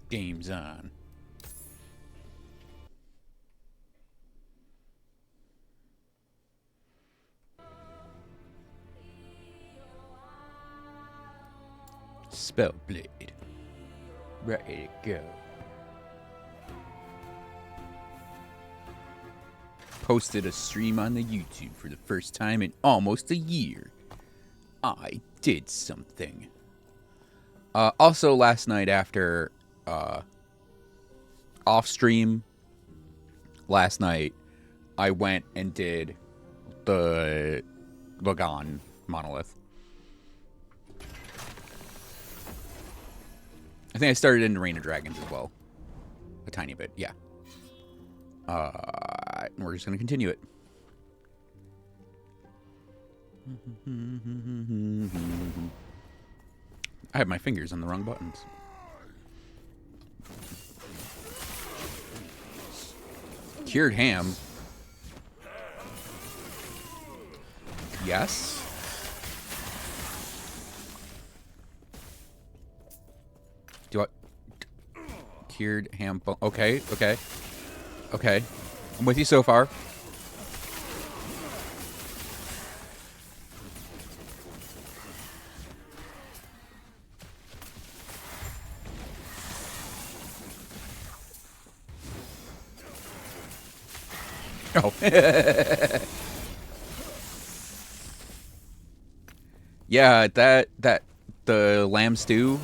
Game's on. Spellblade. Ready to go. Posted a stream on the YouTube for the first time in almost a year. I did something. Also, last night after off stream, last night I went and did the Lagan monolith. I think I started in Reign of Dragons as well. A tiny bit, yeah. We're just going to continue it. I have my fingers on the wrong buttons. Cured ham. Yes. Do I... Cured ham... Okay, okay. Okay. I'm with you so far. Oh. Yeah, the lamb stew.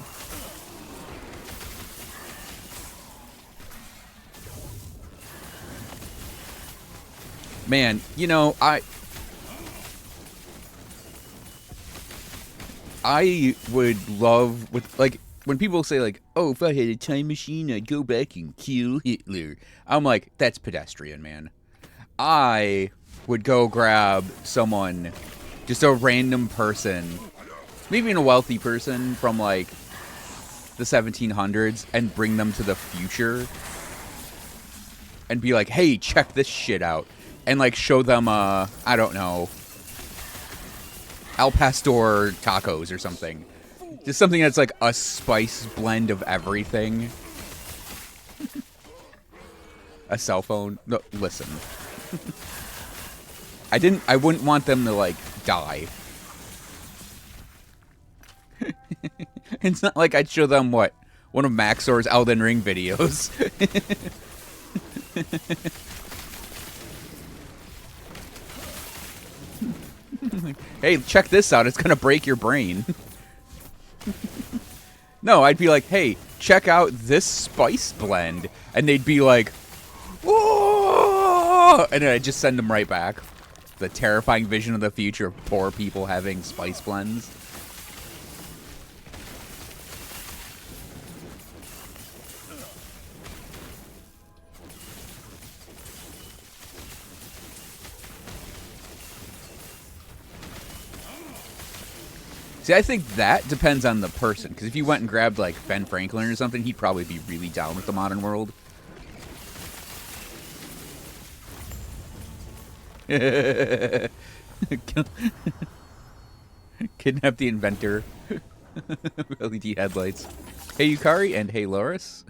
Man, you know, I would love with like when people say like, "Oh, if I had a time machine, I'd go back and kill Hitler." I'm like, that's pedestrian, man. I would go grab someone, just a random person, maybe even a wealthy person from like the 1700s, and bring them to the future and be like, "Hey, check this shit out." And, like, show them, I don't know, Al Pastor tacos or something. Just something that's, like, a spice blend of everything. A cell phone. No, listen. I wouldn't want them to, like, die. It's not like I'd show them, what, one of Maxor's Elden Ring videos. Hey, check this out. It's gonna break your brain. No, I'd be like, hey, check out this spice blend. And they'd be like, whoa! And then I'd just send them right back. The terrifying vision of the future of poor people having spice blends. See, I think that depends on the person. Because if you went and grabbed, like, Ben Franklin or something, he'd probably be really down with the modern world. Kidnap the inventor. LED headlights. Hey, Yukari, and hey, Loris.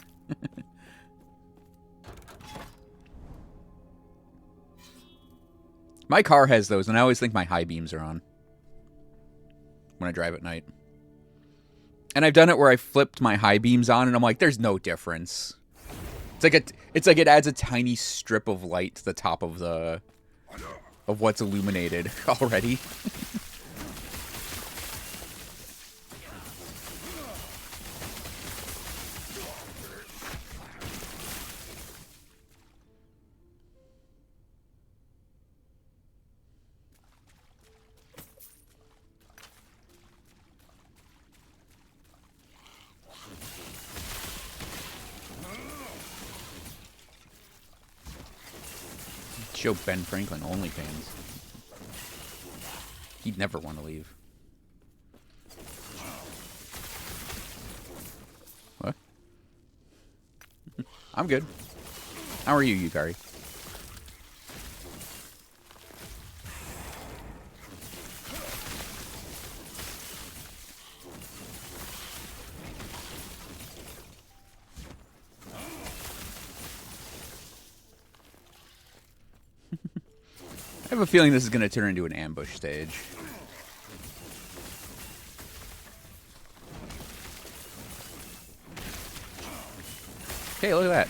My car has those, and I always think my high beams are on when I drive at night. And I've done it where I flipped my high beams on, and I'm like, there's no difference. It's like it adds a tiny strip of light to the top of what's illuminated already. Show Ben Franklin OnlyFans. He'd never want to leave. What? I'm good. How are you, Yukari? have a feeling this is going to turn into an ambush stage. Hey, look at that.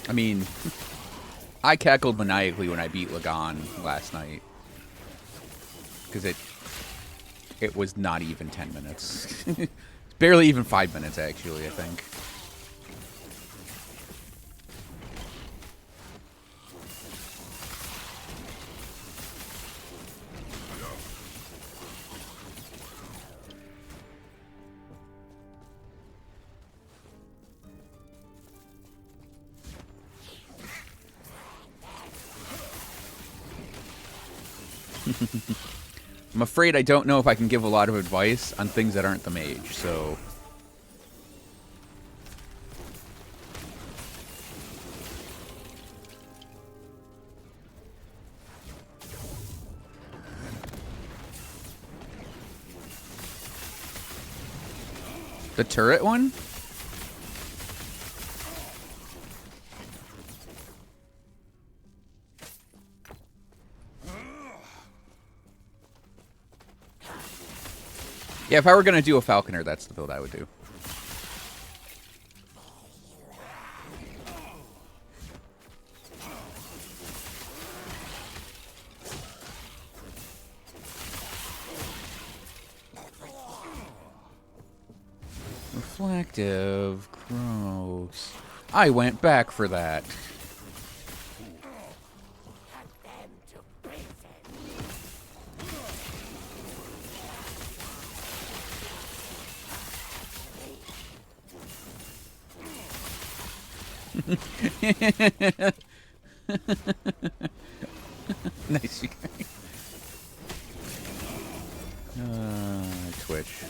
I mean, I cackled maniacally when I beat Lagan last night. Because it was not even 10 minutes. It's barely even 5 minutes, actually, I think. I'm afraid I don't know if I can give a lot of advice on things that aren't the mage, so... The turret one? Yeah, if I were going to do a Falconer, that's the build I would do. Reflective. Gross. I went back for that. Nice. Twitch.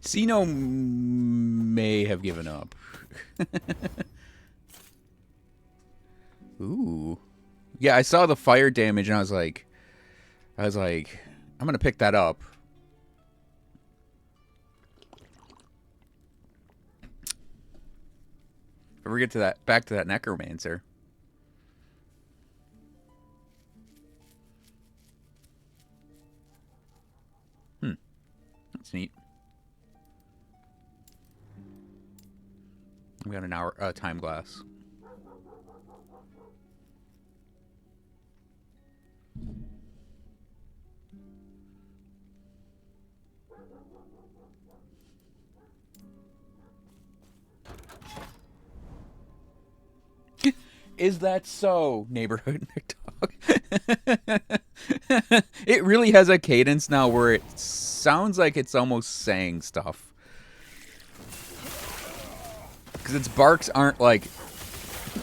Sino may have given up. Ooh. Yeah, I saw the fire damage and I was like, I'm going to pick that up. If we get to that, back to that necromancer. That's neat. We got an hour time glass. Is that so, neighborhood dog? It really has a cadence now where it sounds like it's almost saying stuff. Because its barks aren't like...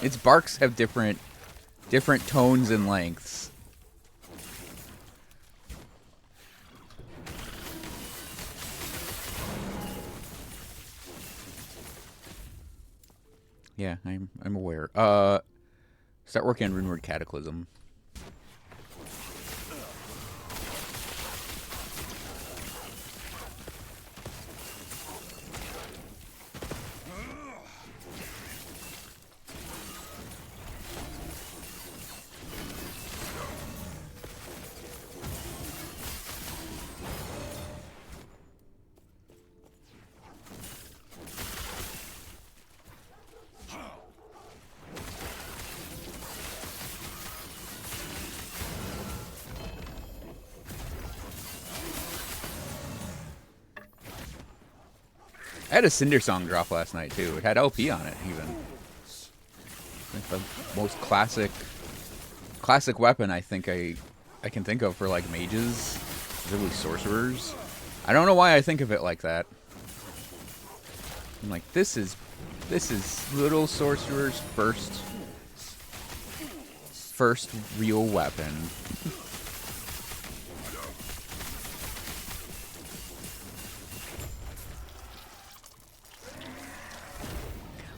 Its barks have different tones and lengths. Yeah, I'm aware. Start working on Runeward Cataclysm. I had a Cinder Song drop last night too. It had LP on it even. Like the most classic weapon I think I can think of for like mages, really sorcerers. I don't know why I think of it like that. I'm like, this is little sorcerer's first real weapon.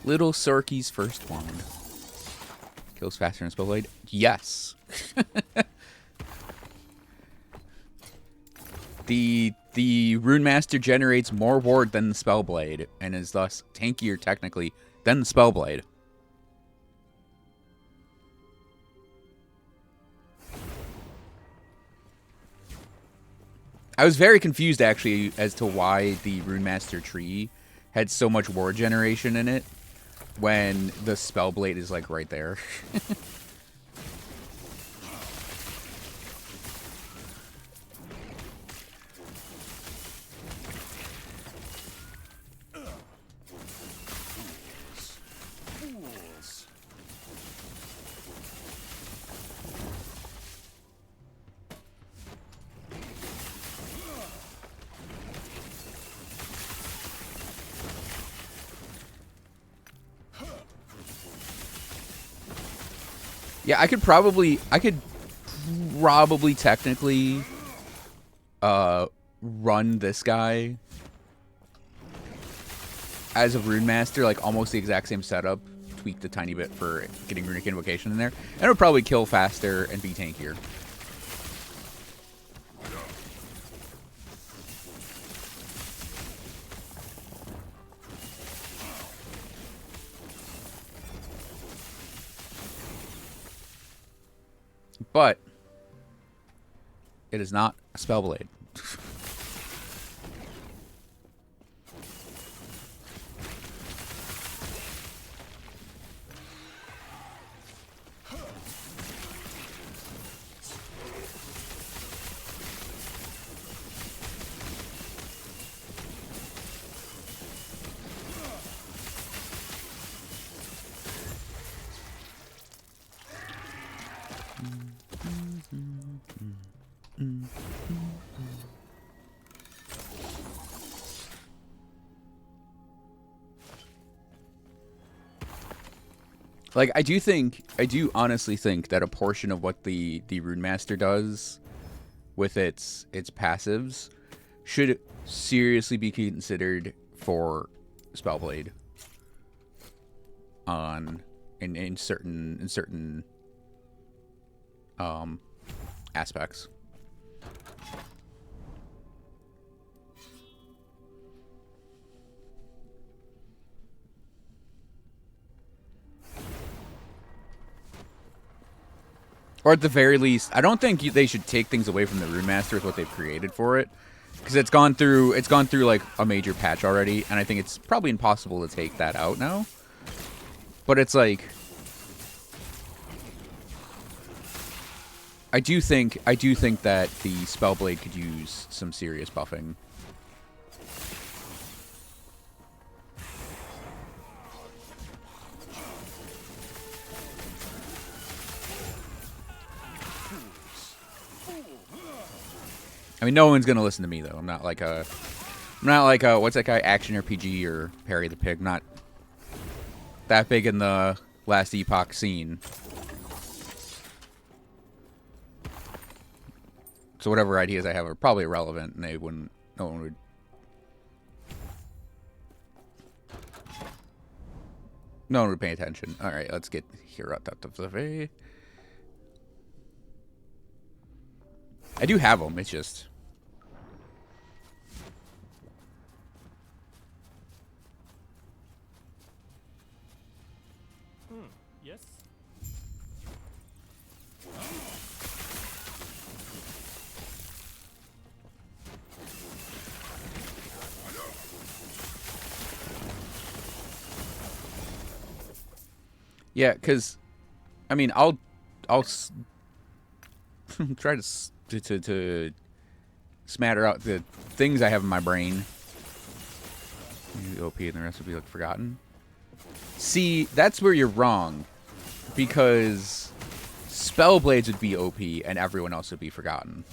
Little Sorky's first wand. Kills faster than Spellblade? Yes. The Rune Master generates more ward than the Spellblade, and is thus tankier technically than the Spellblade. I was very confused actually as to why the Rune Master tree had so much ward generation in it when the Spellblade is like right there. Yeah, I could probably technically run this guy as a Rune Master, like almost the exact same setup, tweaked a tiny bit for getting Runic Invocation in there, and it would probably kill faster and be tankier. But it is not a Spellblade. Like, I do honestly think that a portion of what the Rune Master does with its passives should seriously be considered for Spellblade in certain aspects. Or at the very least, I don't think they should take things away from the Rune Master with what they've created for it, because it's gone through like a major patch already, and I think it's probably impossible to take that out now. But it's like, I do think that the Spellblade could use some serious buffing. I mean, no one's gonna listen to me though. I'm not like a what's that guy, Action RPG or Perry the Pig? Not that big in the last Epoch scene. So whatever ideas I have are probably irrelevant, and no one would pay attention. All right, let's get here. I do have them. It's just. Yes. Yeah, because, I mean, I'll try to smatter out the things I have in my brain. OP and the rest would be like forgotten. See, that's where you're wrong, because Spellblades would be OP and everyone else would be forgotten.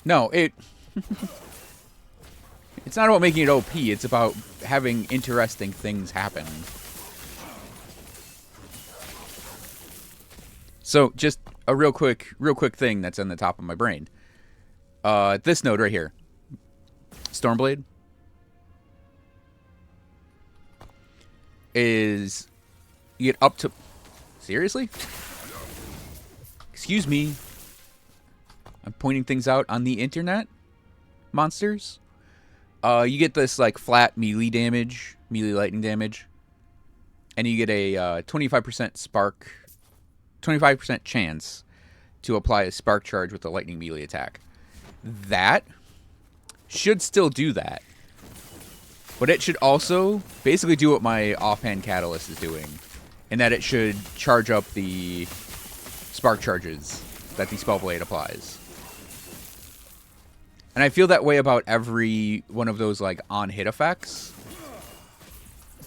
No, it's not about making it OP. It's about having interesting things happen. So, just a real quick thing that's on the top of my brain. This node right here, Stormblade, is you get up to. Seriously? Excuse me. I'm pointing things out on the internet. Monsters. You get this like flat melee damage, melee lightning damage, and you get a 25% spark, 25% chance to apply a spark charge with a lightning melee attack. That should still do that, but it should also basically do what my offhand catalyst is doing, in that it should charge up the spark charges that the Spellblade applies. And I feel that way about every one of those like on-hit effects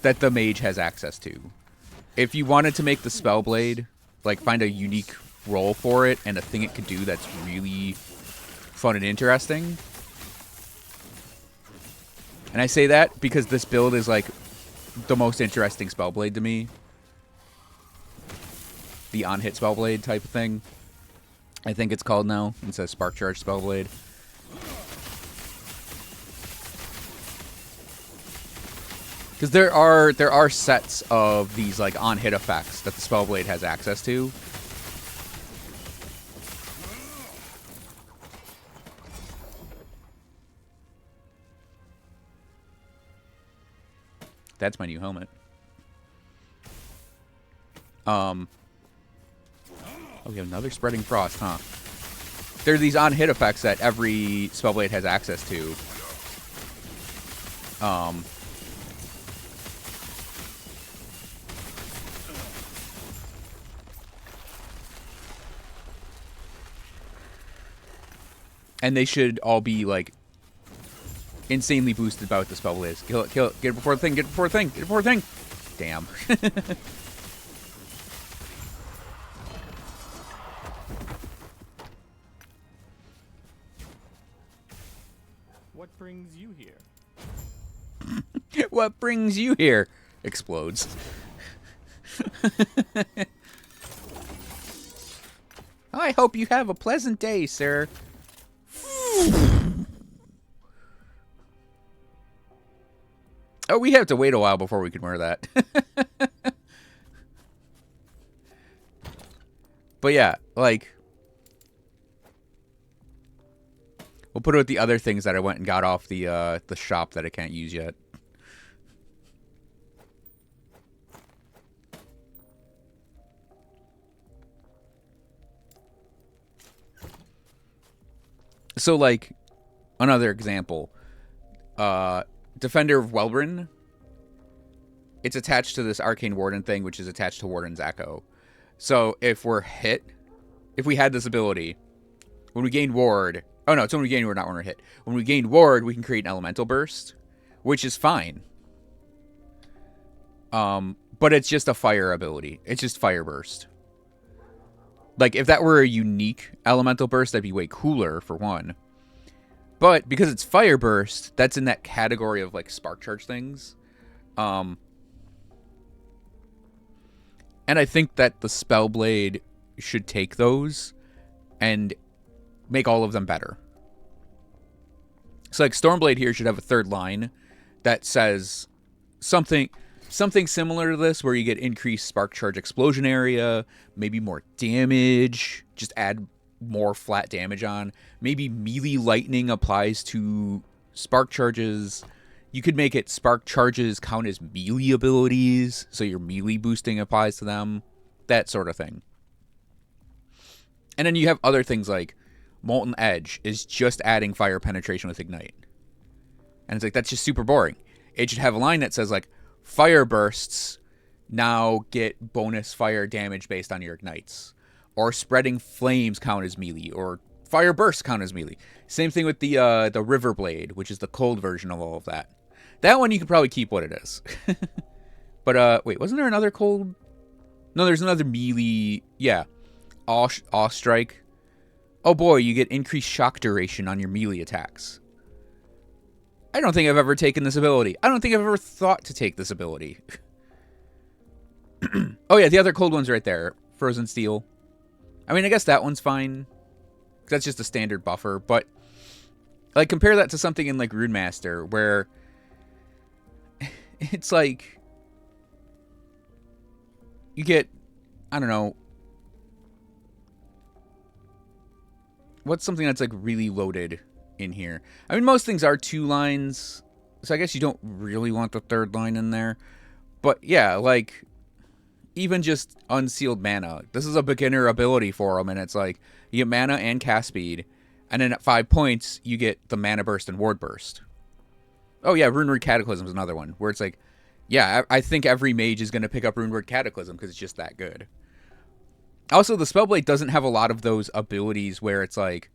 that the mage has access to. If you wanted to make the Spellblade, like find a unique role for it and a thing it could do that's really fun and interesting. And I say that because this build is like the most interesting Spellblade to me. The on-hit Spellblade type of thing. I think it's called now. It says Spark Charge Spellblade. Because there are sets of these like on-hit effects that the Spellblade has access to. That's my new helmet. Oh, we have another Spreading Frost, huh? There are these on-hit effects that every Spellblade has access to. And they should all be, like, insanely boosted by what the Spellblade is. Kill it, kill it. Get it before the thing, get it before the thing, get it before the thing. Damn. What brings you here? What brings you here? Explodes. I hope you have a pleasant day, sir. Oh, we have to wait a while before we can wear that. But yeah, like, we'll put it with the other things that I went and got off the shop that I can't use yet. So, like, another example. Defender of Welbren. It's attached to this Arcane Warden thing, which is attached to Warden's Echo. So, if we're hit, if we had this ability, when we gain Ward... Oh, no, it's when we gain Ward, not when we're hit. When we gain Ward, we can create an Elemental Burst, which is fine. But it's just a fire ability. It's just Fire Burst. Like, if that were a unique Elemental Burst, that'd be way cooler, for one. But, because it's Fire Burst, that's in that category of, like, Spark Charge things. And I think that the Spellblade should take those and make all of them better. So, like, Stormblade here should have a third line that says something similar to this, where you get increased Spark Charge explosion area, maybe more damage, just add more flat damage on. Maybe melee lightning applies to Spark Charges. You could make it Spark Charges count as melee abilities, so your melee boosting applies to them. That sort of thing. And then you have other things like Molten Edge is just adding fire penetration with Ignite. And it's like, that's just super boring. It should have a line that says, like, Fire Bursts now get bonus fire damage based on your Ignites. Or Spreading Flames count as melee. Or Fire Burst count as melee. Same thing with the River Blade, which is the cold version of all of that. That one you can probably keep what it is. But wait, wasn't there another cold? No, there's another melee. Yeah, Awe Strike. Oh boy, you get increased shock duration on your melee attacks. I don't think I've ever taken this ability. I don't think I've ever thought to take this ability. Oh yeah, the other cold one's right there. Frozen Steel. I mean, I guess that one's fine. That's just a standard buffer. But, like, compare that to something in, like, Rune Master, where it's like you get, I don't know, what's something that's, like, really loaded in here? I mean, most things are 2 lines, so I guess you don't really want the 3rd line in there. But, yeah, like, even just Unsealed Mana. This is a beginner ability for them, and it's like, you get mana and cast speed, and then at 5 points, you get the Mana Burst and Ward Burst. Oh, yeah, Runeward Cataclysm is another one, where it's like, yeah, I think every mage is going to pick up Runeward Cataclysm, because it's just that good. Also, the Spellblade doesn't have a lot of those abilities where it's like,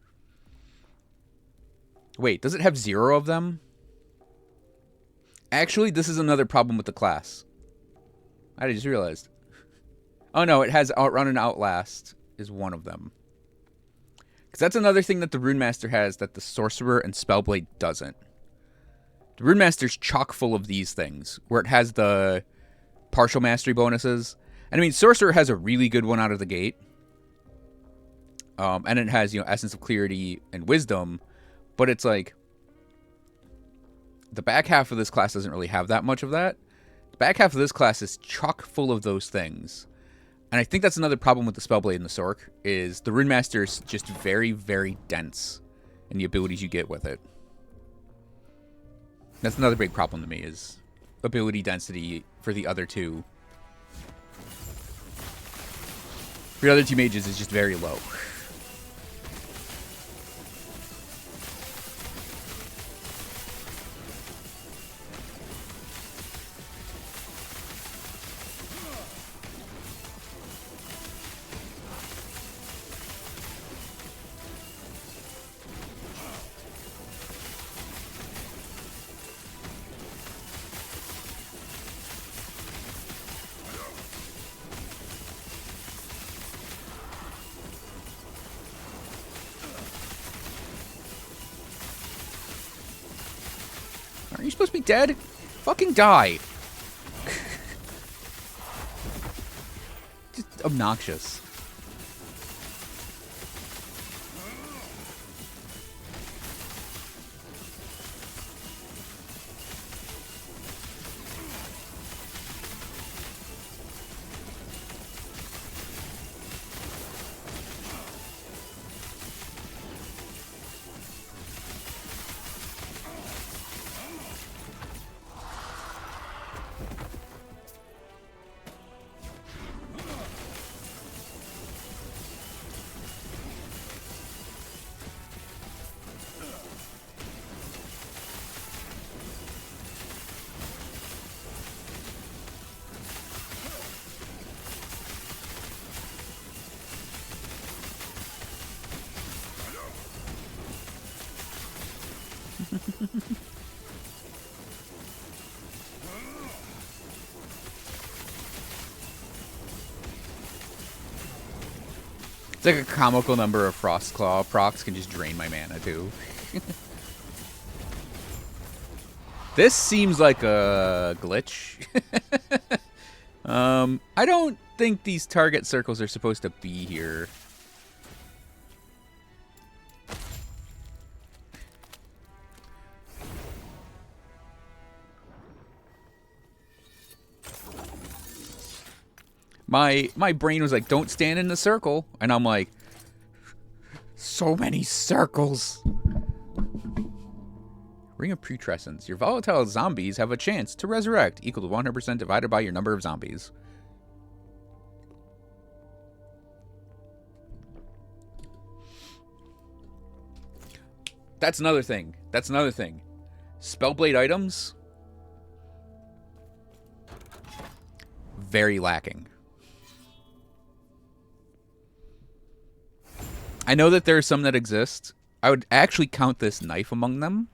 wait, does it have 0 of them? Actually, this is another problem with the class. I just realized. Oh no, it has Outrun and Outlast is one of them. Because that's another thing that the Rune Master has that the Sorcerer and Spellblade doesn't. The Rune Master's chock full of these things, where it has the partial mastery bonuses. And I mean, Sorcerer has a really good one out of the gate. And it has, you know, Essence of Clarity and Wisdom. But it's like, the back half of this class doesn't really have that much of that. The back half of this class is chock full of those things. And I think that's another problem with the Spellblade and the Sorc, is the Rune Master is just very, very dense in the abilities you get with it. That's another big problem to me, is ability density for the other two. For the other two mages is just very low. Are you supposed to be dead? Fucking die. Just obnoxious. It's like a comical number of Frostclaw procs can just drain my mana too. This seems like a glitch. I don't think these target circles are supposed to be here. My brain was like, don't stand in the circle. And I'm like, so many circles. Ring of Putrescence. Your volatile zombies have a chance to resurrect, equal to 100% divided by your number of zombies. That's another thing. That's another thing. Spellblade items, very lacking. I know that there are some that exist. I would actually count this knife among them.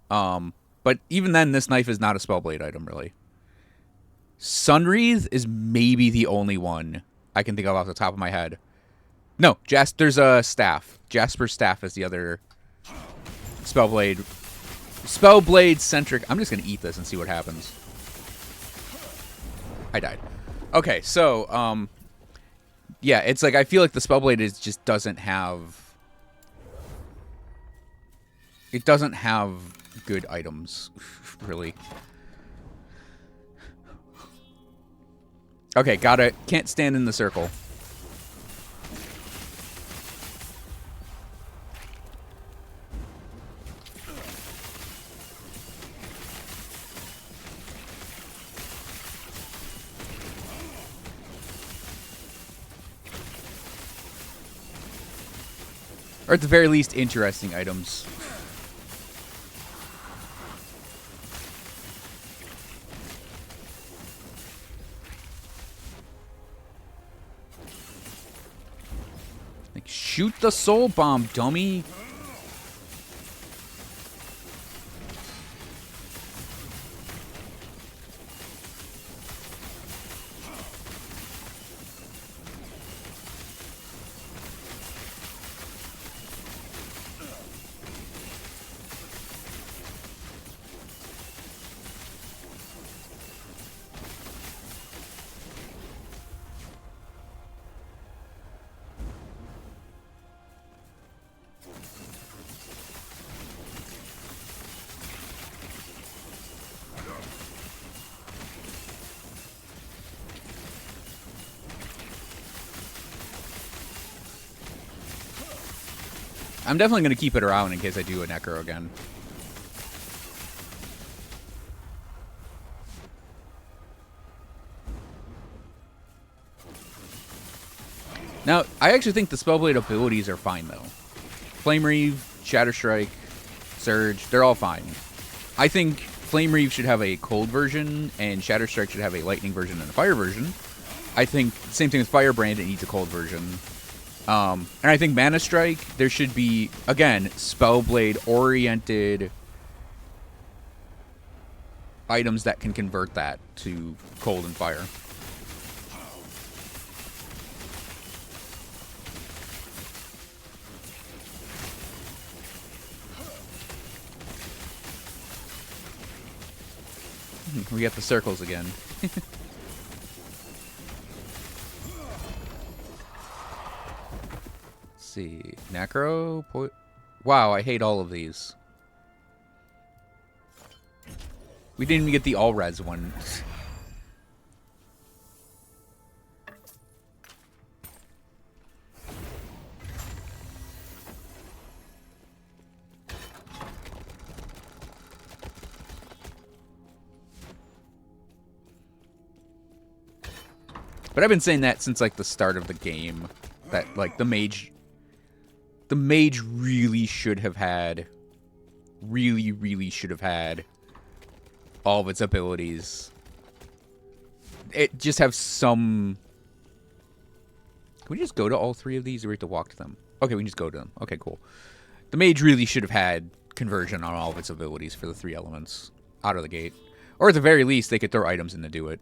But even then, this knife is not a Spellblade item, really. Sunwreath is maybe the only one I can think of off the top of my head. No, there's a staff. Jasper's staff is the other Spellblade. Spellblade-centric. I'm just going to eat this and see what happens. I died. Okay, so, yeah, it's like I feel like the Spellblade just doesn't have... It doesn't have good items, really. Okay, got it. Can't stand in the circle. Or at the very least, interesting items. Like, shoot the soul bomb, dummy! I'm definitely going to keep it around in case I do a Necro again. Now, I actually think the Spellblade abilities are fine, though. Flame Reave, Shatter Strike, Surge, they're all fine. I think Flame Reave should have a cold version, and Shatter Strike should have a lightning version and a fire version. I think the same thing with Firebrand, it needs a cold version. And I think Mana Strike, there should be, again, Spellblade-oriented items that can convert that to cold and fire. We got the circles again. See, Necro. Wow, I hate all of these. We didn't even get the all res one. But I've been saying that since like the start of the game, that like the mage really should have had, really should have had all of its abilities. It just have some... Can we just go to all three of these, or we have to walk to them? Okay, we can just go to them. Okay, cool. The mage really should have had conversion on all of its abilities for the 3 elements out of the gate. Or at the very least, they could throw items in to do it.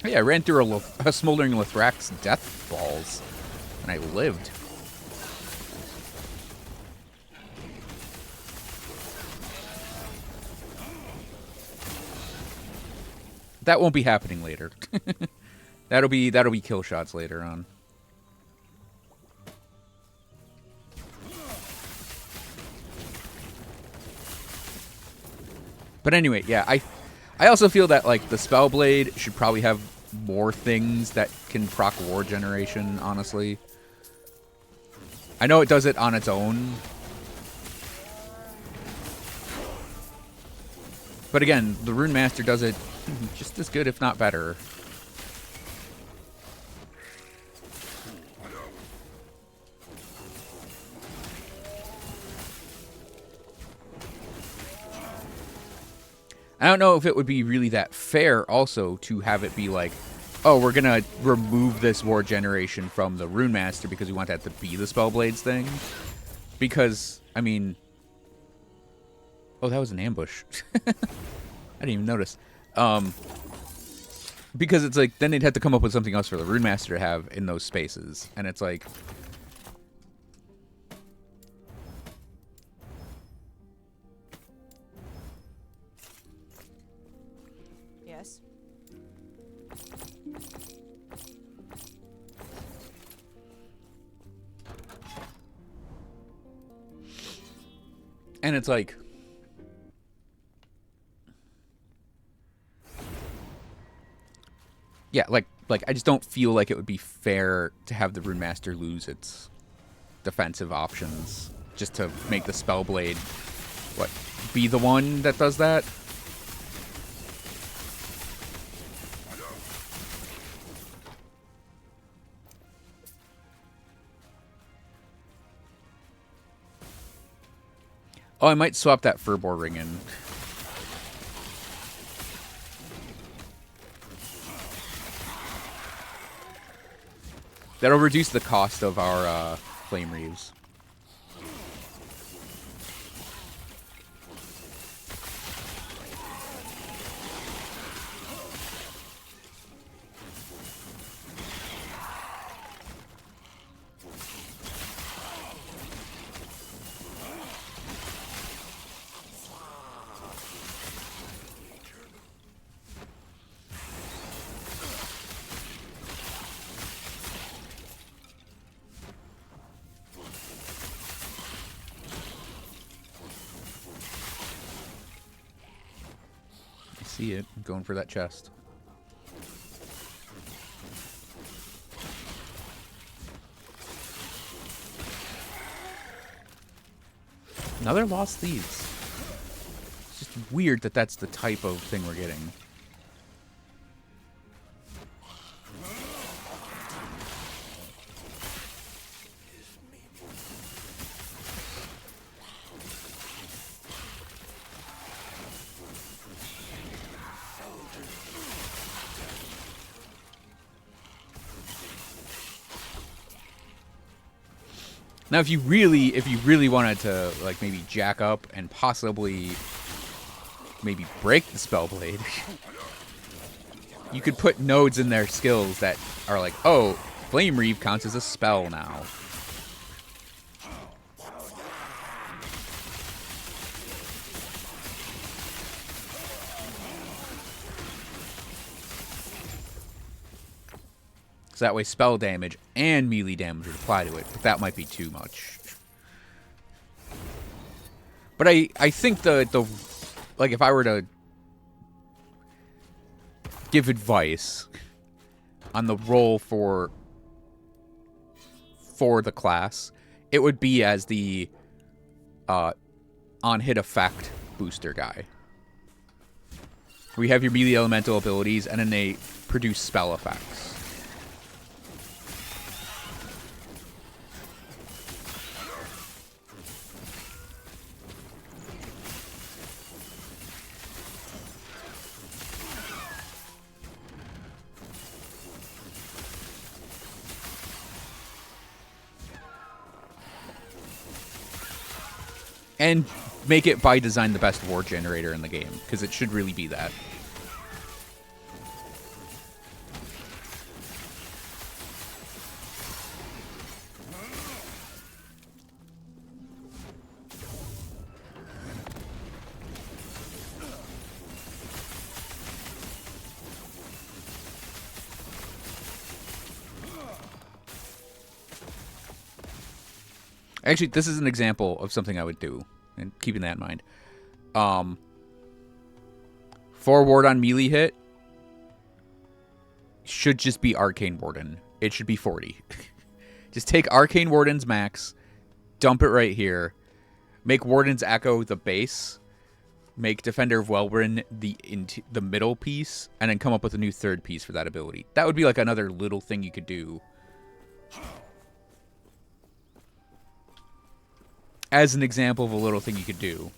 Yeah, I ran through a Smoldering Lithrak's death balls, and I lived. That won't be happening later. that'll be kill shots later on. But anyway, yeah, I also feel that like the Spellblade should probably have more things that can proc war generation, honestly. I know it does it on its own. But again, the Rune Master does it just as good, if not better. I don't know if it would be really that fair also to have it be like, oh, we're going to remove this War Generation from the Rune Master because we want that to be the Spellblades thing. Because, I mean... Oh, that was an ambush. I didn't even notice. Because it's like, then they'd have to come up with something else for the Rune Master to have in those spaces. And it's like... Yes. And it's like... Yeah, like I just don't feel like it would be fair to have the Rune Master lose its defensive options just to make the Spellblade, what, be the one that does that? Oh, I might swap that Furbor ring in. That'll reduce the cost of our Flame Reaves. See it. I'm going for that chest. Another Lost Thieves. It's just weird that that's the type of thing we're getting. Now, if you really wanted to, like, maybe jack up and possibly maybe break the Spellblade, you could put nodes in their skills that are like, oh, Flame Reave counts as a spell now. So that way spell damage and melee damage would apply to it, but that might be too much. But I think the like, if I were to give advice on the role for the class, it would be as the on-hit effect booster guy. We have your melee elemental abilities, and then they produce spell effects. And make it, by design, the best war generator in the game, because it should really be that. Actually, this is an example of something I would do, and keeping that in mind. 4 ward on melee hit should just be Arcane Warden. It should be 40. Just take Arcane Warden's max, dump it right here, make Warden's Echo the base, make Defender of Welwyn the middle piece, and then come up with a new third piece for that ability. That would be like another little thing you could do as an example of a little thing you could do.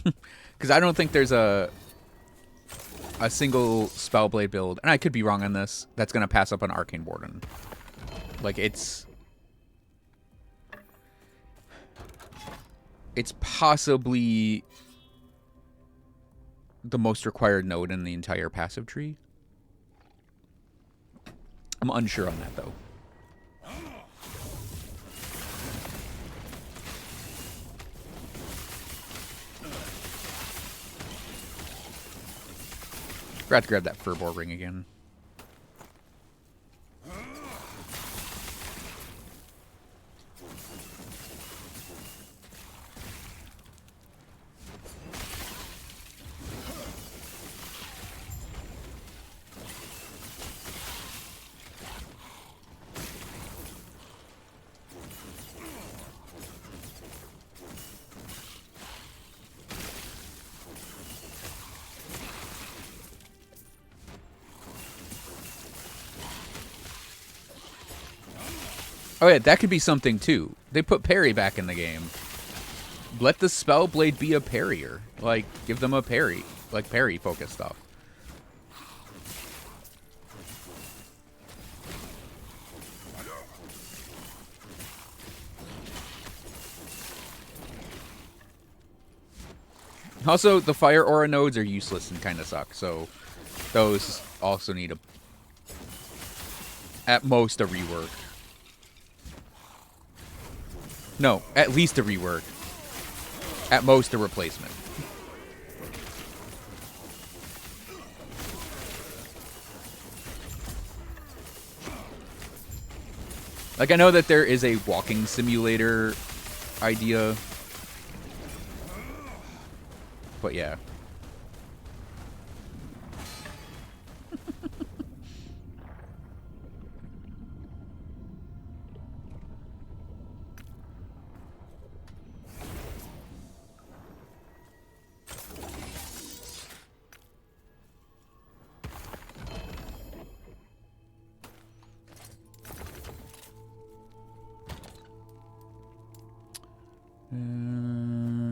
Because I don't think there's a single Spellblade build, and I could be wrong on this, that's going to pass up an Arcane Warden. Like, it's possibly the most required node in the entire passive tree. I'm unsure on that, though. Forgot to grab that Furbor ring again. Oh yeah, that could be something too. They put parry back in the game. Let the Spellblade be a parrier. Like, give them a parry. Like, parry-focused stuff. Also, the Fire Aura nodes are useless and kind of suck, so those also need at most a rework. No, at least a rework. At most a replacement. Like, I know that there is a walking simulator idea. But yeah.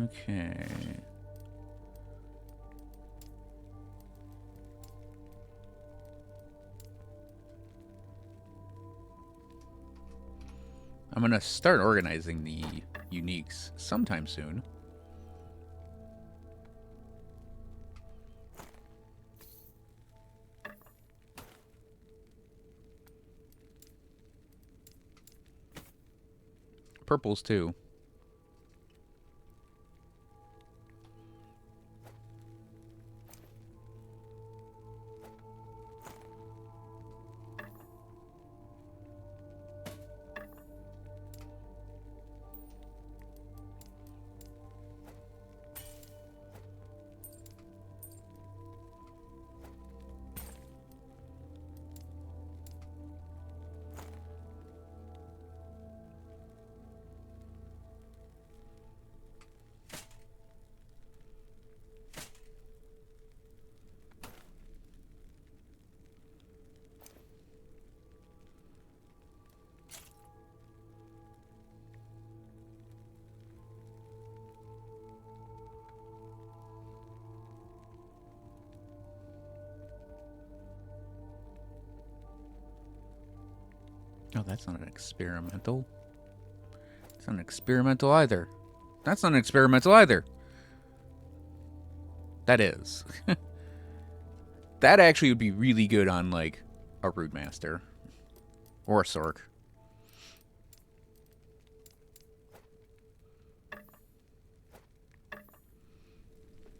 Okay. I'm gonna start organizing the uniques sometime soon. Purples too. Oh, that's not an experimental. It's not an experimental either. That's not an experimental either. That is. That actually would be really good on, like, a Broodmaster. Or a Sork.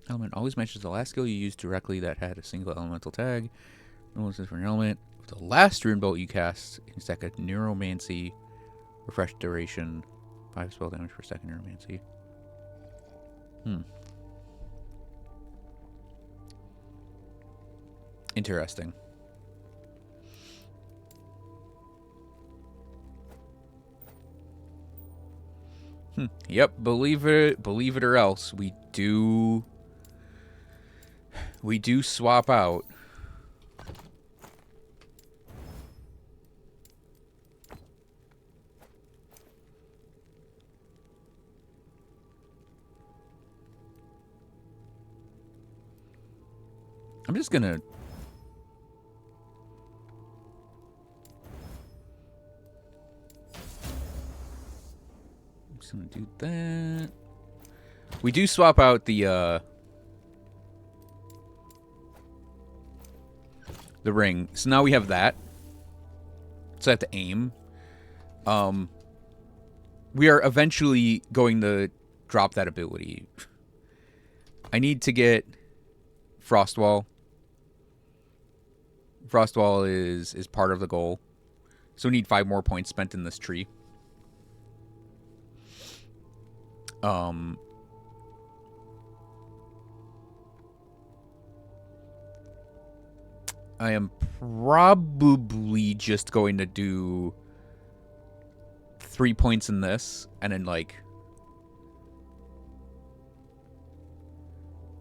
Element always matches the last skill you used directly that had a single elemental tag. No one's for an element. The last rune bolt you cast, you can stack a Neuromancy, refresh duration, 5 spell damage per second Neuromancy. Interesting. Yep, believe it or else, we do swap out. I'm just gonna... I'm just gonna do that. We do swap out the ring. So now we have that. So I have to aim. We are eventually going to drop that ability. I need to get Frostwall. Frostwall is part of the goal. So we need 5 more points spent in this tree. I am probably just going to do 3 points in this, and then, like...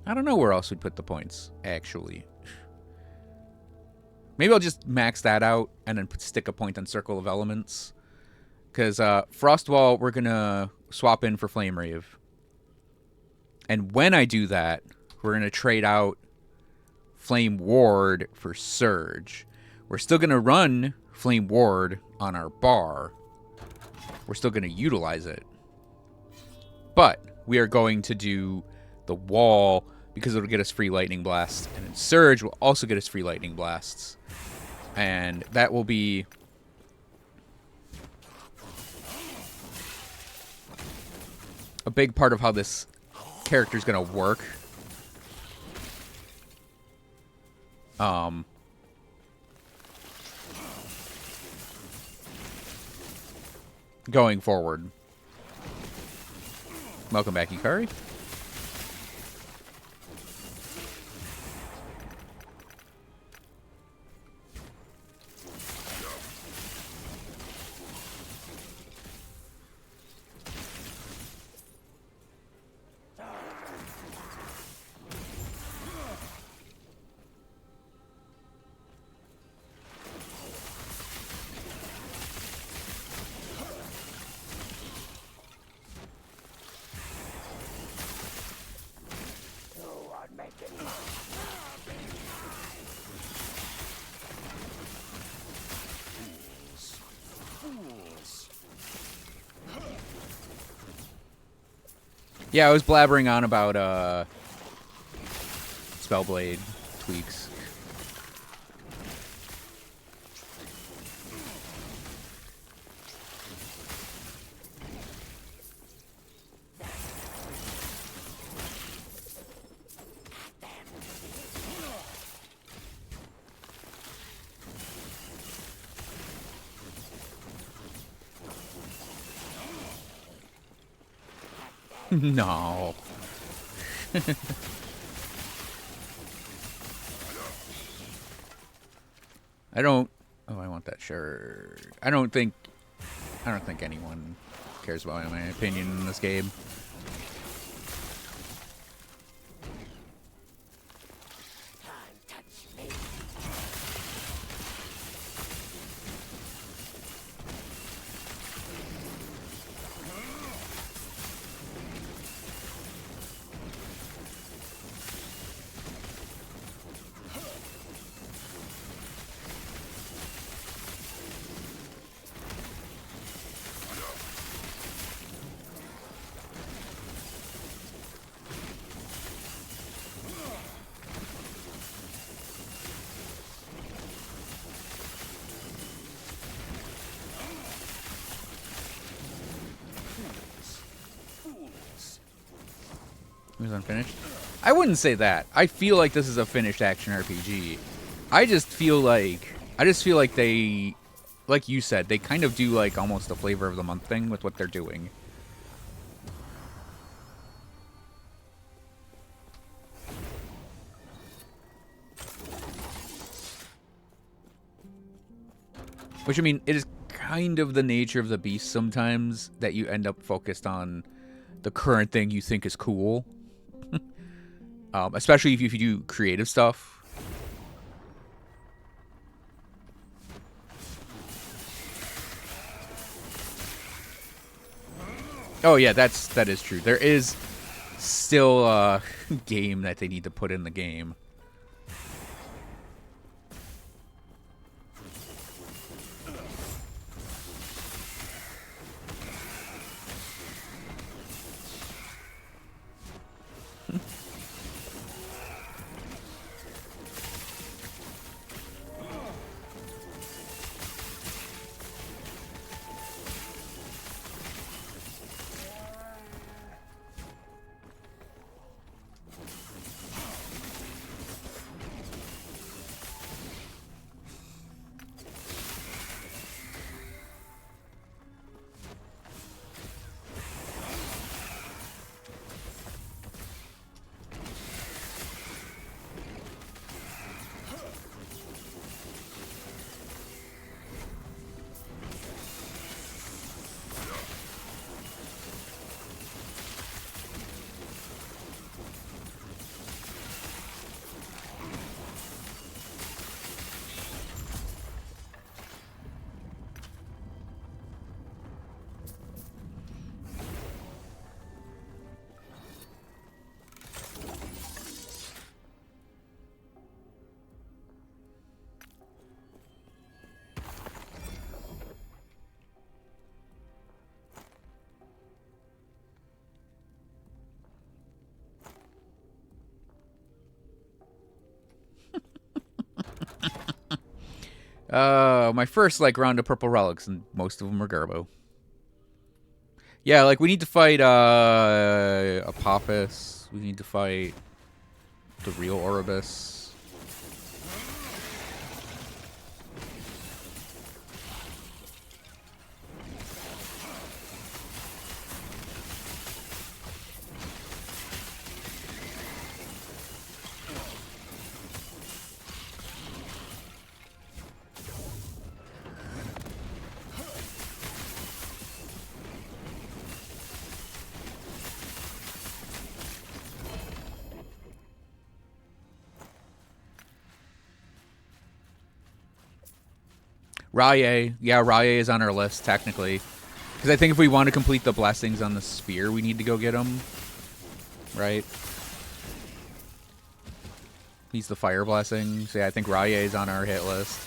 I don't know where else we'd put the points, actually. Maybe I'll just max that out, and then stick a point on Circle of Elements. Because Frostwall, we're going to swap in for Flame Rave. And when I do that, we're going to trade out Flame Ward for Surge. We're still going to run Flame Ward on our bar. We're still going to utilize it. But we are going to do the wall because it'll get us free Lightning Blasts. And then Surge will also get us free Lightning Blasts. And that will be... a big part of how this character is going to work. Going forward. Welcome back, Ikari. Yeah, I was blabbering on about Spellblade tweaks. No. I don't... Oh, I want that shirt. I don't think anyone cares about my opinion in this game. It was unfinished. I wouldn't say that. I feel like this is a finished action RPG. I just feel like they, like you said, they kind of do like almost a flavor of the month thing with what they're doing. Which, I mean, it is kind of the nature of the beast sometimes that you end up focused on the current thing you think is cool. Especially if you do creative stuff. Oh yeah, that is true. There is still a game that they need to put in the game. My first like round of purple relics, and most of them are Garbo. Yeah, like we need to fight Apophis. We need to fight the real Oribus. Raye. Yeah, Raye is on our list, technically. Because I think if we want to complete the blessings on the spear, we need to go get him. Right? He's the fire blessing. So yeah, I think Raye is on our hit list.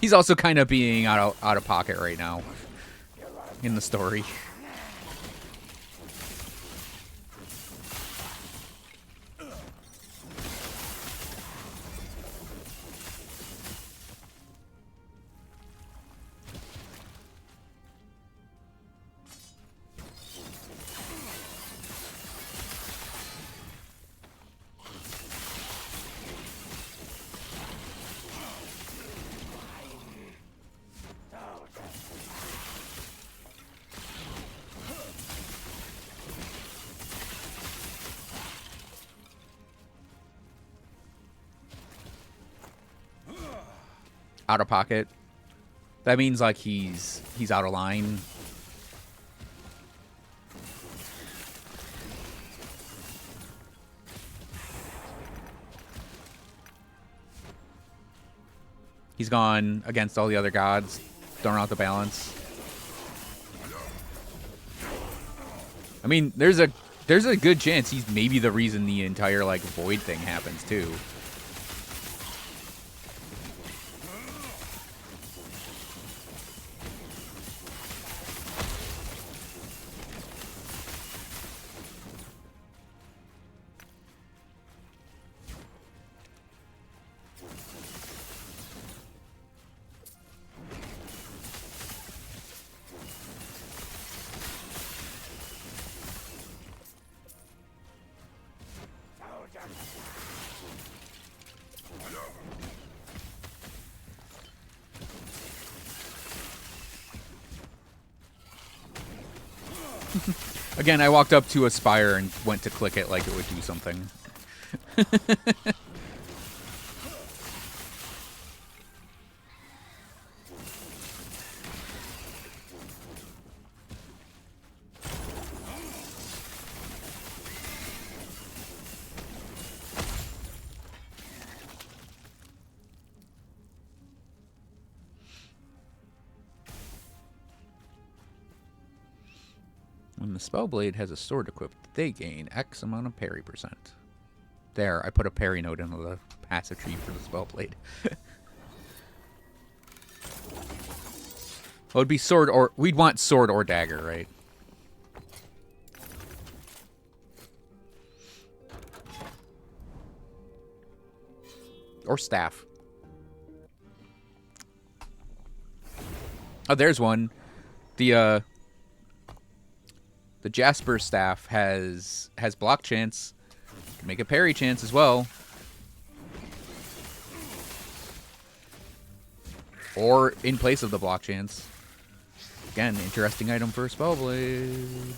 He's also kind of being out of pocket right now in the story. Out of pocket. That means like he's out of line. He's gone against all the other gods, throwing out the balance. I mean, there's a good chance he's maybe the reason the entire like void thing happens too. Again, I walked up to a spire and went to click it like it would do something. When the Spellblade has a sword equipped, they gain X amount of parry percent. There, I put a parry note into the passive tree for the Spellblade. Well, it'd be sword or... We'd want sword or dagger, right? Or staff. Oh, there's one. The Jasper staff has block chance. Can make a parry chance as well. Or in place of the block chance. Again, interesting item for a Spellblade.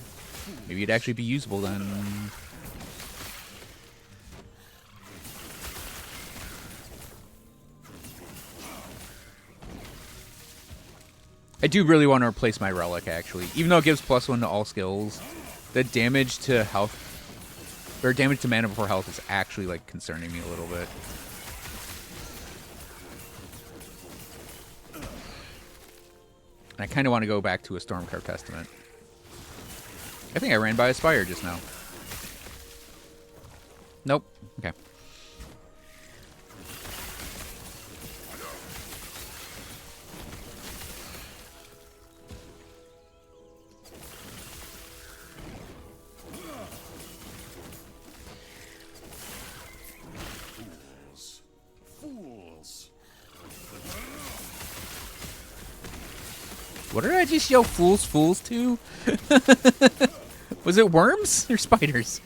Maybe it'd actually be usable then. I do really want to replace my relic, actually. Even though it gives +1 to all skills, the damage to health, or damage to mana before health is actually, like, concerning me a little bit. And I kind of want to go back to a Stormcarved Testament. I think I ran by a Spire just now. Nope. Okay. What did I just yell fools, fools to? Was it worms or spiders?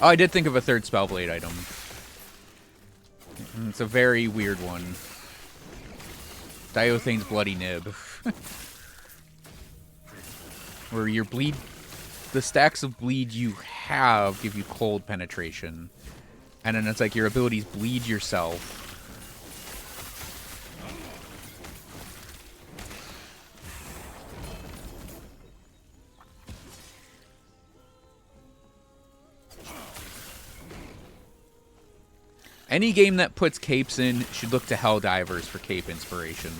Oh, I did think of a third Spellblade item. It's a very weird one. Diothane's Bloody Nib. Where your bleed... The stacks of bleed you have give you cold penetration. And then it's like your abilities bleed yourself. Any game that puts capes in should look to Helldivers for cape inspiration.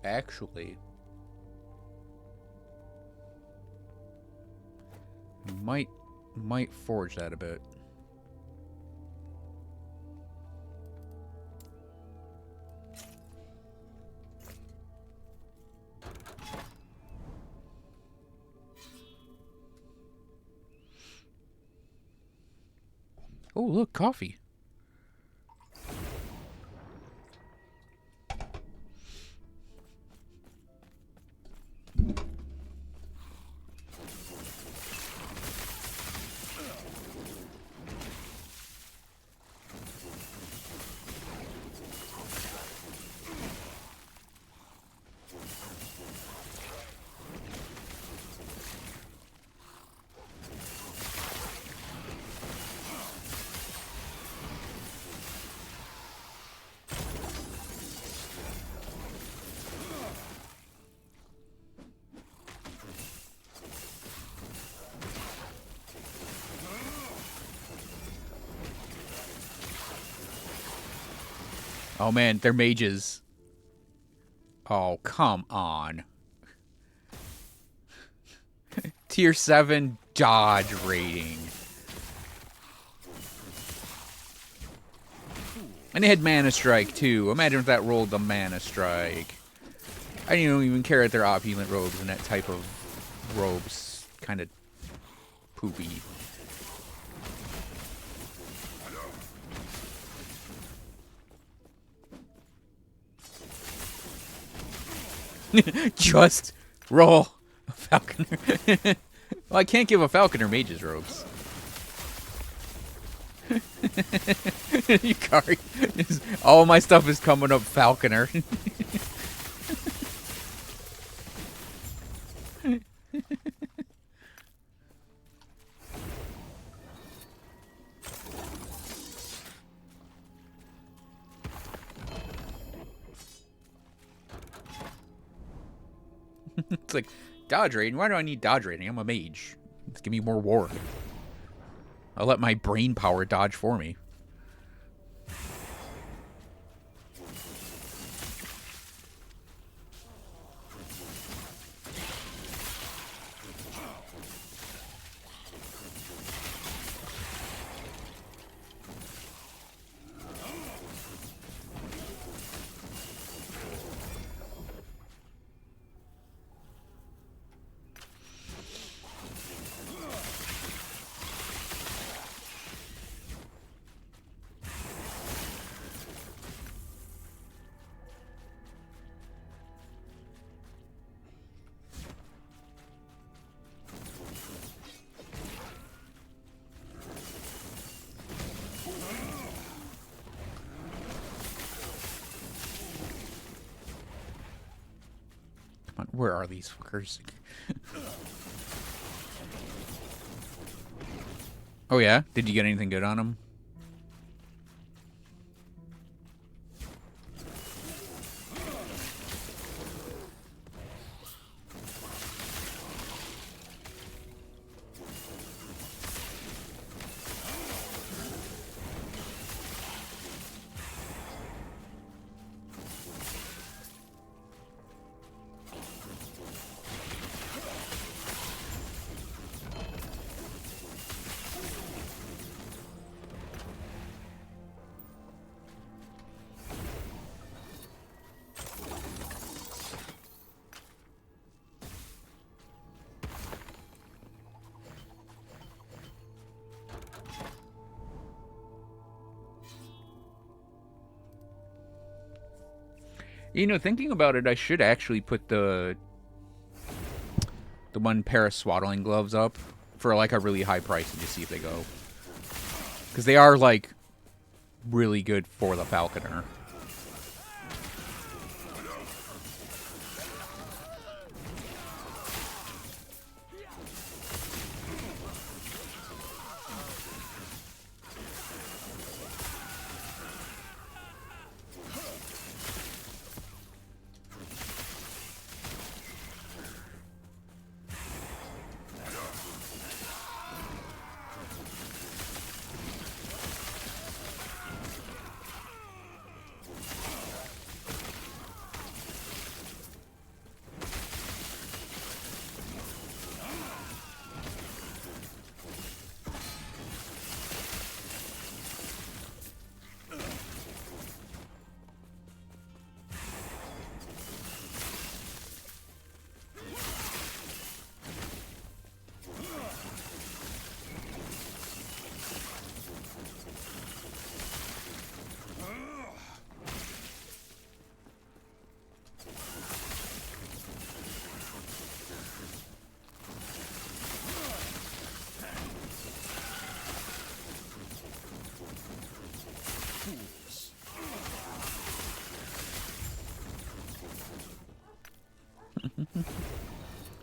Actually, might forge that a bit. Oh, look, coffee. Oh man, they're mages. Oh, come on. Tier 7 dodge rating. And they had Mana Strike too. Imagine if that rolled the Mana Strike. I don't even care that they're opulent robes and that type of robes kind of poopy. Just roll a Falconer. Well, I can't give a Falconer mage's robes. Yukari, all my stuff is coming up Falconer. It's like, dodge rating? Why do I need dodge rating? I'm a mage. Just give me more ward. I'll let my brain power dodge for me. on, where are these fuckers? Oh yeah? Did you get anything good on them? You know, thinking about it, I should actually put the one pair of swaddling gloves up for like a really high price and just see if they go. Because they are like really good for the Falconer.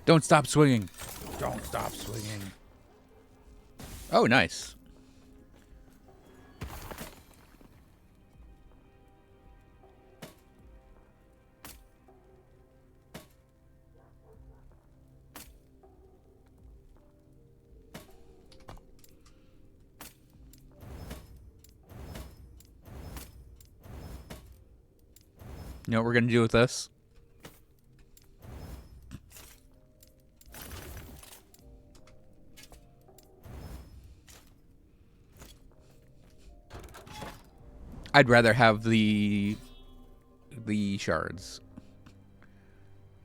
Don't stop swinging. Don't stop swinging. Oh, nice. You know what we're going to do with this? I'd rather have the shards.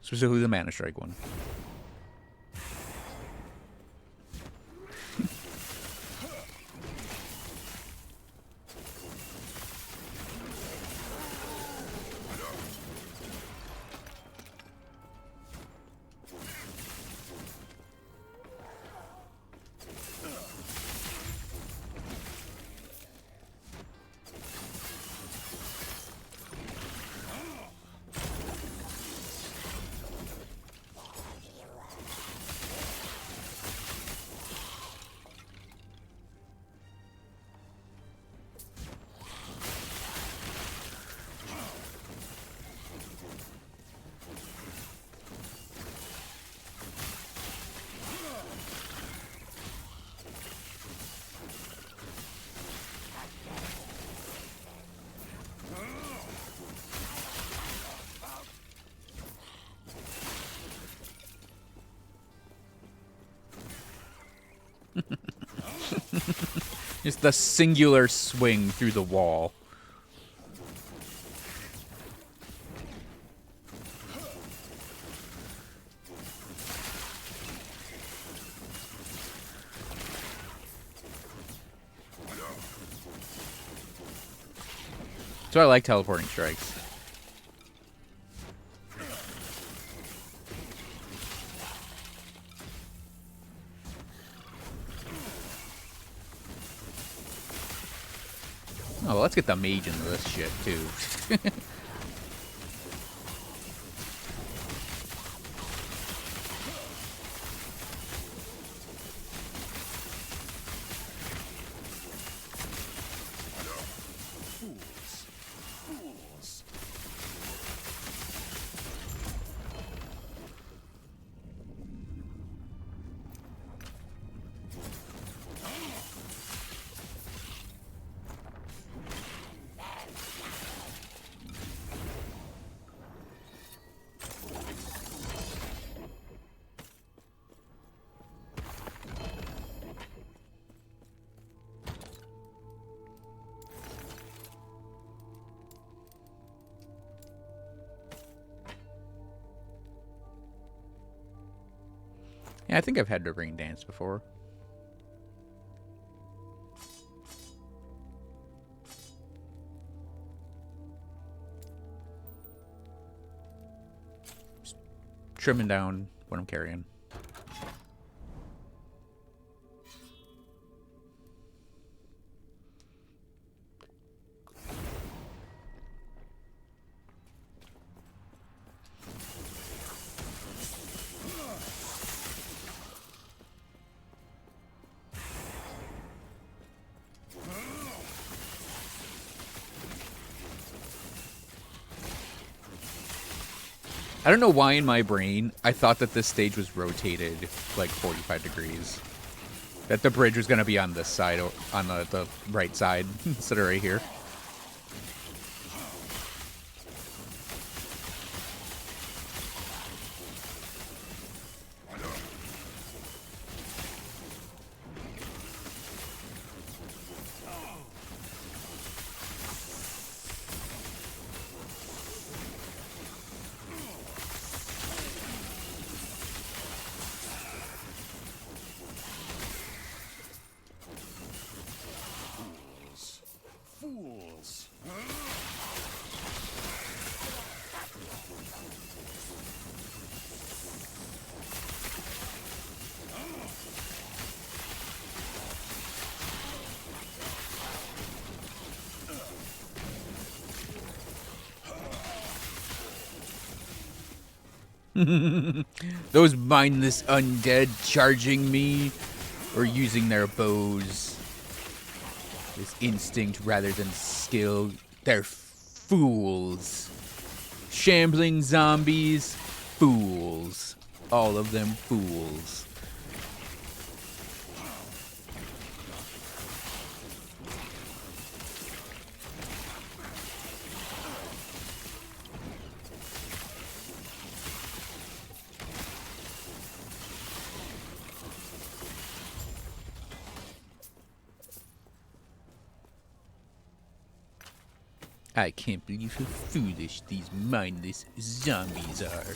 Specifically the Mana Strike one. Just the singular swing through the wall. So I like teleporting strikes. Oh, well, let's get the mage into this shit, too. Yeah, I think I've had to rain dance before. Just trimming down what I'm carrying. I don't know why in my brain I thought that this stage was rotated like 45 degrees. That the bridge was going to be on this side, or on the right side, instead of right here. Fools! Those mindless undead charging me or using their bows. This instinct rather than skill. They're fools. Shambling zombies, fools. All of them fools. I can't believe how foolish these mindless zombies are.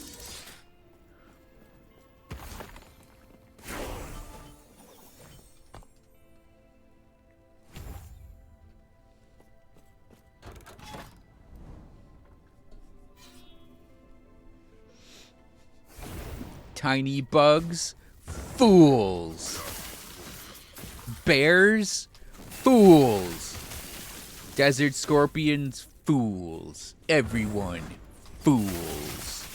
Tiny bugs, fools. Bears, fools. Desert scorpions, fools. Everyone, fools.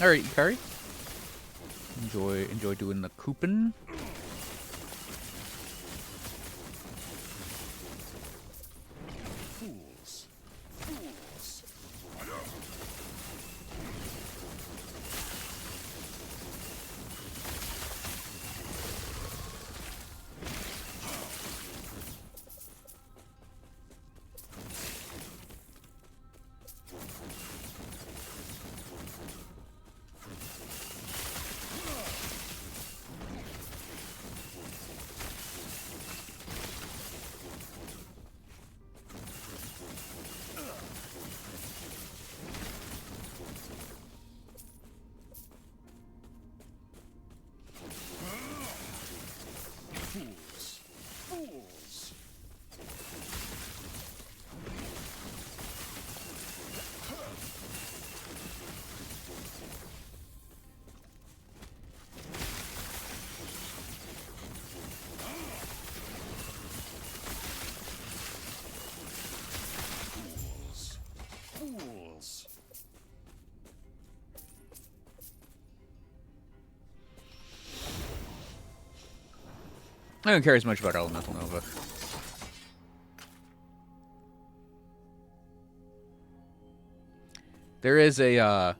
All right, Ikari. Enjoy doing the coupon. Fools! Fools! Fools! Fools! Fools! Fools! I don't care as much about Elemental Nova. There is a,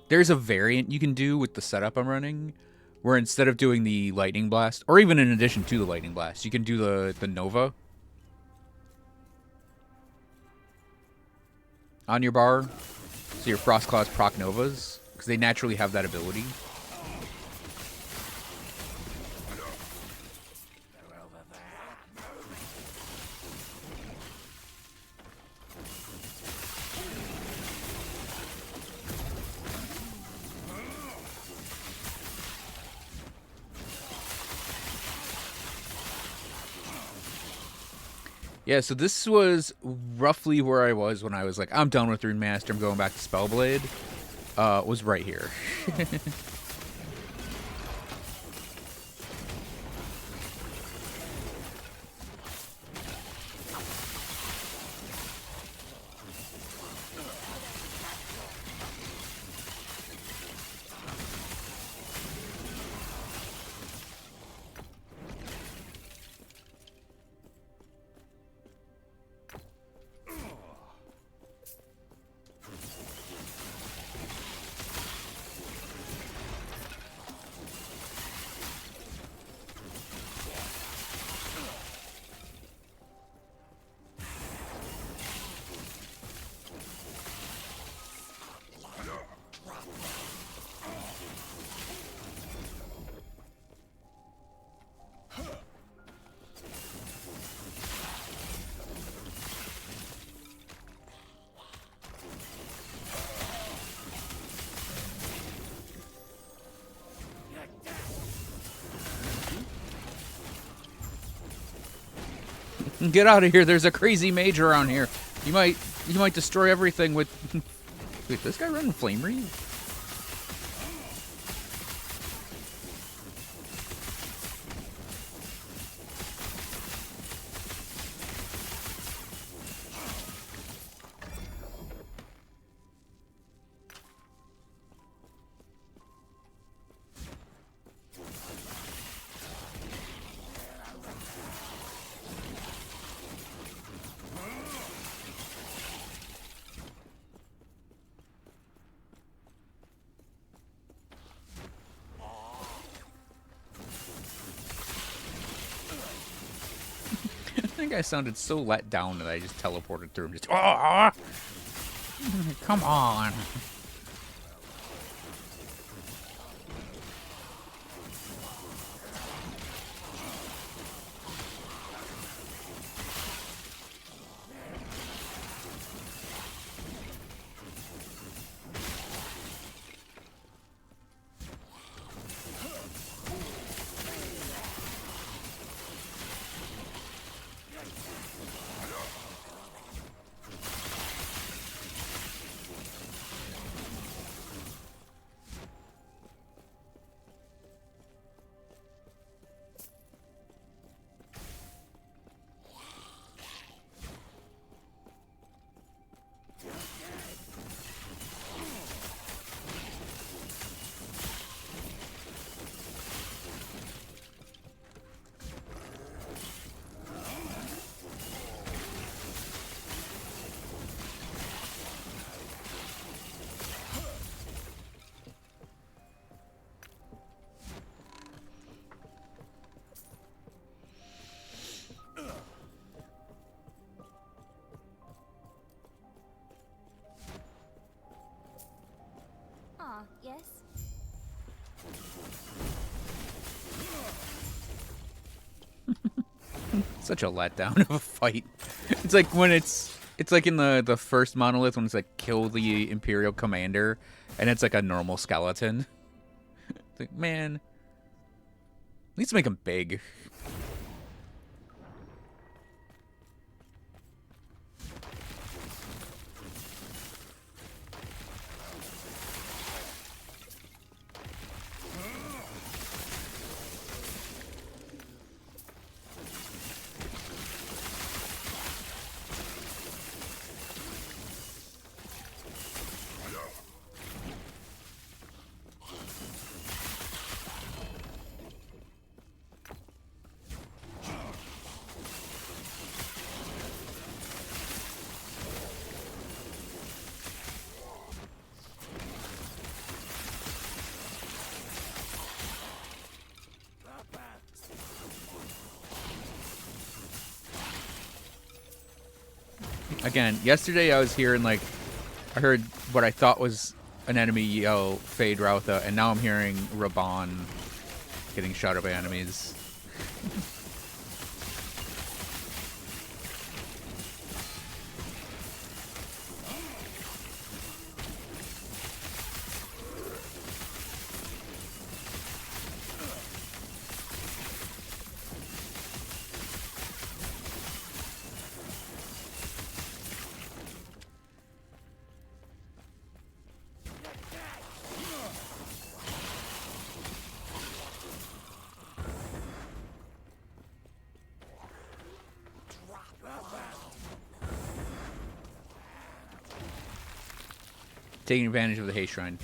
there's a variant you can do with the setup I'm running, where instead of doing the lightning blast, or even in addition to the lightning blast, you can do the Nova on your bar. So your Frostclaws proc Novas, because they naturally have that ability. Yeah, so this was roughly where I was when I was like, I'm done with Rune Master, I'm going back to Spellblade. Was right here. Get out of here! There's a crazy mage around here. You might destroy everything with. Wait, this guy running Flame Reave? I think I sounded so let down that I just teleported through him. Just come on. Yes? Such a letdown of a fight. It's like when it's like in the first Monolith when it's like kill the Imperial Commander and it's like a normal skeleton. It's like, man, at least make him big. Again, yesterday I was hearing like I heard what I thought was an enemy yell Fade Routha, and now I'm hearing Raban getting shot at by enemies. Taking advantage of the Haste Shrine.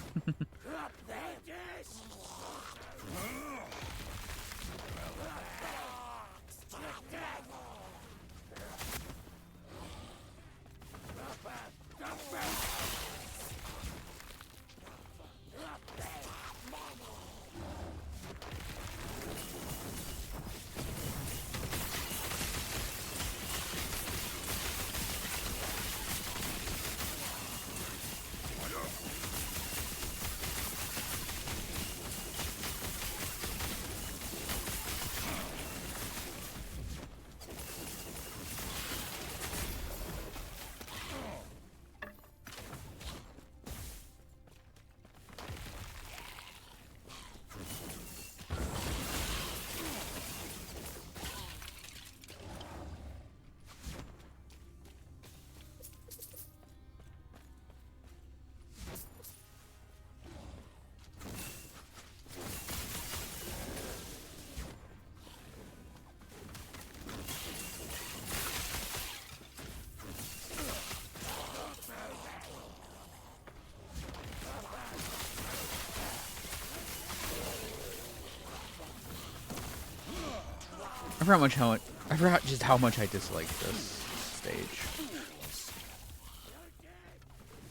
I forgot just how much I dislike this stage.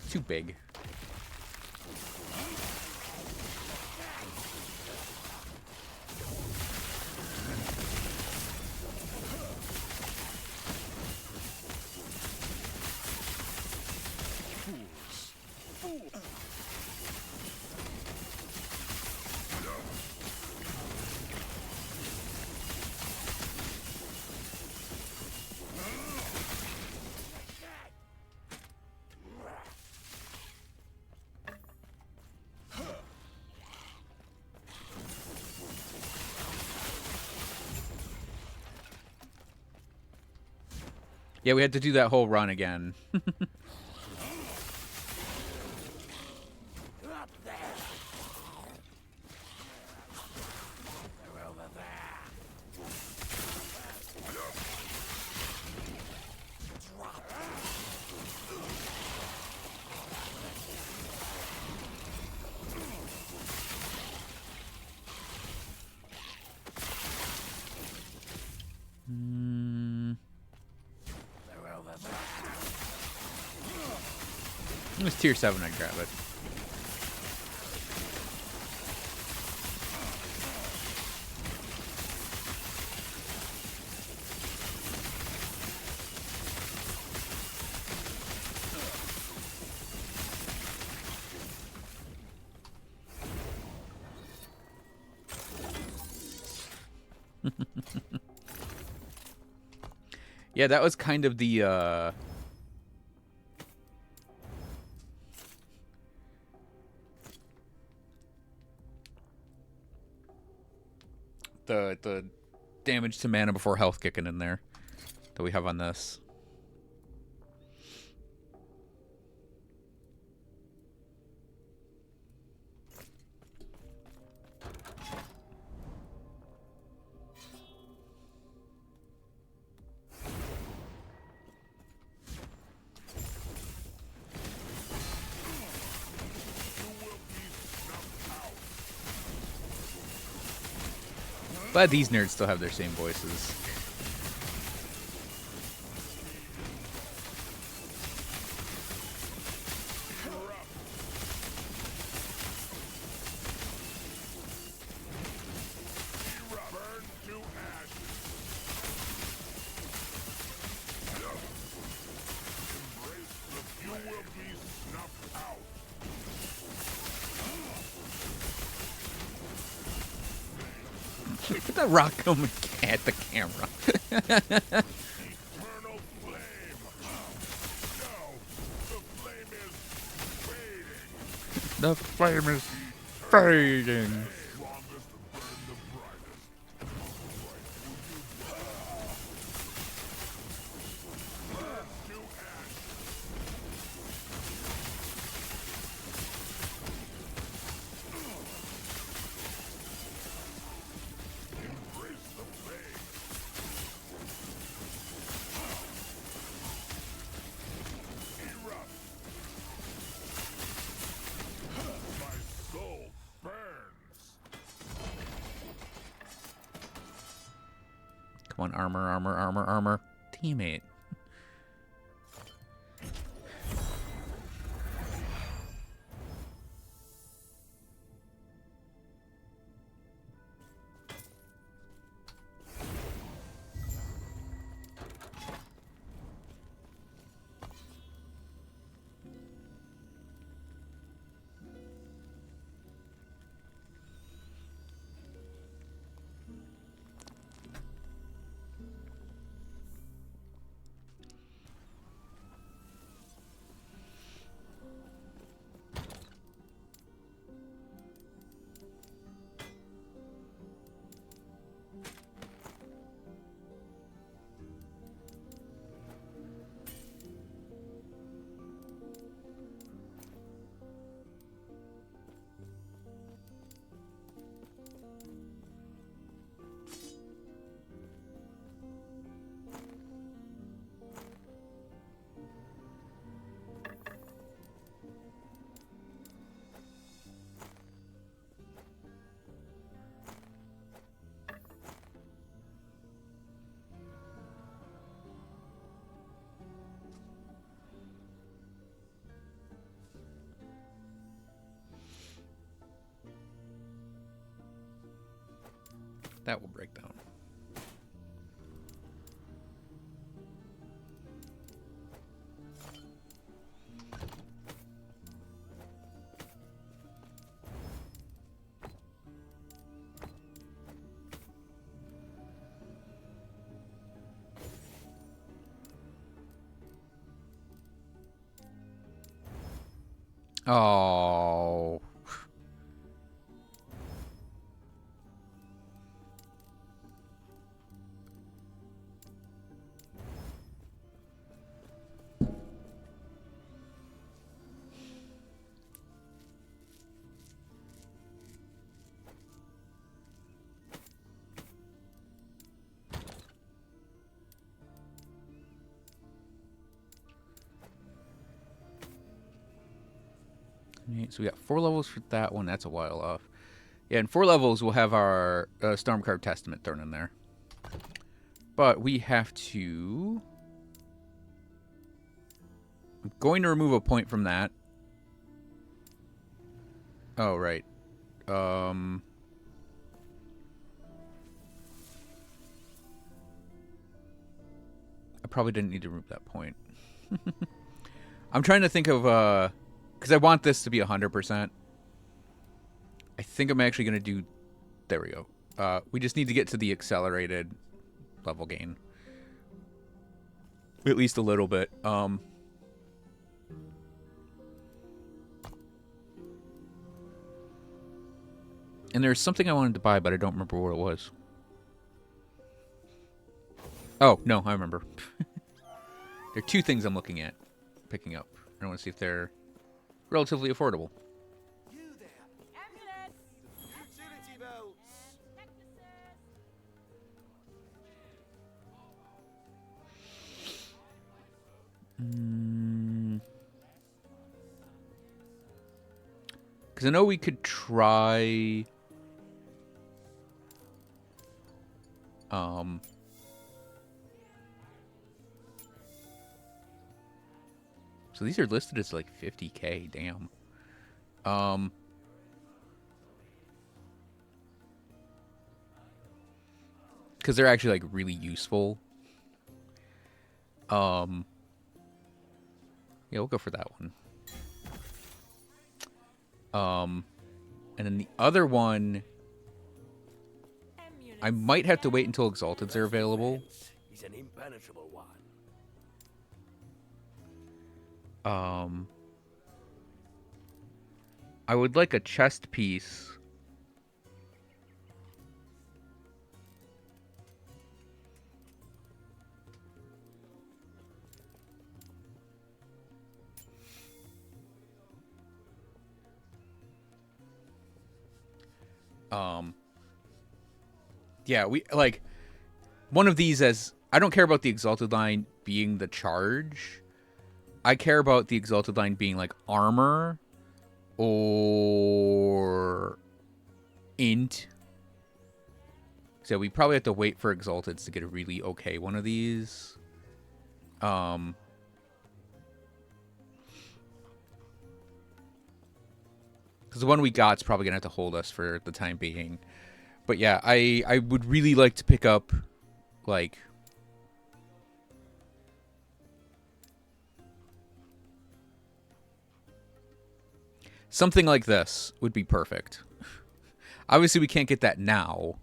It's too big. Yeah, we had to do that whole run again. It was tier 7, I'd grab it. Yeah, that was kind of the the damage to mana before health kicking in there that we have on this. But these nerds still have their same voices. Put that rock coming at the camera. Eternal flame. Now, the flame is fading. The flame is fading. Strongest burn the brightest. To ash. Embrace the flame. Erupt. My soul burns. Come on, armor, armor, armor, armor. Teammate. That will break down. Oh. So we got 4 levels for that one. That's a while off. Yeah, in 4 levels we'll have our Stormcarved Testament thrown in there. But we have to... I'm going to remove a point from that. Oh, right. I probably didn't need to remove that point. I'm trying to think of... because I want this to be 100%. I think I'm actually going to do... There we go. We just need to get to the accelerated level gain. At least a little bit. And there's something I wanted to buy, but I don't remember what it was. Oh, no, I remember. There are 2 things I'm looking at. Picking up. I want to see if they're relatively affordable. You there. Ambulance! Utility belts. Because I know we could try... So these are listed as like 50K, damn. Because they're actually like really useful. Yeah, we'll go for that one. And then the other one... Ambulance! I might have to wait until Exalteds are available. He's an impenetrable one. I would like a chest piece. Yeah, we like one of these as I don't care about the Exalted line being the charge. I care about the Exalted line being like armor or int. So we probably have to wait for Exalteds to get a really okay one of these. Because the one we got's probably gonna have to hold us for the time being. But yeah, I would really like to pick up like something like this would be perfect. Obviously, we can't get that now.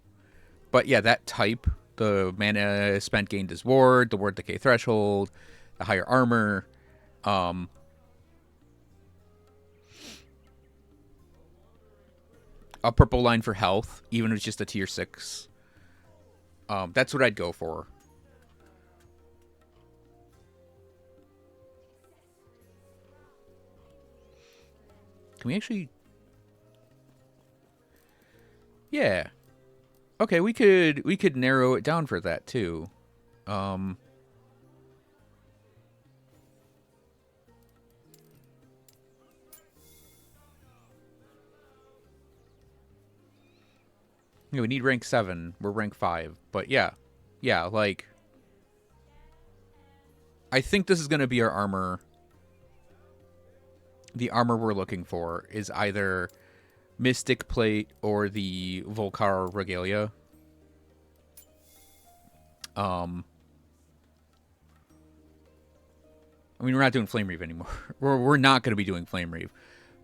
But yeah, that type, the mana spent gained as ward, the ward decay threshold, the higher armor, a purple line for health, even if it's just a tier 6. That's what I'd go for. Can we actually... Yeah. Okay, we could narrow it down for that too. Yeah, we need rank 7. We're rank 5. But yeah. Yeah, like I think this is going to be our armor. The armor we're looking for is either Mystic Plate or the Volcar Regalia. I mean, we're not doing Flame Reave anymore. We're not going to be doing Flame Reave.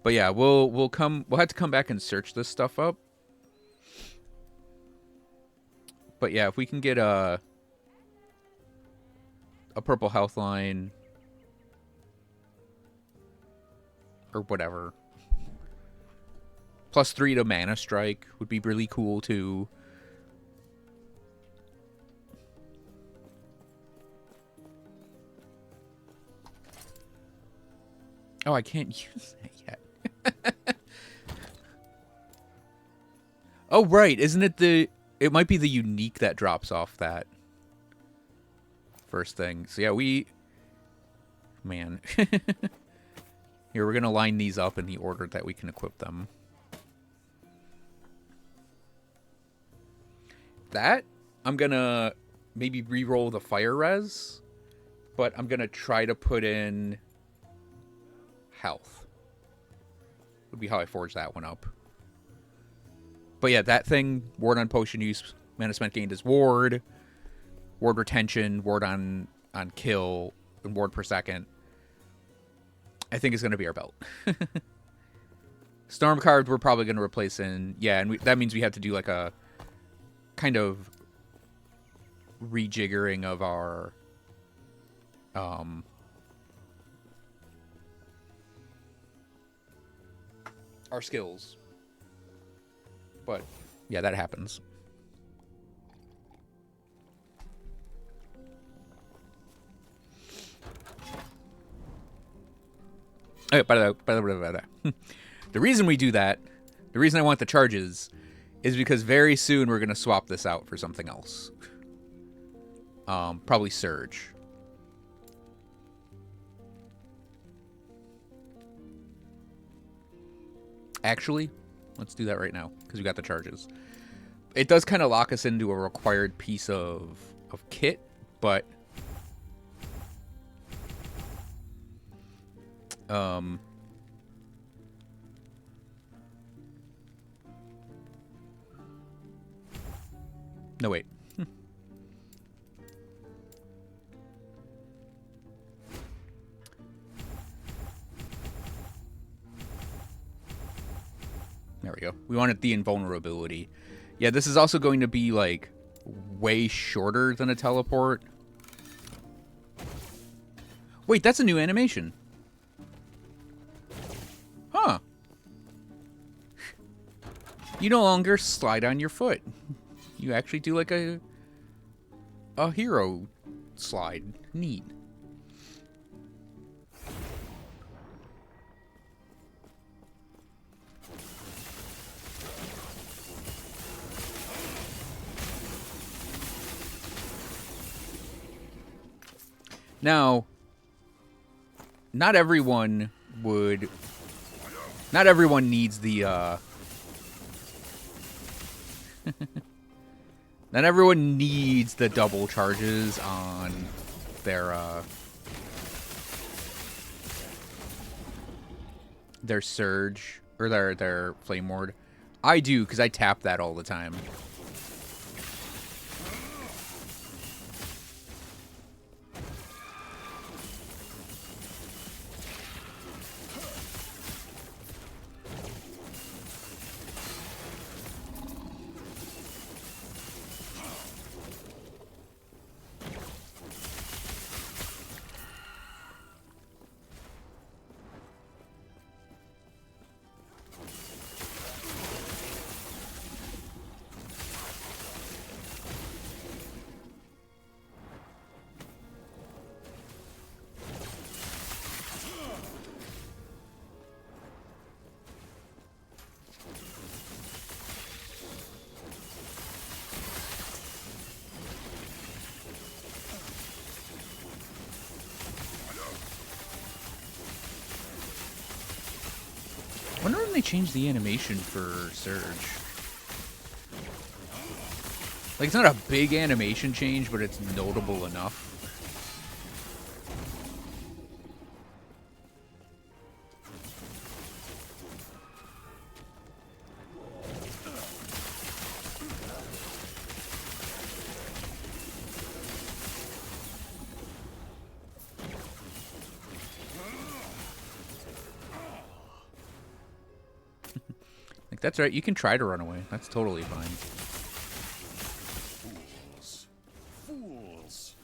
But yeah, we'll have to come back and search this stuff up. But yeah, if we can get a purple health line or whatever. +3 to Mana Strike would be really cool too. Oh, I can't use that yet. Oh, right. Isn't it the... It might be the unique that drops off that first thing. So, yeah, we... Man. Here, we're going to line these up in the order that we can equip them. That, I'm going to maybe re-roll the Fire Res, but I'm going to try to put in health. Would be how I forge that one up. But yeah, that thing, ward on potion use, mana spent gained as ward retention, ward on kill, and ward per second, I think is going to be our belt. Storm card we're probably going to replace in, yeah, and that means we have to do like a kind of rejiggering of our skills. But yeah, that happens. Okay, the reason we do that, the reason I want the charges, is because very soon we're going to swap this out for something else. Probably Surge. Actually, let's do that right now, because we got the charges. It does kind of lock us into a required piece of kit, but... No, wait. There we go. We wanted the invulnerability. Yeah, this is also going to be, like, way shorter than a teleport. Wait, that's a new animation. Huh. You no longer slide on your foot. You actually do, like, a hero slide. Neat. Now, not everyone needs the, not everyone needs the double charges on their surge, or their flame ward. I do, because I tap that all the time. I wonder when they changed the animation for Surge. Like, it's not a big animation change, but it's notable enough. Like, that's right, you can try to run away. That's totally fine. Fools.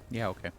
Yeah, okay.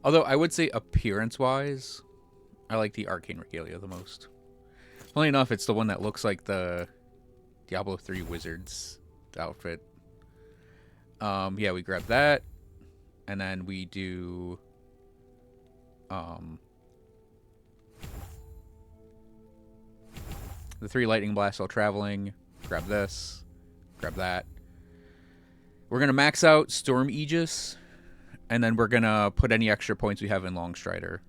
Although I would say appearance-wise, I like the Arcane Regalia the most. Funny enough, it's the one that looks like the Diablo 3 Wizard's outfit. Yeah, we grab that, and then we do the 3 lightning blasts while traveling. Grab this, grab that. We're gonna max out Storm Aegis, And then we're gonna put any extra points we have in Longstrider.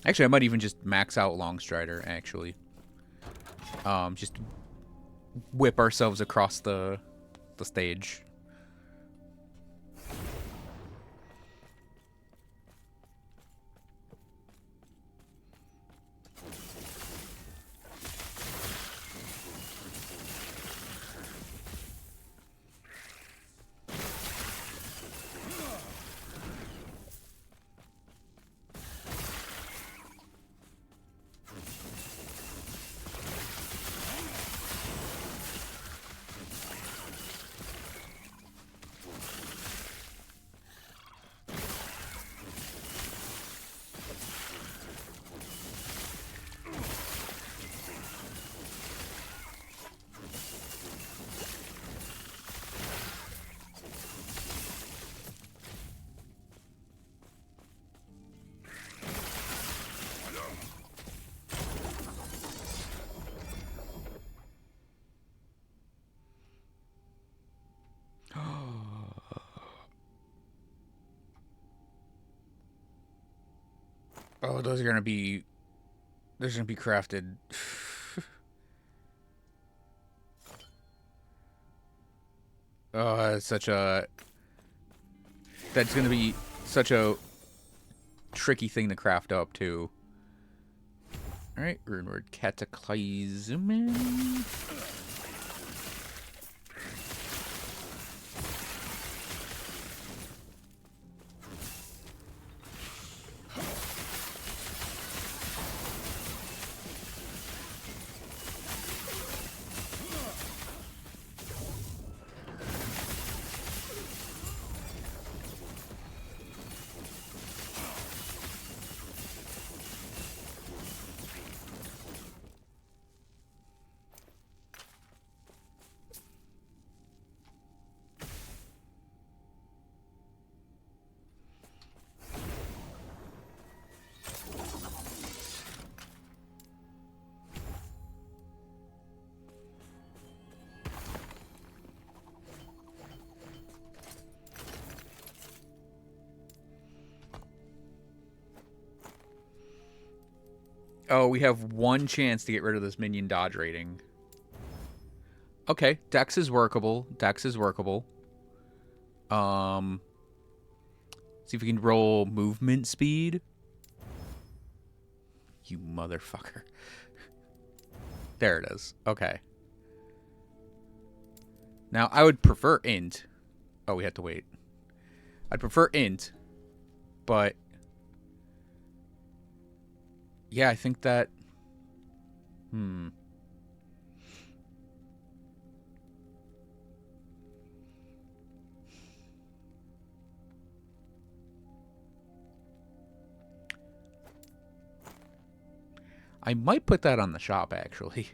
Actually, I might even just max out Longstrider, actually. Just whip ourselves across the stage. Oh, those are gonna be... Those are gonna be crafted. Oh, it's such a... That's gonna be such a tricky thing to craft up, too. Alright, Runeward Cataclysm. Oh, we have one chance to get rid of this minion dodge rating. Okay, Dex is workable. Dex is workable. See if we can roll movement speed. You motherfucker. There it is. Okay. Now, I would prefer int. Oh, we had to wait. I'd prefer int, but... Yeah, I think that... I might put that on the shop, actually.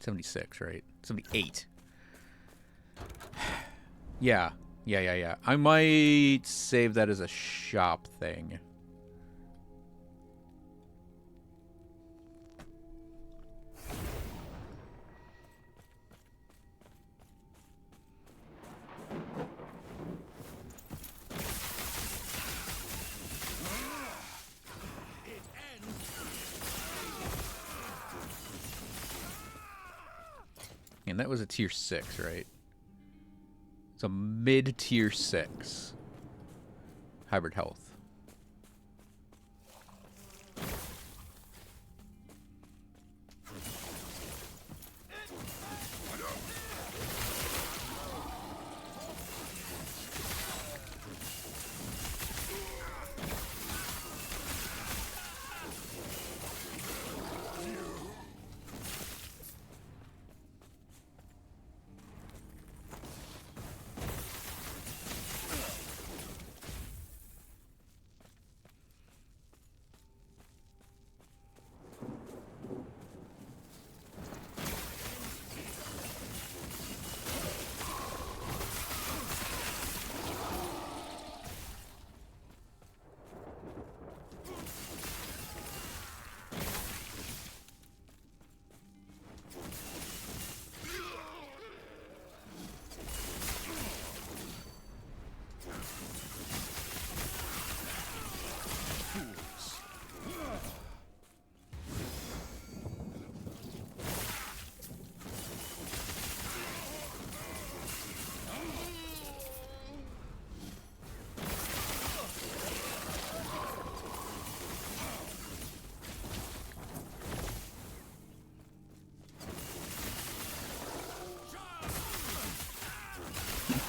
76, right? 78. Yeah. I might save that as a shop thing. And that was a tier 6, right? It's a mid-tier 6. Hybrid health.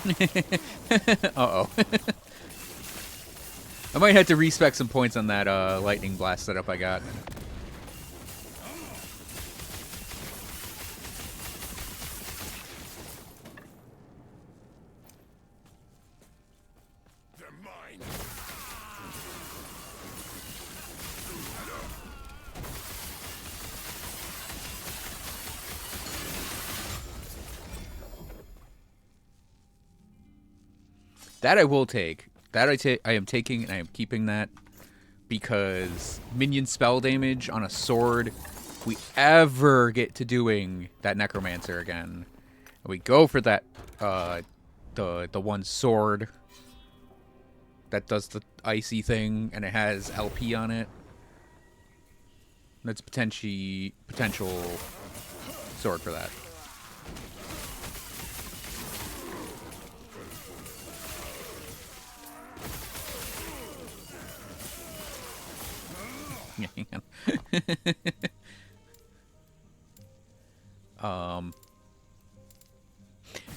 Uh-oh. I might have to respec some points on that lightning blast setup I got. They're mine. That I will take. That I am taking and I am keeping that because minion spell damage on a sword. If we ever get to doing that necromancer again, and we go for that the one sword that does the icy thing and it has LP on it. That's potential sword for that.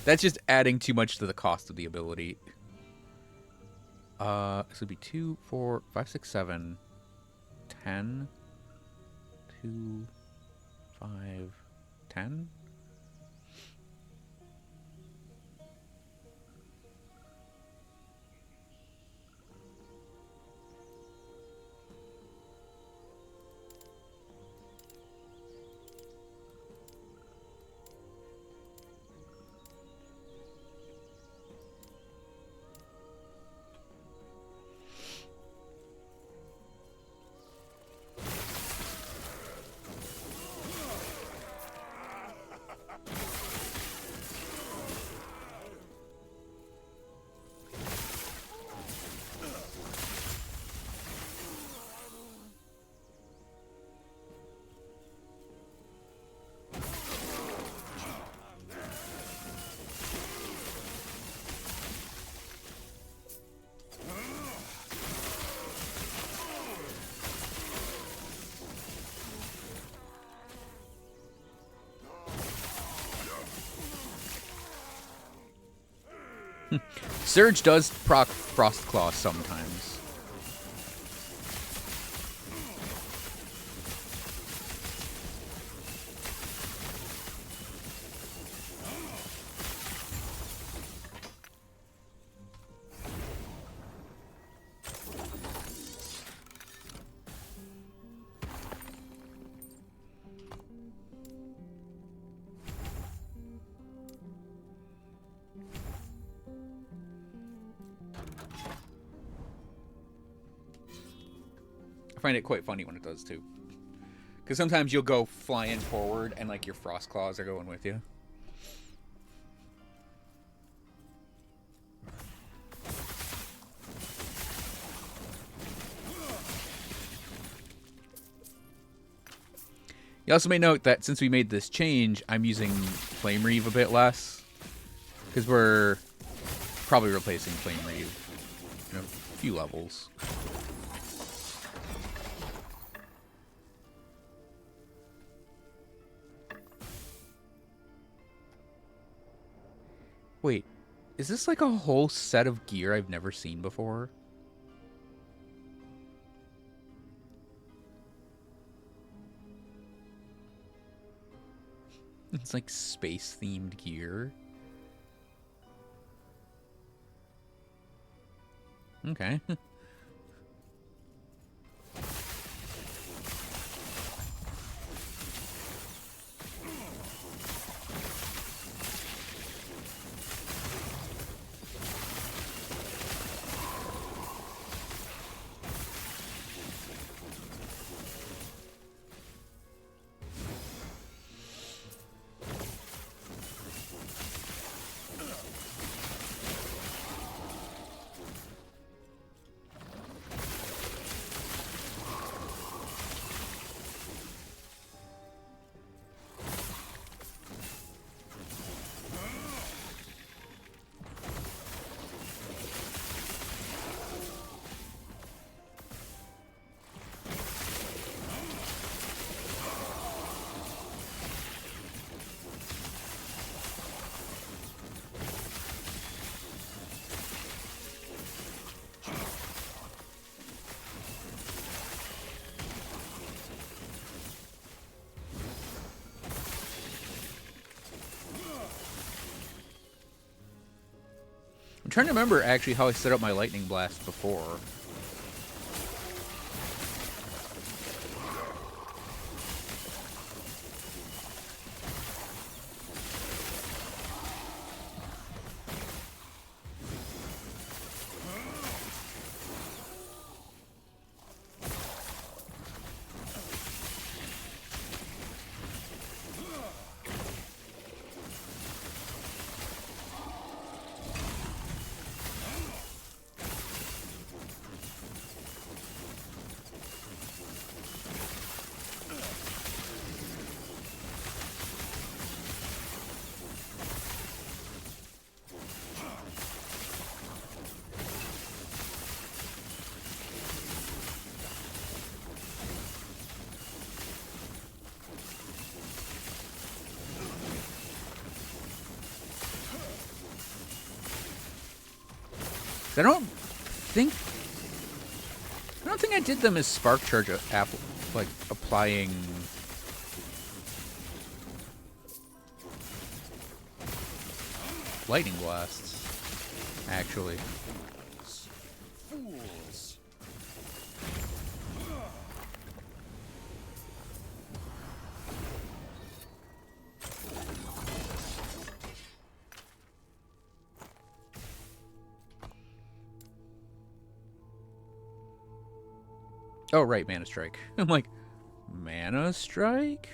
That's just adding too much to the cost of the ability. This would be 2, 4, 5, 6, 7, 10, 2, 5, 10. Surge does proc Frostclaw sometimes. I find it quite funny when it does too. Because sometimes you'll go flying forward and like your frost claws are going with you. You also may note that since we made this change, I'm using Flame Reave a bit less. Because we're probably replacing Flame Reave in a few levels. Wait, is this like a whole set of gear I've never seen before? It's like space-themed gear. Okay. trying to remember actually how I set up my lightning blast before. I don't think I did them as spark charge like applying lightning blasts, actually. Fools. Oh, right, Mana Strike. I'm like, Mana Strike?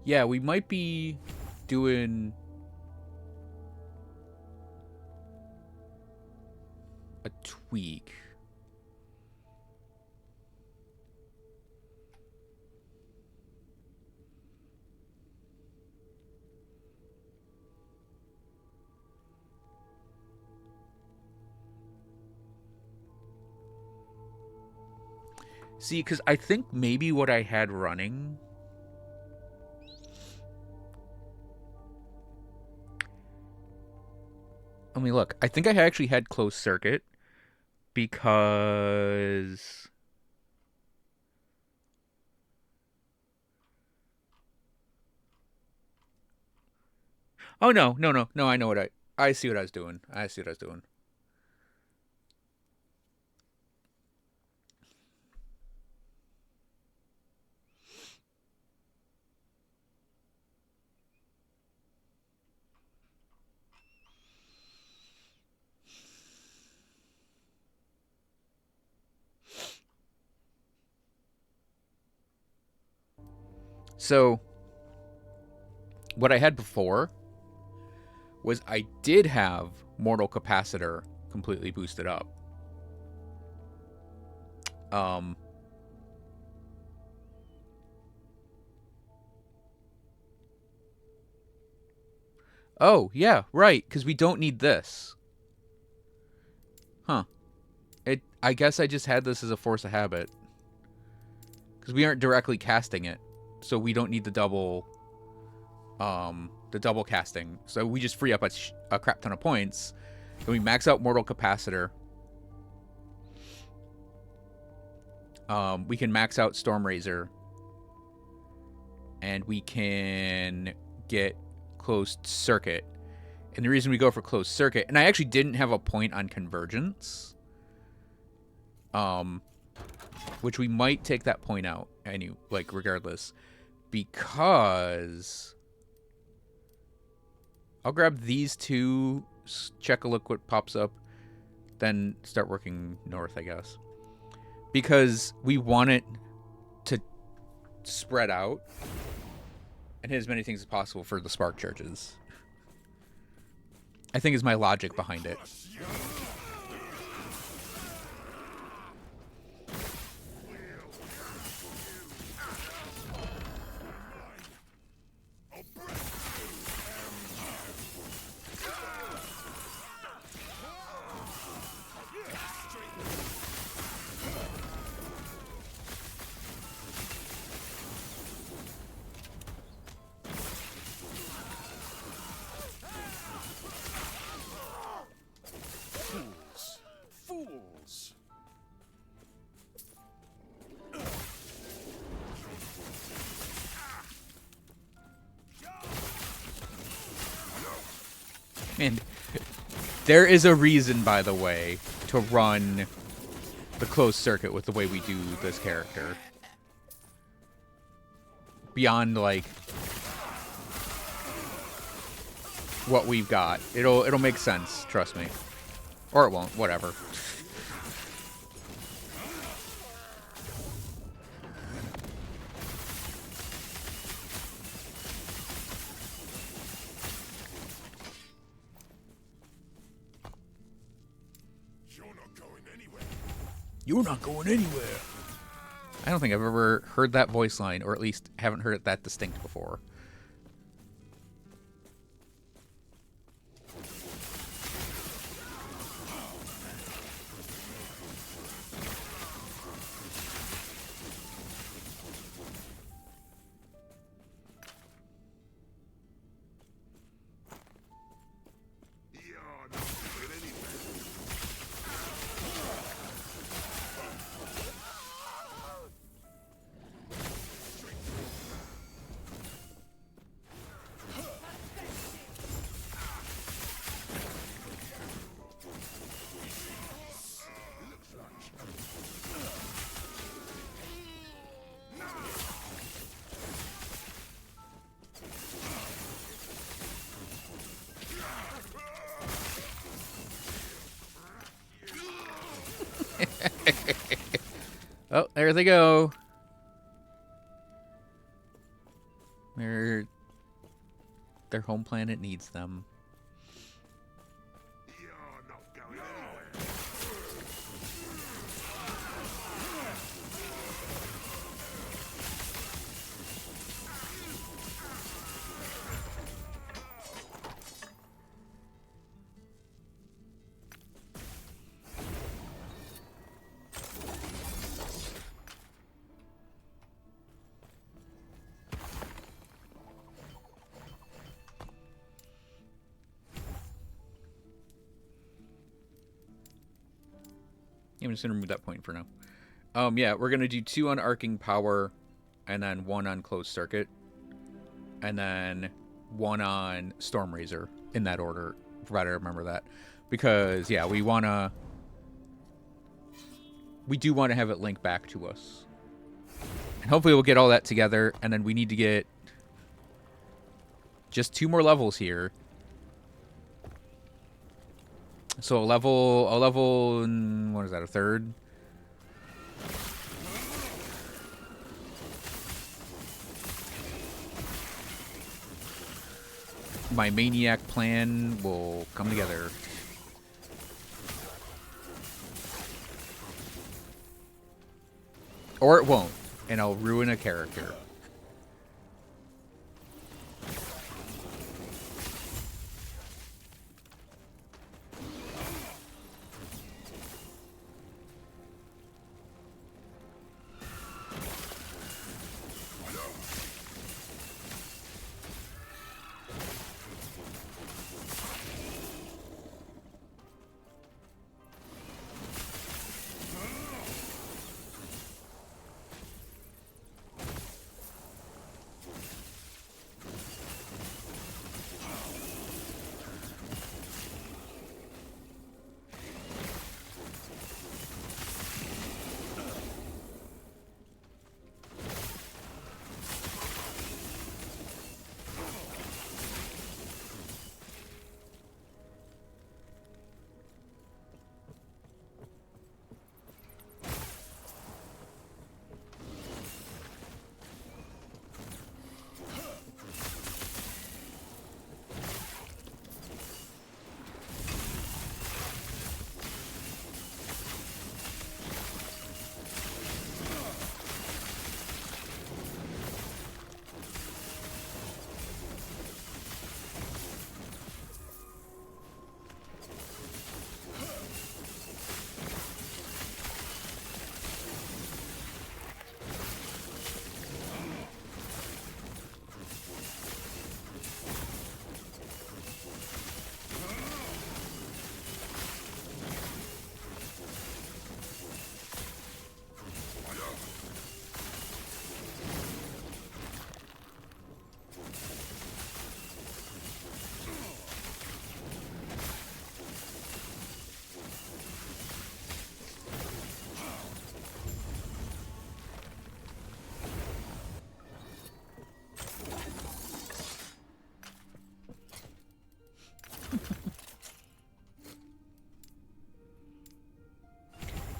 Yeah, we might be doing a tweak. See, because I think maybe what I had running... Let me look. I think I actually had closed circuit because... Oh, no, I know what I see what I was doing. I see what I was doing. So, what I had before was I did have Mortal Capacitor completely boosted up. Oh, yeah, right, because we don't need this. Huh. I guess I just had this as a force of habit. Because we aren't directly casting it. So we don't need the double casting. So we just free up a crap ton of points. And we max out Mortal Capacitor. We can max out Storm Razor. And we can get Closed Circuit. And the reason we go for Closed Circuit, and I actually didn't have a point on Convergence. Which we might take that point out regardless. Because I'll grab these two, check a look what pops up, then start working north, I guess. Because we want it to spread out and hit as many things as possible for the spark charges. I think is my logic behind it. And there is a reason, by the way, to run the closed circuit with the way we do this character. Beyond, like, what we've got. It'll make sense, trust me. Or it won't, whatever. You're not going anywhere. I don't think I've ever heard that voice line, or at least haven't heard it that distinct before. Oh, there they go. Their home planet needs them. You're not going anywhere. I'm just gonna remove that point for now. Yeah, we're gonna do 2 on arcing power, and then 1 on closed circuit, and then 1 on Stormrazor in that order. Provided I remember that, because yeah, we do want to have it link back to us, and hopefully we'll get all that together. And then we need to get just 2 more levels here. So a level, what is that, a third? My maniac plan will come together. Or it won't, and I'll ruin a character.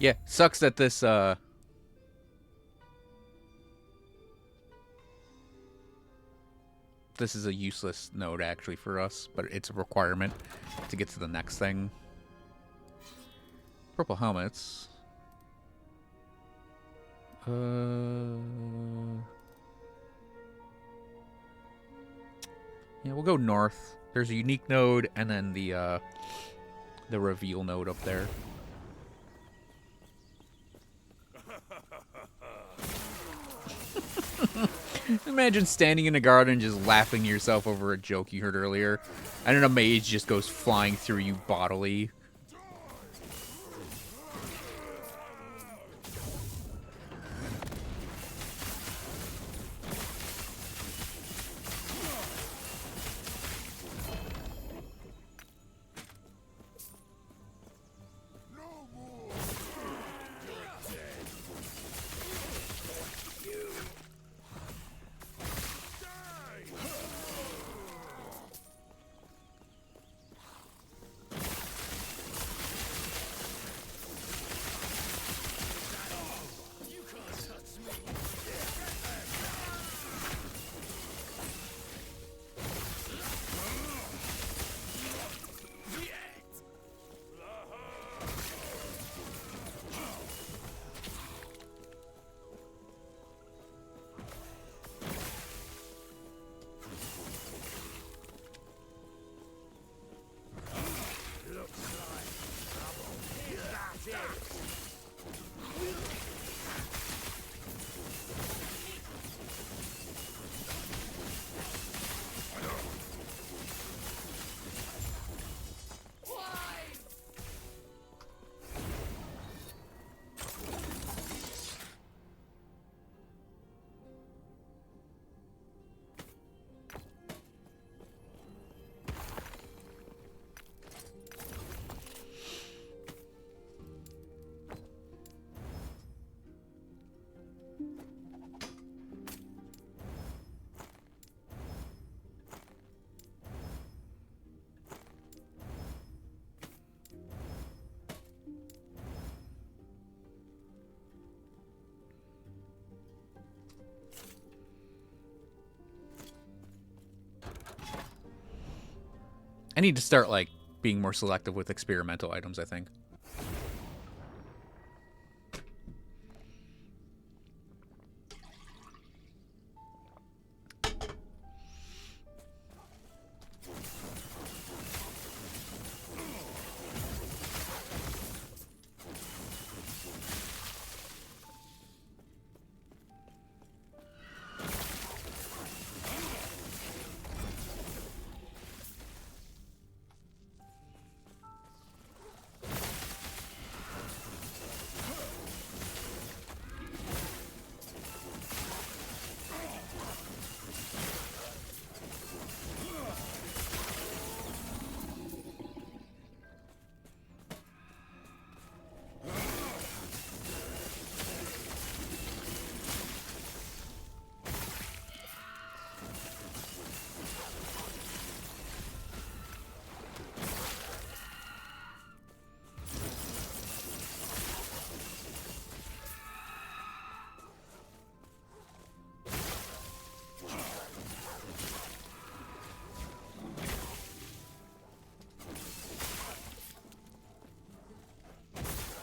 Yeah, sucks that this this is a useless node actually for us, but it's a requirement to get to the next thing. Purple helmets. Yeah, we'll go north. There's a unique node and then the reveal node up there. Imagine standing in a garden just laughing to yourself over a joke you heard earlier, and then a mage just goes flying through you bodily. I need to start, like, being more selective with experimental items, I think.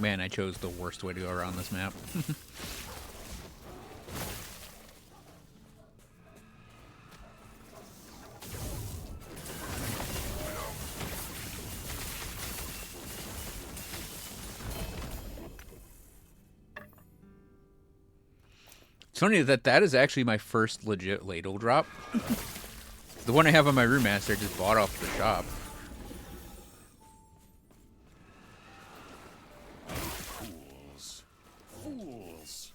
Man, I chose the worst way to go around this map. It's funny that that is actually my first legit ladle drop. The one I have on my room master I just bought off the shop. Fools.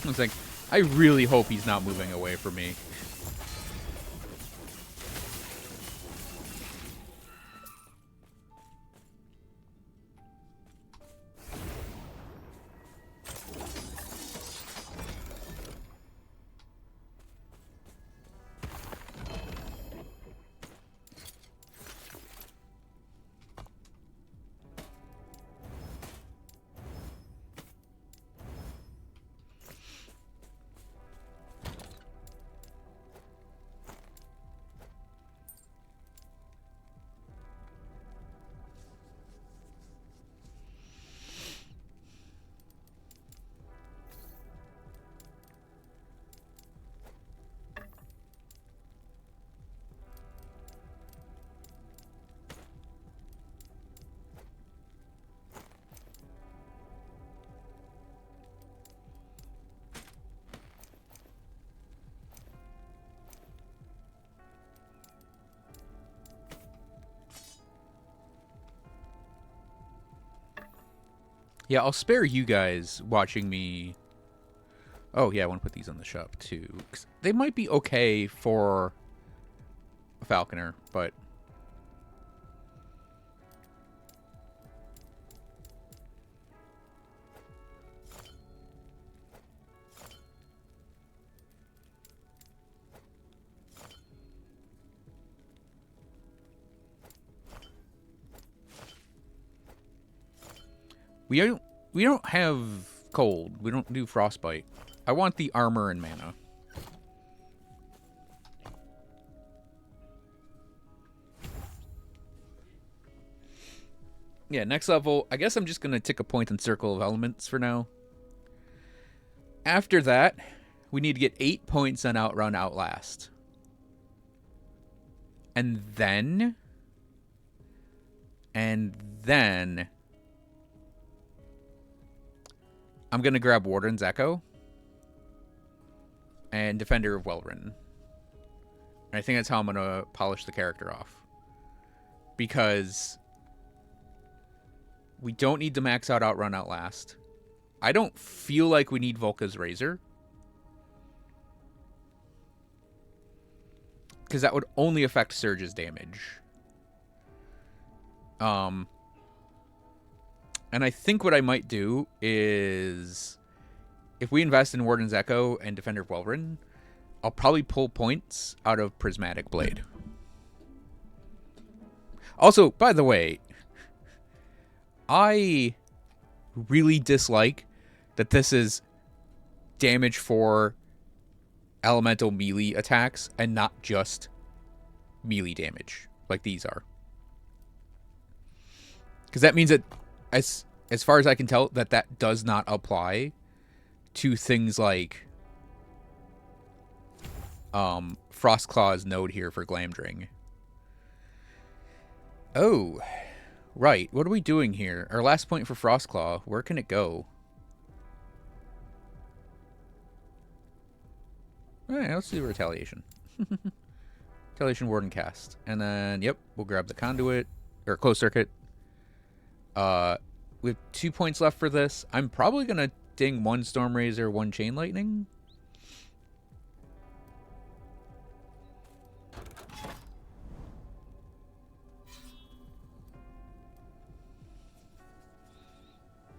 It's like, I really hope he's not moving away from me. Yeah, I'll spare you guys watching me. Oh, yeah, I want to put these on the shop, too. 'Cause they might be okay for a Falconer, but... We don't have cold. We don't do frostbite. I want the armor and mana. Yeah, next level, I guess I'm just going to tick a point in Circle of Elements for now. After that, we need to get 8 points on Outrun Outlast. And then... I'm going to grab Warden's Echo and Defender of Welrin. And I think that's how I'm going to polish the character off. Because we don't need to max out Outrun Outlast. I don't feel like we need Volka's Razor. Because that would only affect Surge's damage. And I think what I might do is, if we invest in Warden's Echo and Defender of Welrin, I'll probably pull points out of Prismatic Blade. Also, by the way, I really dislike that this is damage for elemental melee attacks and not just melee damage like these are. Because that means that, as far as I can tell, that does not apply to things like Frostclaw's node here for Glamdring. Oh, right. What are we doing here? Our last point for Frostclaw. Where can it go? All right, let's do Retaliation. Retaliation Warden cast. And then, yep, we'll grab the Conduit, or Closed Circuit. We have 2 points left for this. I'm probably going to ding 1 Storm Razor, 1 Chain Lightning.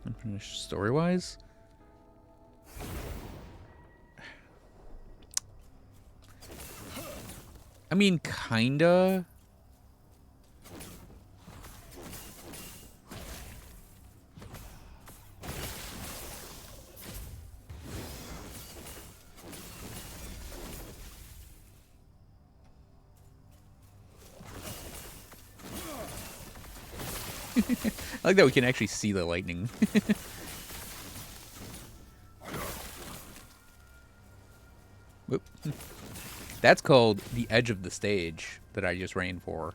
Unfinished story-wise. I mean, kinda. I like that we can actually see the lightning. Whoop. That's called the edge of the stage that I just ran for.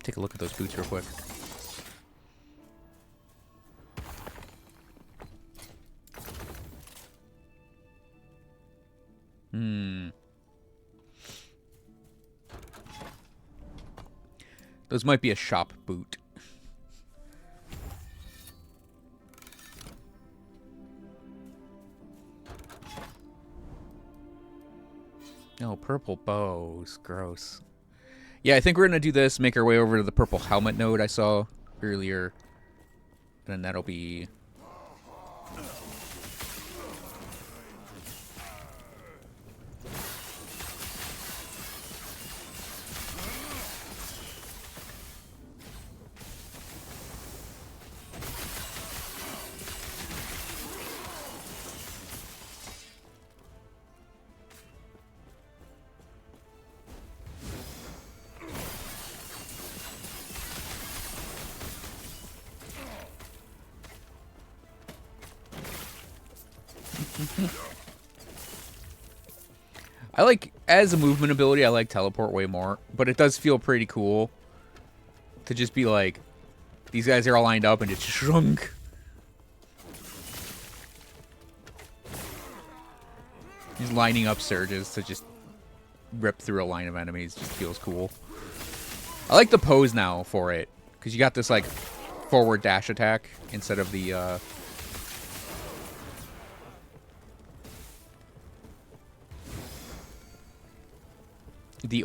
Take a look at those boots real quick. Those might be a shop boot. No, purple bows. Gross. Yeah, I think we're going to do this, make our way over to the purple helmet node I saw earlier. And then that'll be... I like, as a movement ability, I like teleport way more, but it does feel pretty cool to just be like, these guys are all lined up and just shrunk. Just lining up surges to just rip through a line of enemies just feels cool. I like the pose now for it, because you got this like forward dash attack instead of the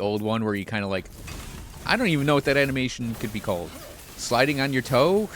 old one where you kind of like, I don't even know what that animation could be called. Sliding on your toe?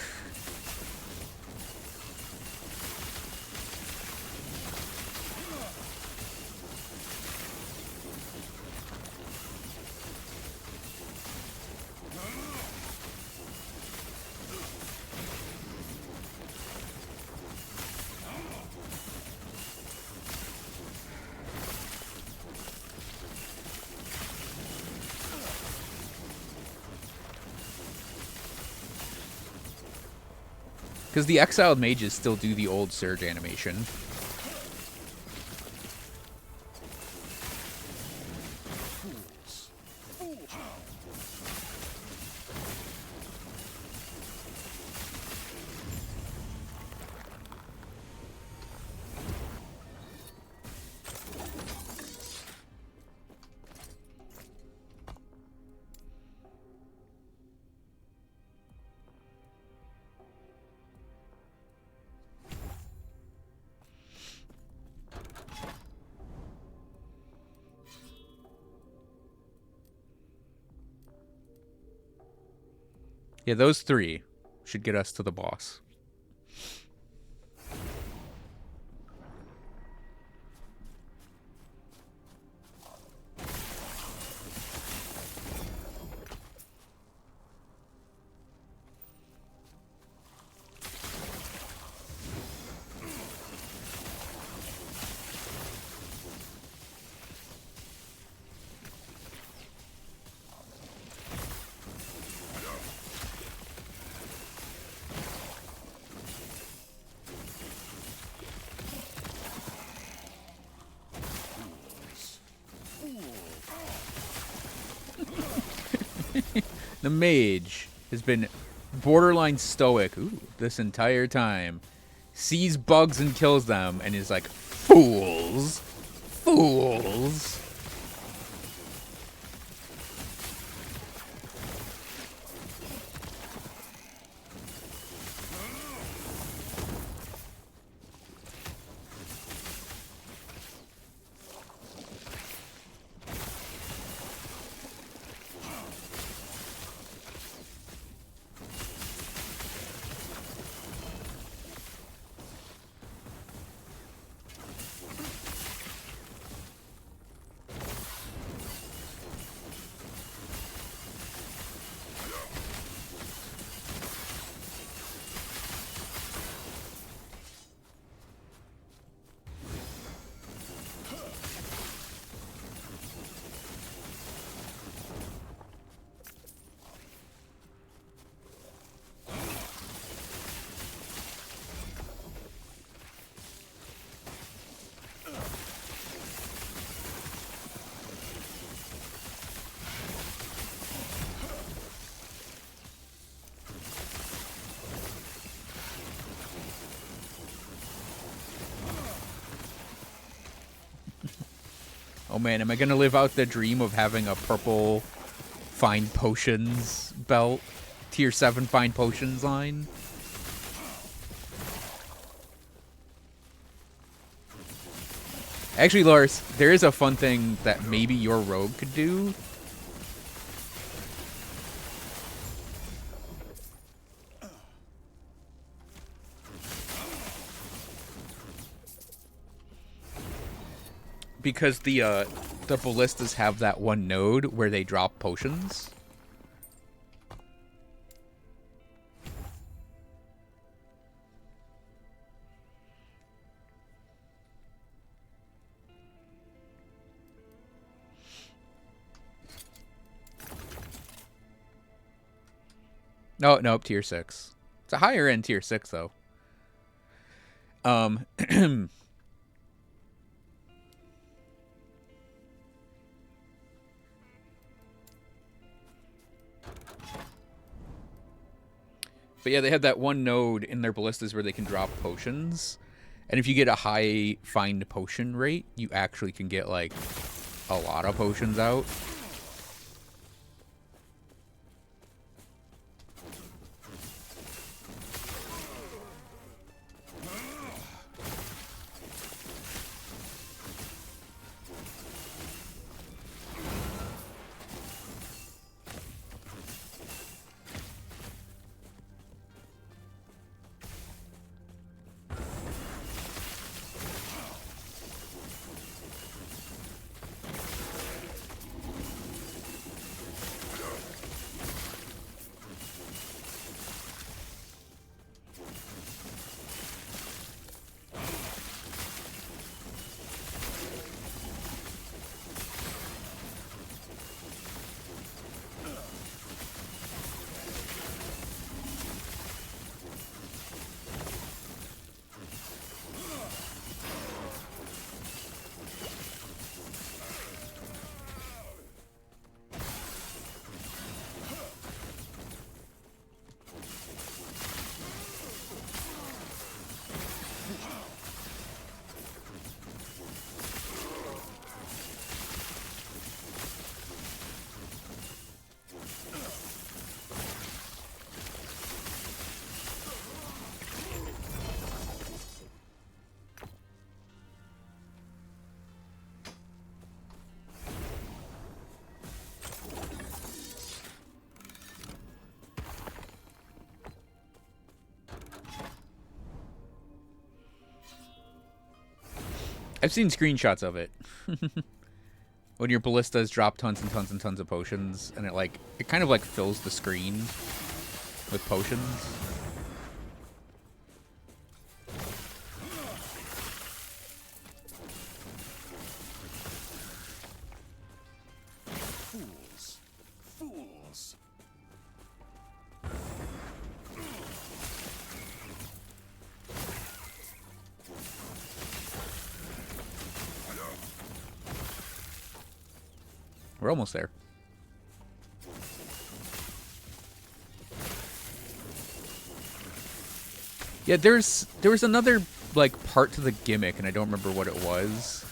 Because the exiled mages still do the old surge animation. Yeah, those three should get us to the boss. The mage has been borderline stoic this entire time. Sees bugs and kills them and is like, fools. Fools. Oh man, am I gonna live out the dream of having a purple find potions belt? Tier 7 find potions line? Actually, Lars, there is a fun thing that maybe your rogue could do. Because the ballistas have that one node where they drop potions. No, nope, tier 6. It's a higher end tier 6 though. But yeah, they have that one node in their ballistas where they can drop potions. And if you get a high find potion rate, you actually can get, like, a lot of potions out. I've seen screenshots of it. When your ballistas drop tons and tons and tons of potions, and it kind of like fills the screen with potions. Fools. Fools. We're almost there. Yeah, there was another like part to the gimmick, and I don't remember what it was.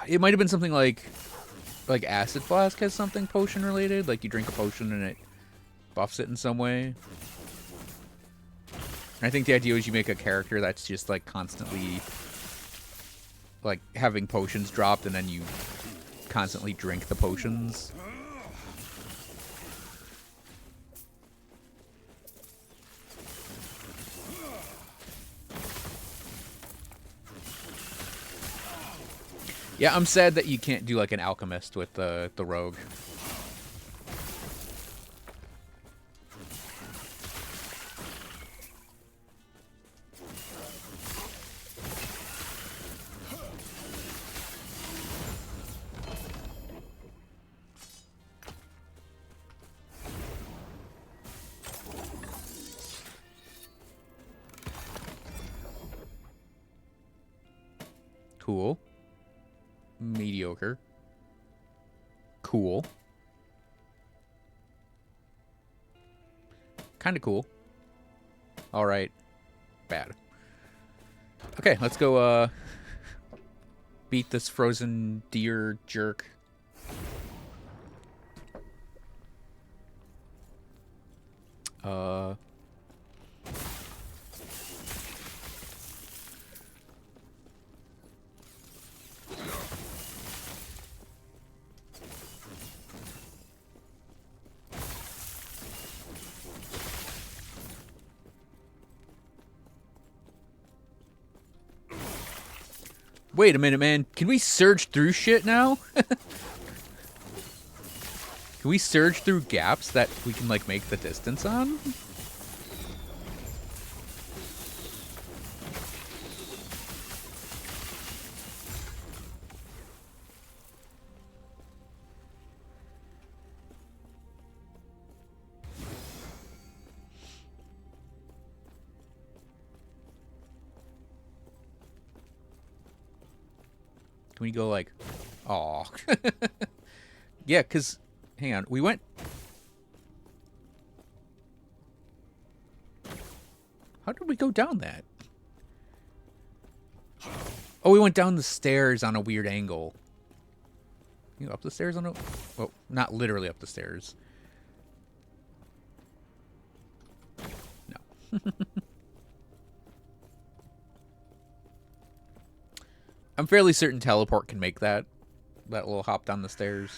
It might have been something like Acid Flask has something potion related, like you drink a potion and it buffs it in some way. And I think the idea is you make a character that's just like constantly like having potions dropped, and then you constantly drink the potions. Yeah, I'm sad that you can't do like an alchemist with the rogue. Cool. Mediocre. Cool. Kind of cool. All right. Bad. Okay, let's go beat this frozen deer jerk. Wait a minute, man. Can we surge through shit now? Can we surge through gaps that we can, like, make the distance on? Can we go like, oh, yeah, because, hang on, we went, how did we go down that? Oh, we went down the stairs on a weird angle. You go up the stairs on a, well, not literally up the stairs. No. I'm fairly certain teleport can make that little hop down the stairs.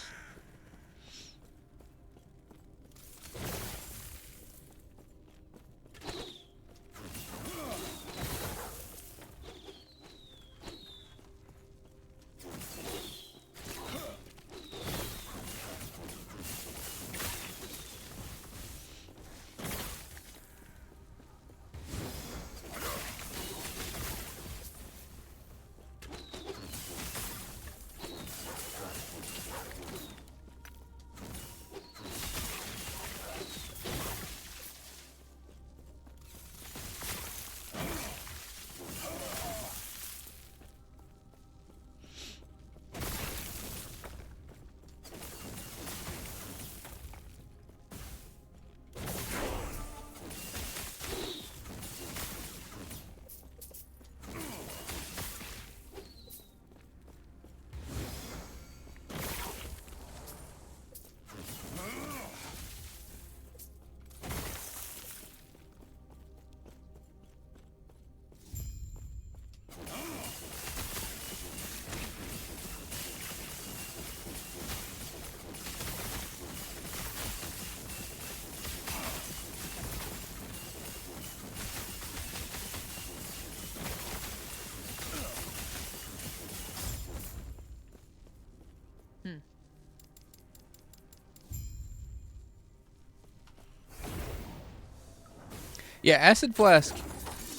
Yeah, Acid Flask,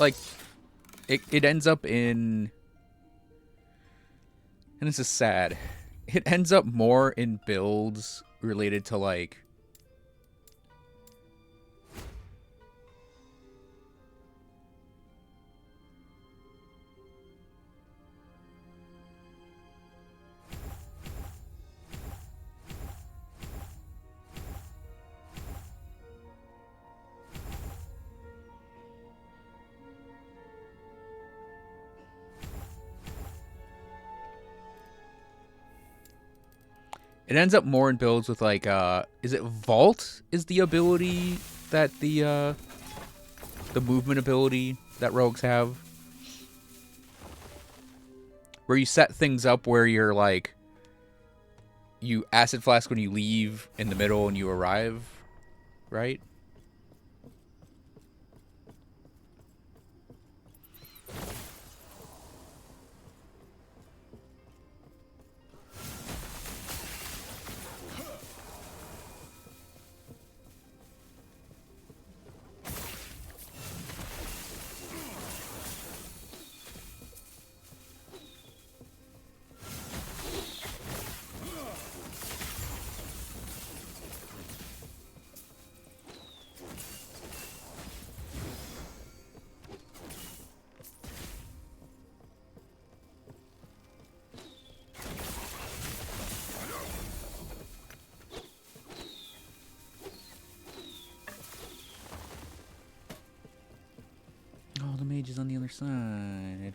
like, it ends up in, and this is sad, it ends up more in builds related to, like, it ends up more in builds with, like, is it Vault is the ability that the movement ability that rogues have? Where you set things up where you're, like, you Acid Flask when you leave in the middle and you arrive, right? Oh, the mage is on the other side.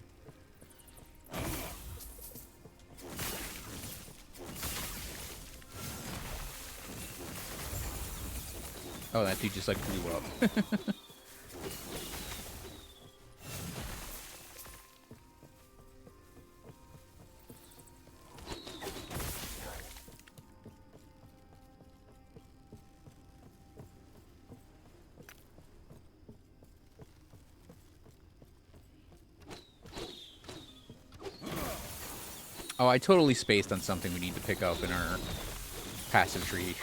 Oh, that dude just like blew up. Oh, I totally spaced on something we need to pick up in our passive tree.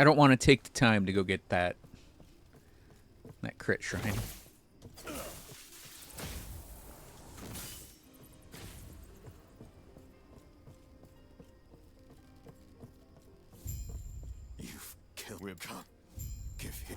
I don't want to take the time to go get that crit shrine. You've killed Ribcon. Give him.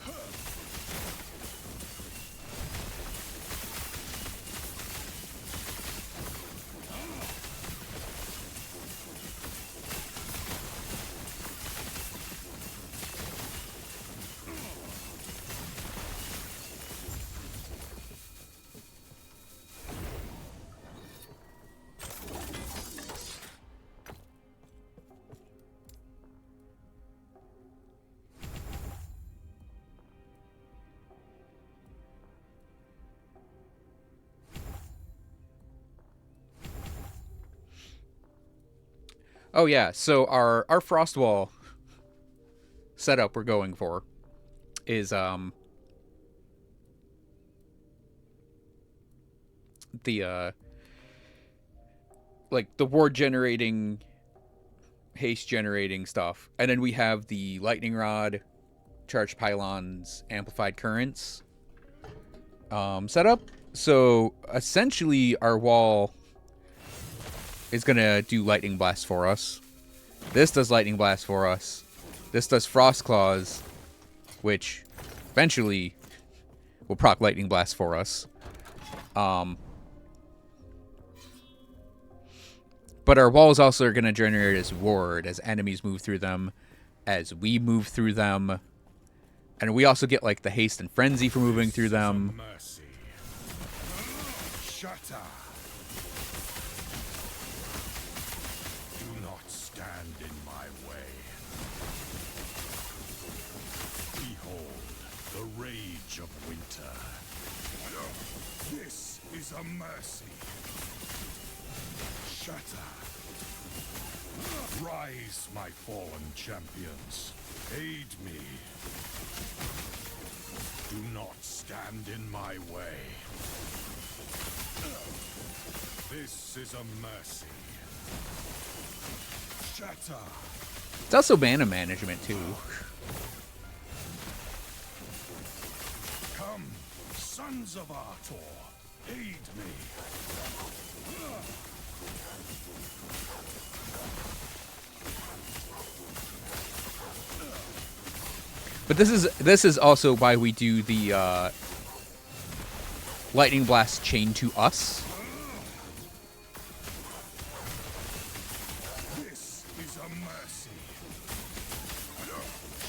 Oh yeah, so our frost wall setup we're going for is the like the ward generating, haste generating stuff, and then we have the lightning rod, charged pylons, amplified currents setup. So essentially our wall is gonna do lightning blast for us. This does lightning blast for us. This does frost claws, which eventually will proc lightning blast for us. But our walls also are gonna generate as ward as enemies move through them, as we move through them, and we also get like the haste and frenzy for moving through them. Mercy. Shatter. Do not stand in my way. Behold the rage of winter. This is a mercy. Shatter. Rise, my fallen champions. Aid me. Do not stand in my way. This is a mercy. Shatter. It's also mana management too. Come, sons of Artor. Aid me. But this is also why we do the lightning blast chain to us. This is a mercy.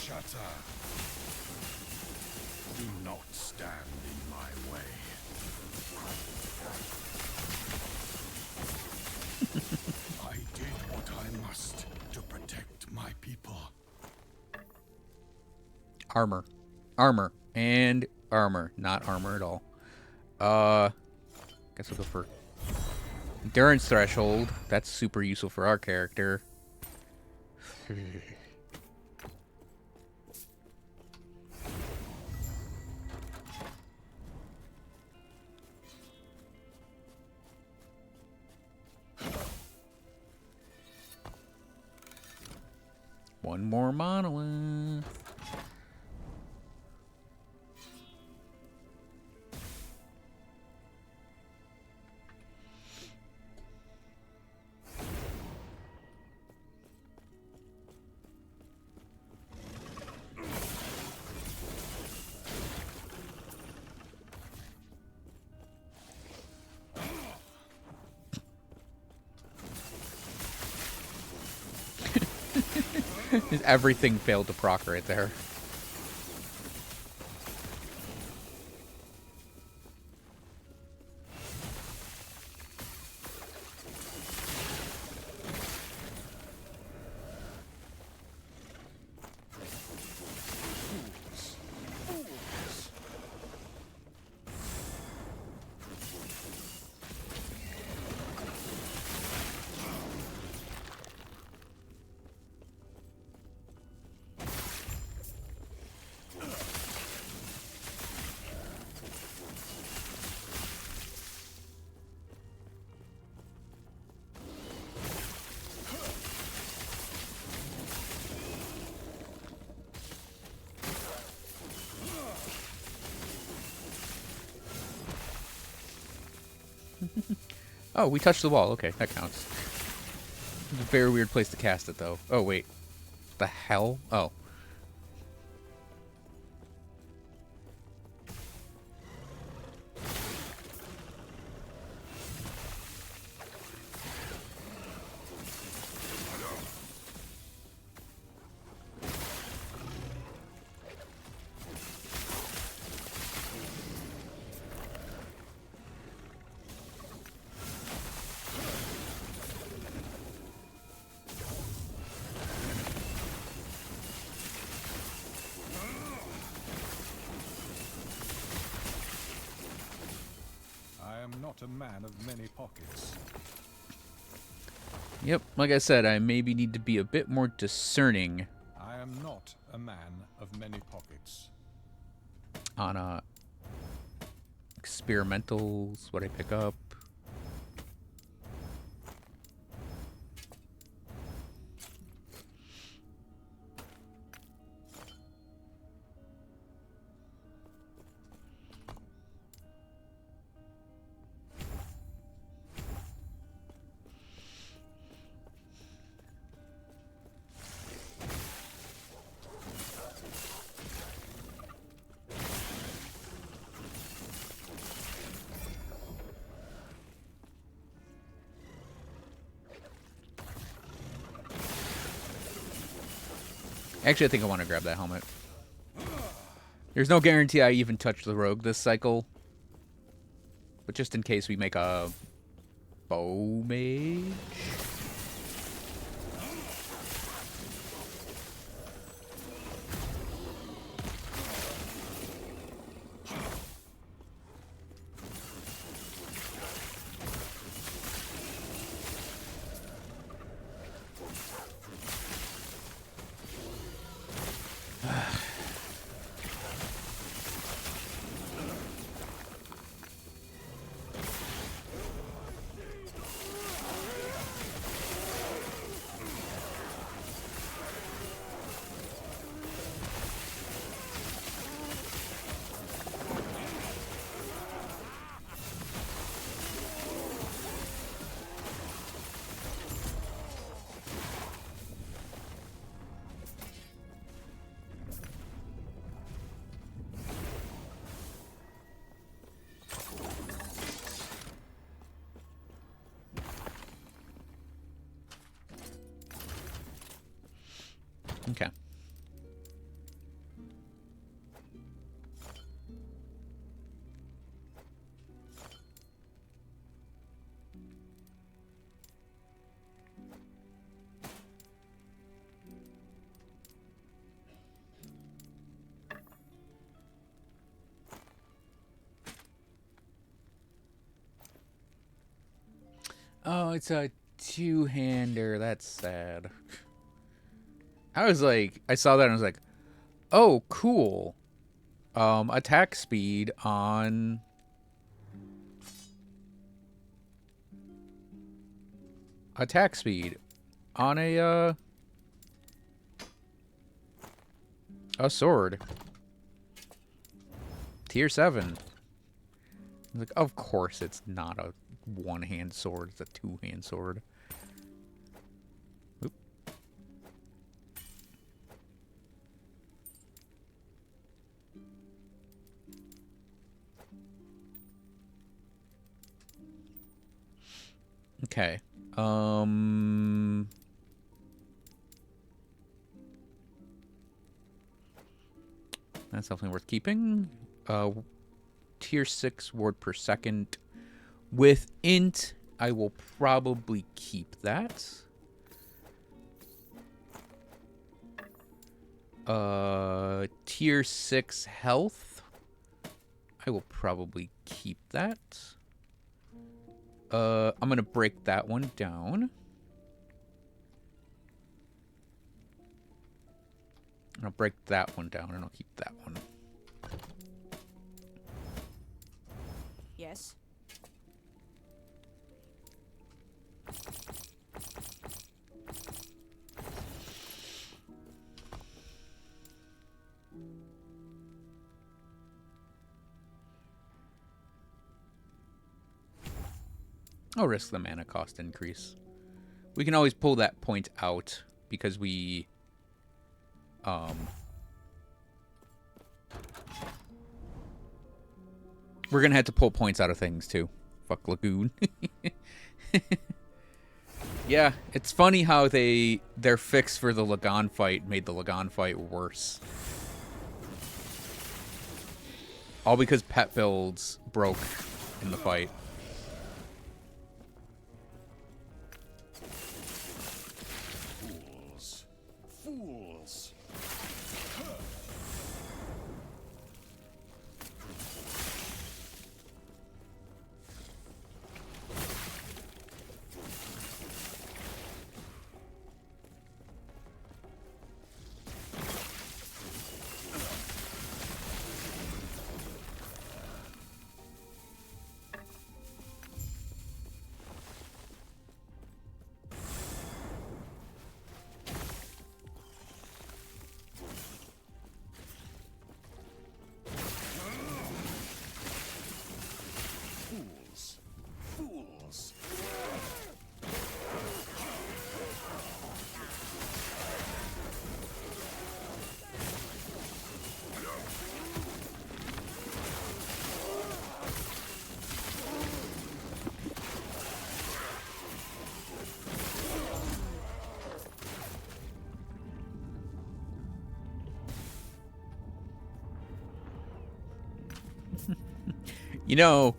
Shatter. Do not stand in my way. I did what I must to protect my people. Armor, and armor. Not armor at all. Guess we'll go for endurance threshold. That's super useful for our character. One more monolith. Just everything failed to proc right there. Oh, we touched the wall. Okay, that counts. It's a very weird place to cast it, though. Oh, wait. The hell? Oh. I am not a man of many pockets. Yep, like I said, I maybe need to be a bit more discerning I am not a man of many pockets. on experimentals, what I pick up. Actually, I think I want to grab that helmet. There's no guarantee I even touch the rogue this cycle. But just in case we make a bow mage. Okay. Oh, it's a two-hander. That's sad. I was like, I saw that and I was like, oh, cool. Attack speed on... Attack speed on a sword. Tier 7. I was like, of course it's not a one-hand sword. It's a two-hand sword. Oop. Okay. That's definitely worth keeping. Tier 6 ward per second. With int, I will probably keep that. Tier 6 health. I will probably keep that. I'm going to break that one down. I'll break that one down and I'll keep that one. Yes. I'll risk the mana cost increase. We can always pull that point out because we... we're going to have to pull points out of things, too. Fuck Lagoon. Yeah, it's funny how their fix for the Lagon fight made the Lagon fight worse. All because pet builds broke in the fight. Fools. Fools. Fools. Fools. You know,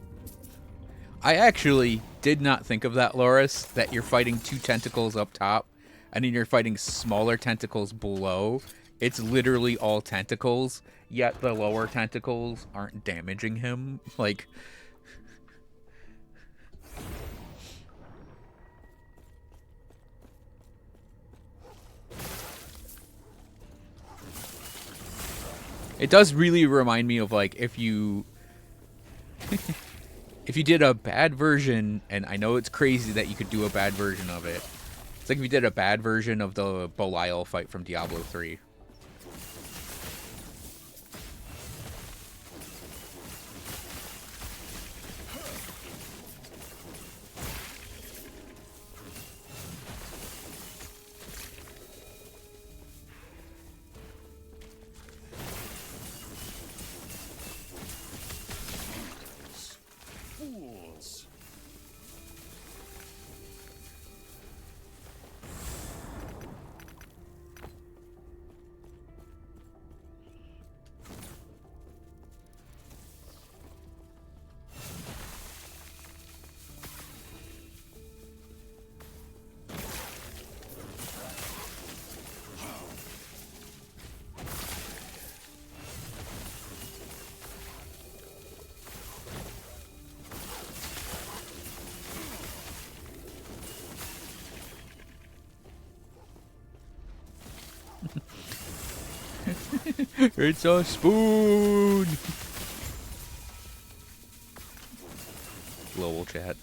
I actually did not think of that, Loris, that you're fighting two tentacles up top, and then you're fighting smaller tentacles below. It's literally all tentacles, yet the lower tentacles aren't damaging him. Like... It does really remind me of, like, if you... if you did a bad version, and I know it's crazy that you could do a bad version of it. It's like if you did a bad version of the Belial fight from Diablo 3. Fools. It's a spoon! Lowell chat.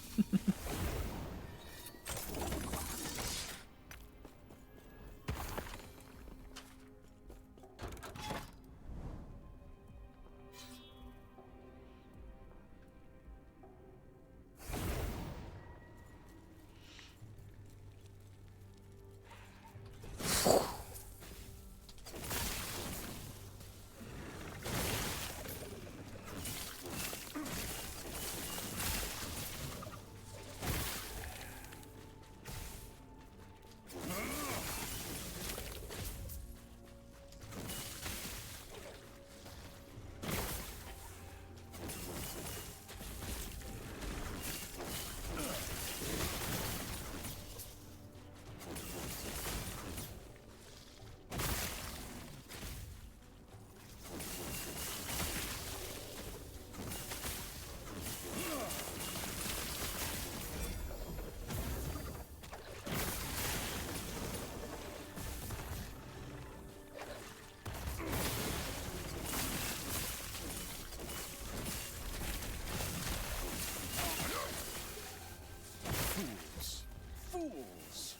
rules.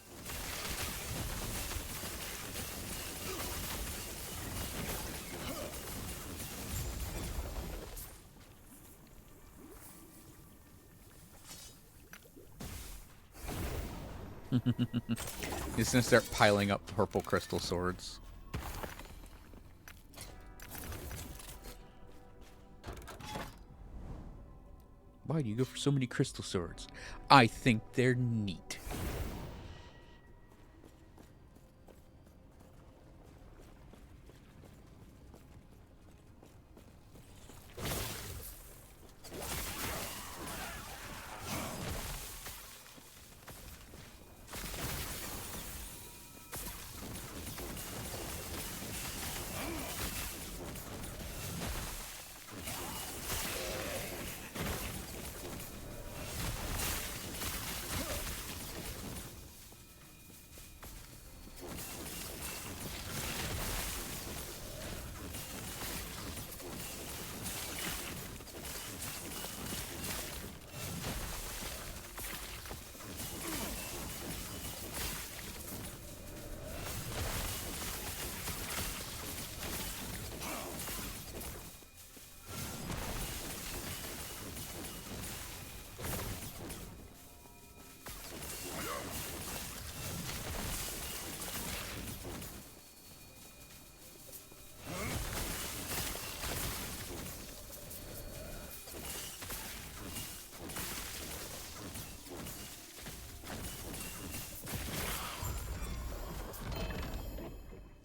He's gonna start piling up purple crystal swords. Why do you go for so many crystal swords? I think they're neat.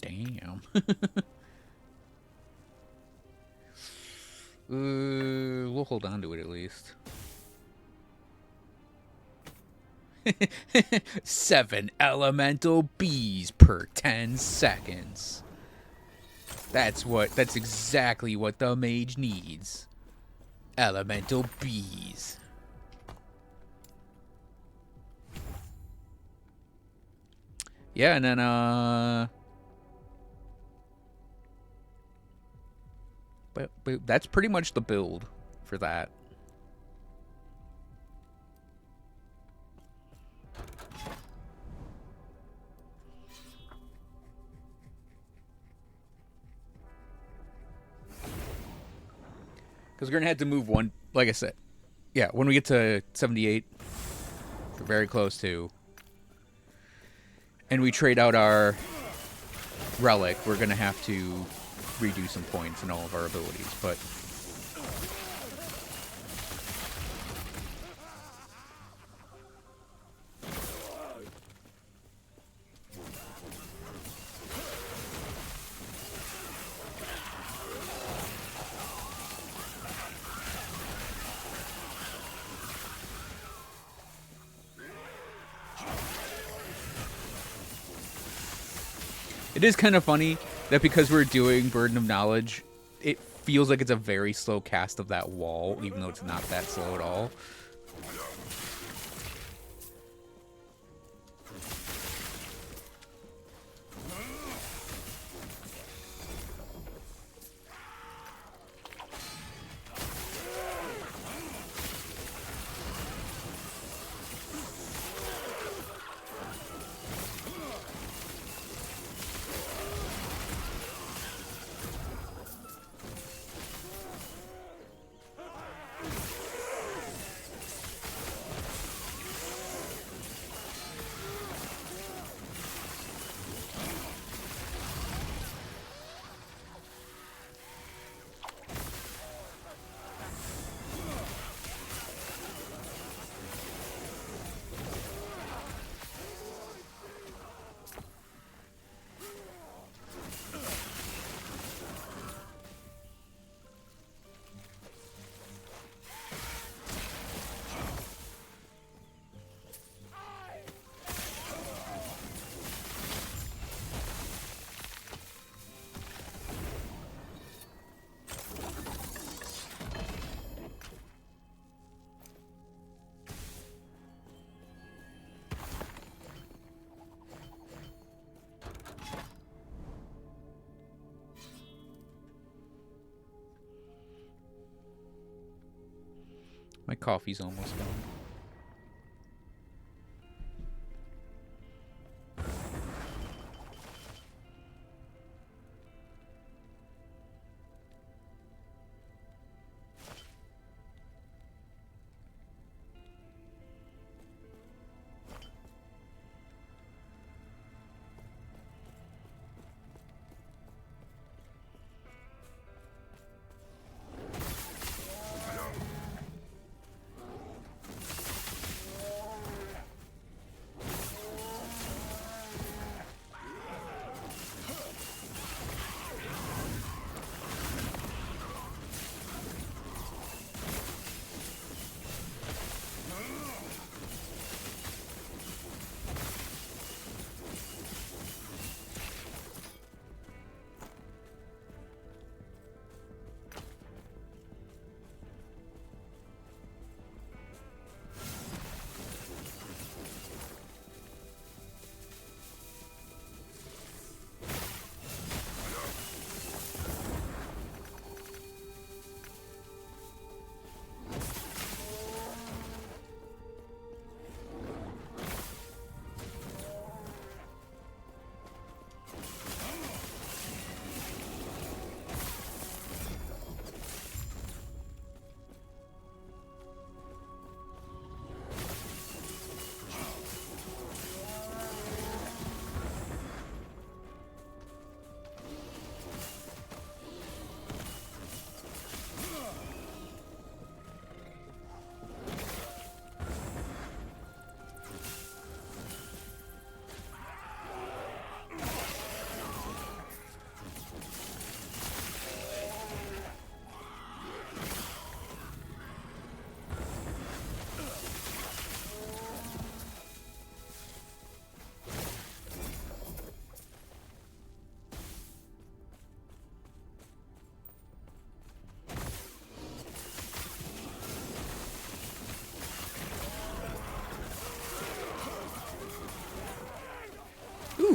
Damn. We'll hold on to it at least. 7 elemental bees per 10 seconds. That's exactly what the mage needs. Elemental bees. Yeah, and then but that's pretty much the build for that. Because we're going to have to move one, like I said. Yeah, when we get to 78, we're very close to. And we trade out our relic, we're going to have to redo some points in all of our abilities. But it is kind of funny that because we're doing Burden of Knowledge, it feels like it's a very slow cast of that wall, even though it's not that slow at all. My coffee's almost gone.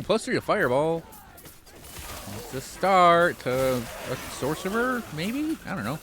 Ooh, +3 to Fireball. It's a start to a Sorcerer, maybe? I don't know.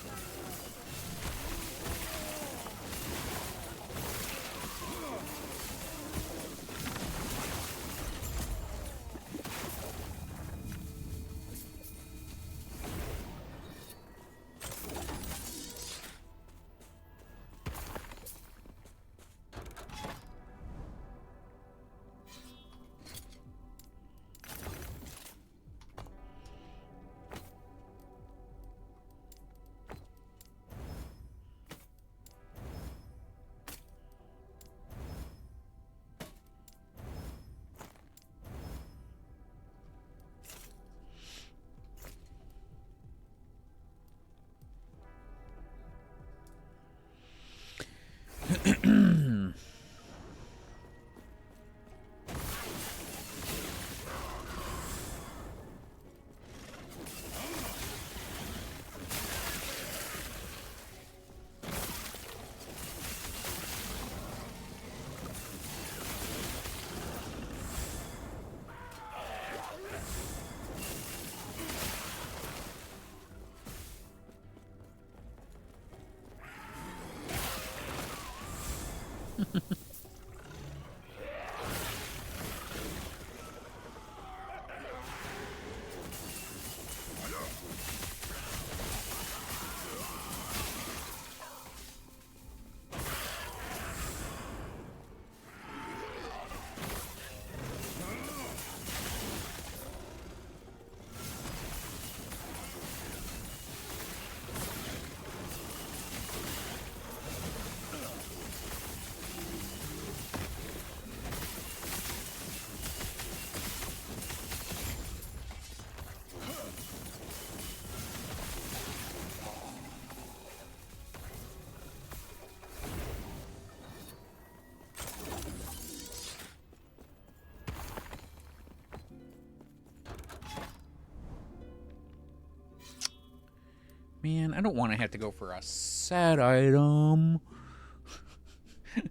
Man, I don't want to have to go for a sad item.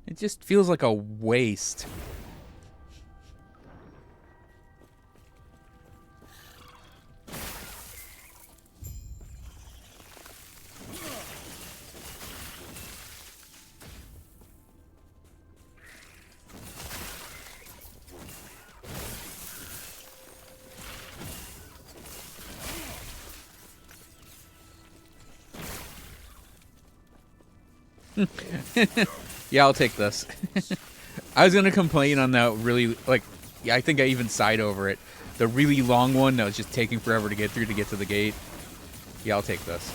It just feels like a waste. Yeah, I'll take this. I was gonna complain on that really, like, yeah, I think I even sighed over it. The really long one that was just taking forever to get through to get to the gate. Yeah, I'll take this.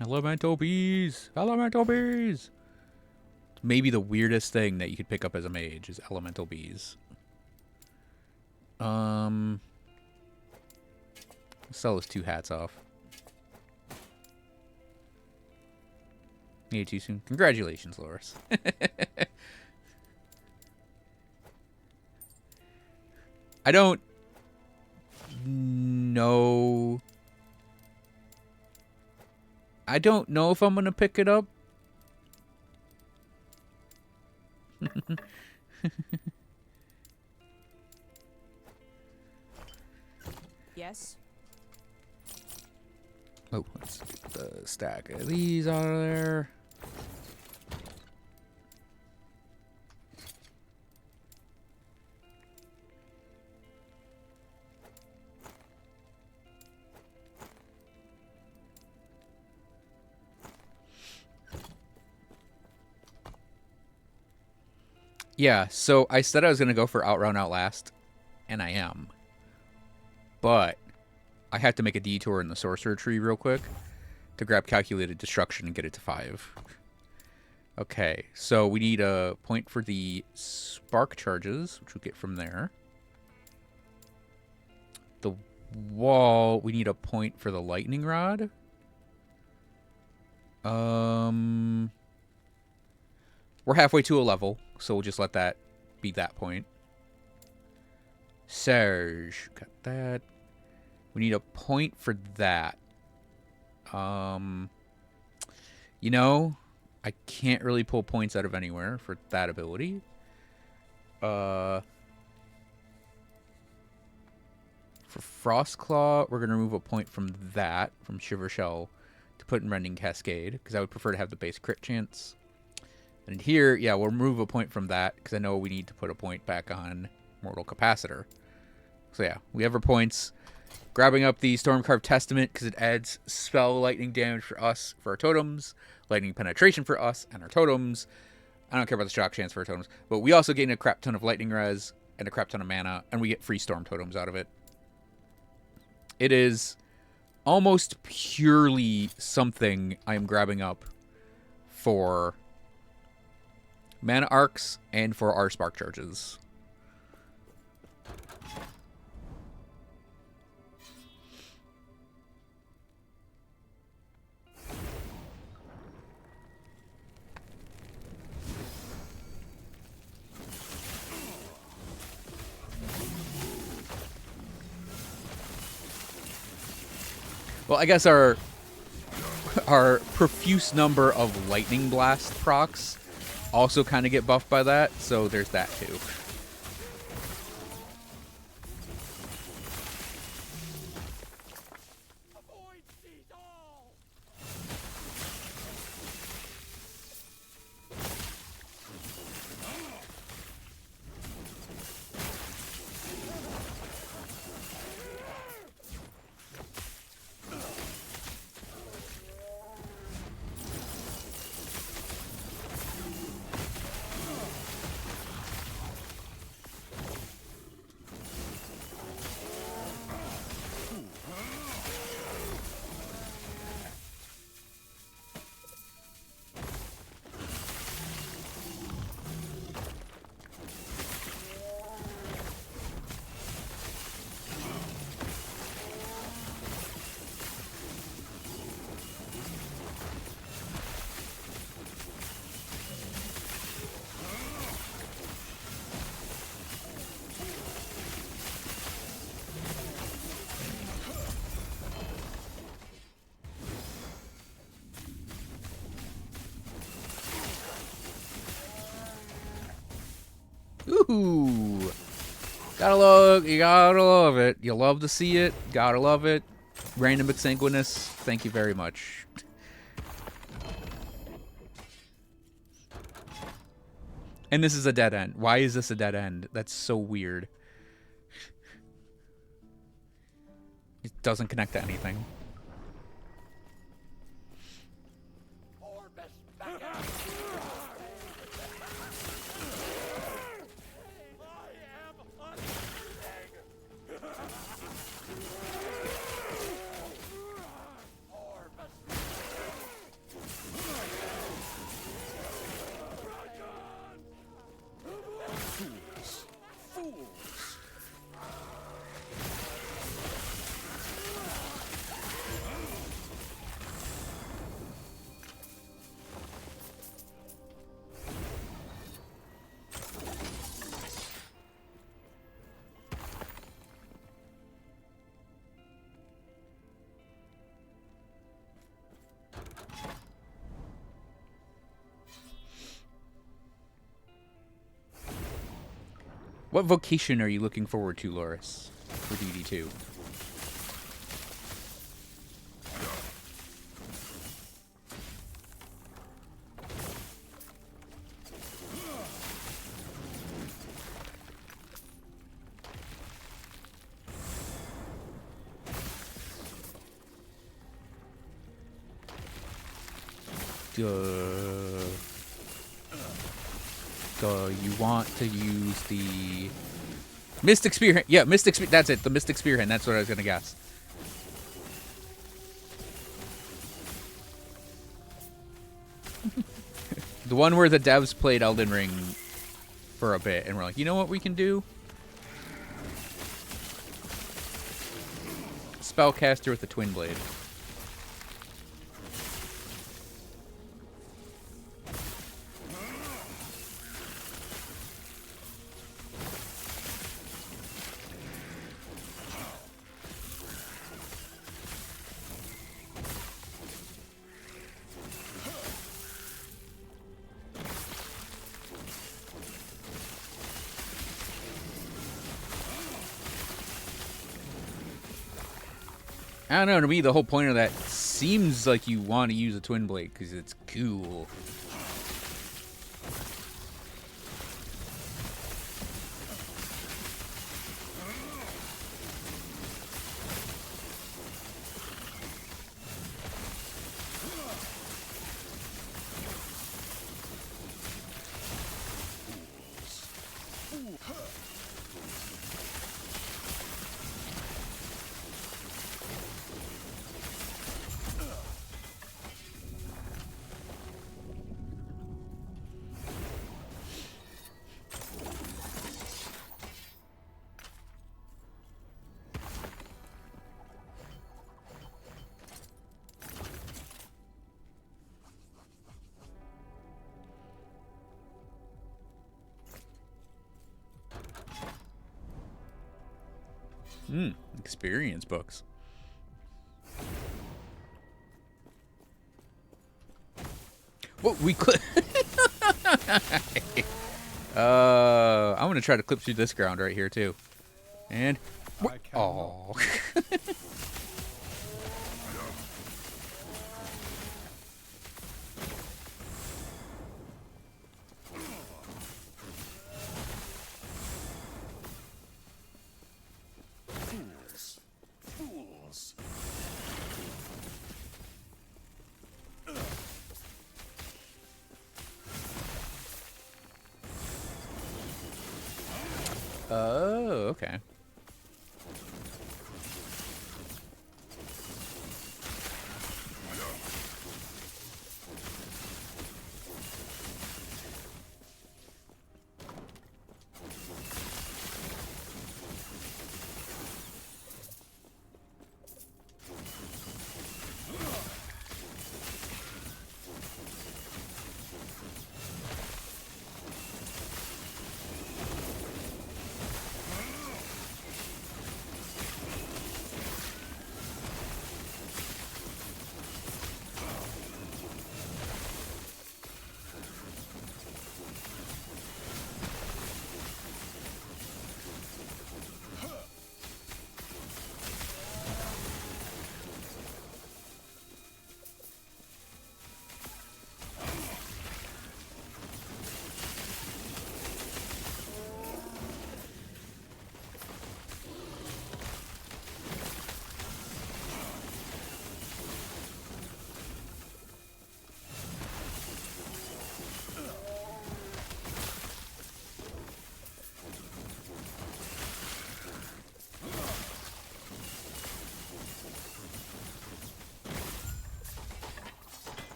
Elemental bees! Elemental bees! Maybe the weirdest thing that you could pick up as a mage is elemental bees. Sell his 2 hats off. Yeah, too soon. Congratulations, Loris. I don't know. I don't know if I'm gonna pick it up. Yes. Oh, let's get the stack of these out of there. Yeah, so I said I was going to go for Outrun Outlast, and I am. But I have to make a detour in the Sorcerer Tree real quick to grab Calculated Destruction and get it to 5. Okay, so we need a point for the Spark Charges, which we'll get from there. The wall, we need a point for the Lightning Rod. We're halfway to a level, so we'll just let that be that point. Surge, got that. We need a point for that. You know, I can't really pull points out of anywhere for that ability. For Frostclaw, we're going to remove a point from that, from Shiver Shell, to put in Rending Cascade, because I would prefer to have the base crit chance. And here, yeah, we'll remove a point from that, because I know we need to put a point back on Mortal Capacitor. So yeah, we have our points. Grabbing up the Stormcarved Testament, because it adds spell lightning damage for us, for our totems, lightning penetration for us and our totems. I don't care about the shock chance for our totems, but we also gain a crap ton of lightning res and a crap ton of mana, and we get free storm totems out of it. It is almost purely something I am grabbing up for mana arcs and for our spark charges. Well, I guess our profuse number of lightning blast procs also kind of get buffed by that, so there's that too. Ooh. You gotta love it. You love to see it. Gotta love it. Random Exsanguinous, thank you very much. And this is a dead end. Why is this a dead end? That's so weird. It doesn't connect to anything. What vocation are you looking forward to, Loris, for DD2? So you want to use the Mystic Spearhand. Yeah, Mystic Spear. That's it. The Mystic Spearhand. That's what I was gonna guess. The one where the devs played Elden Ring for a bit, and we're like, you know what we can do? Spellcaster with the Twin Blade. I don't know, to me, the whole point of that seems like you want to use a Twin Blade because it's cool. Experience books. What we clip? I'm gonna try to clip through this ground right here too. And oh. Fools. Oh, okay.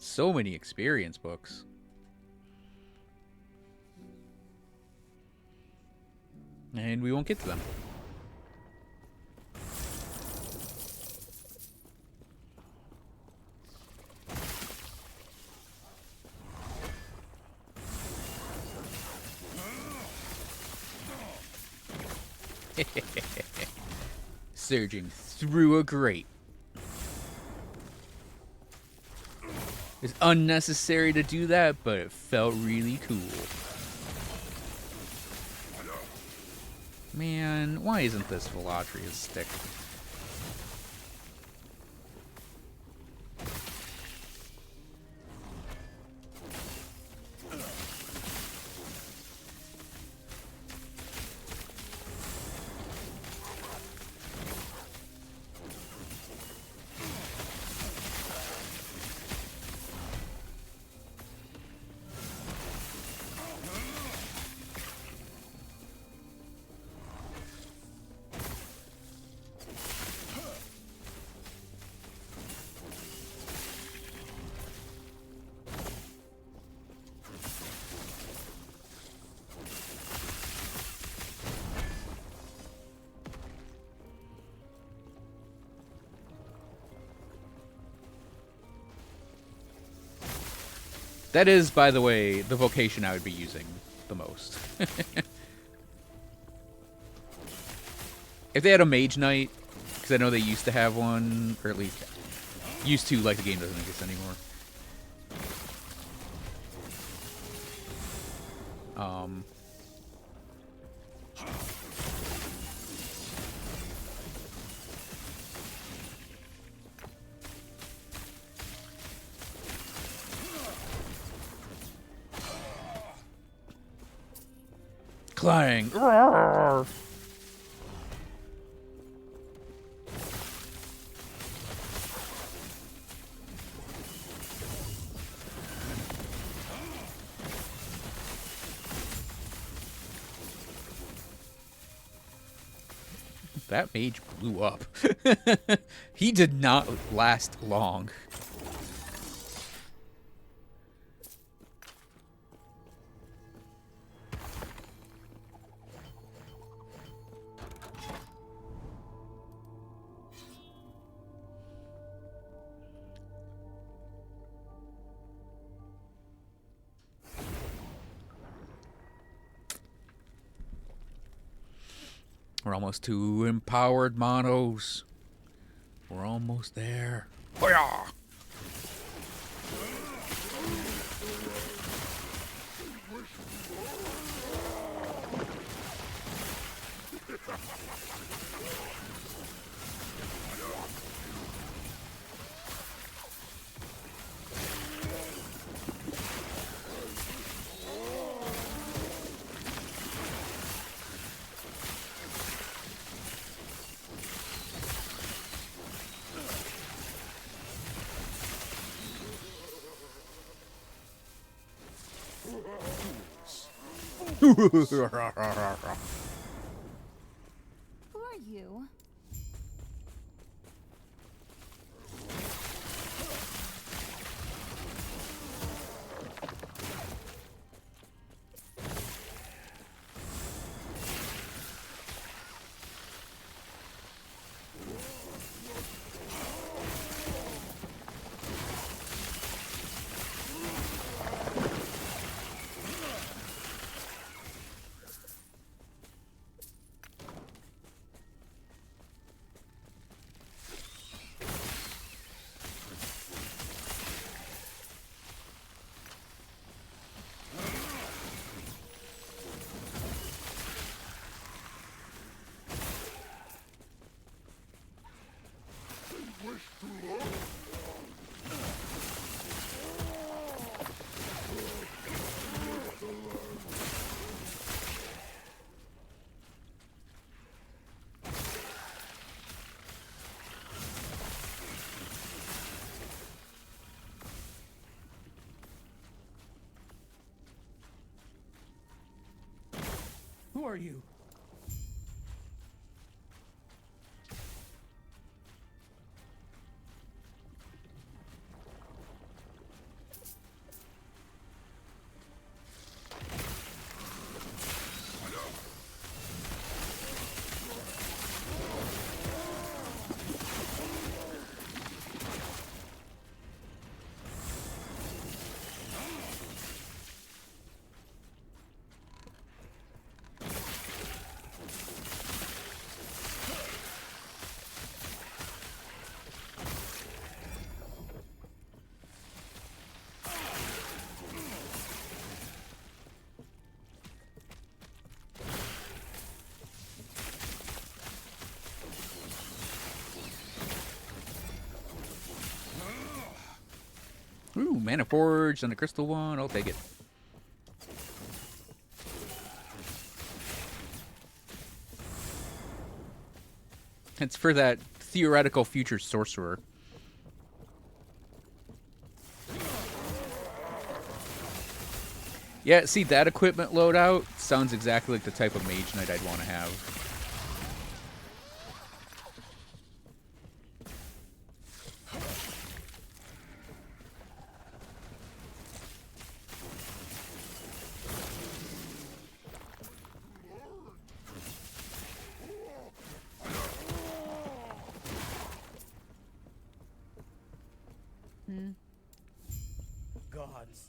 So many experience books. And we won't get to them. Surging through a grate. It's unnecessary to do that, but it felt really cool. Man, why isn't this Velatria's stick? That is, by the way, the vocation I would be using the most. If they had a Mage Knight, because I know they used to have one, or at least used to, like the game doesn't exist anymore. Clang. Roar. That mage blew up. He did not last long. We're almost to empowered monos. We're almost there. Hoya! Who are you? Who are you? Ooh, Mana Forge and a Crystal one. I'll take it. It's for that theoretical future sorcerer. Yeah, see, that equipment loadout sounds exactly like the type of Mage Knight I'd want to have. Gods.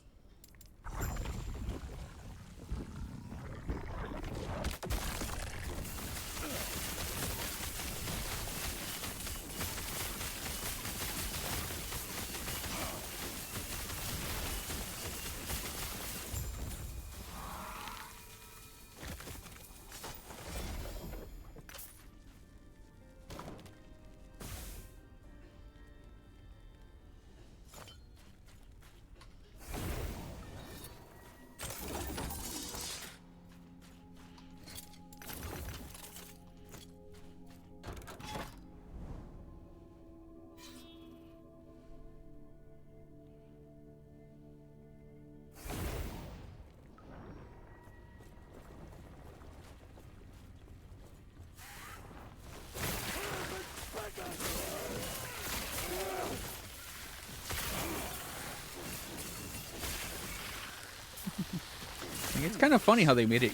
It's kind of funny how they made it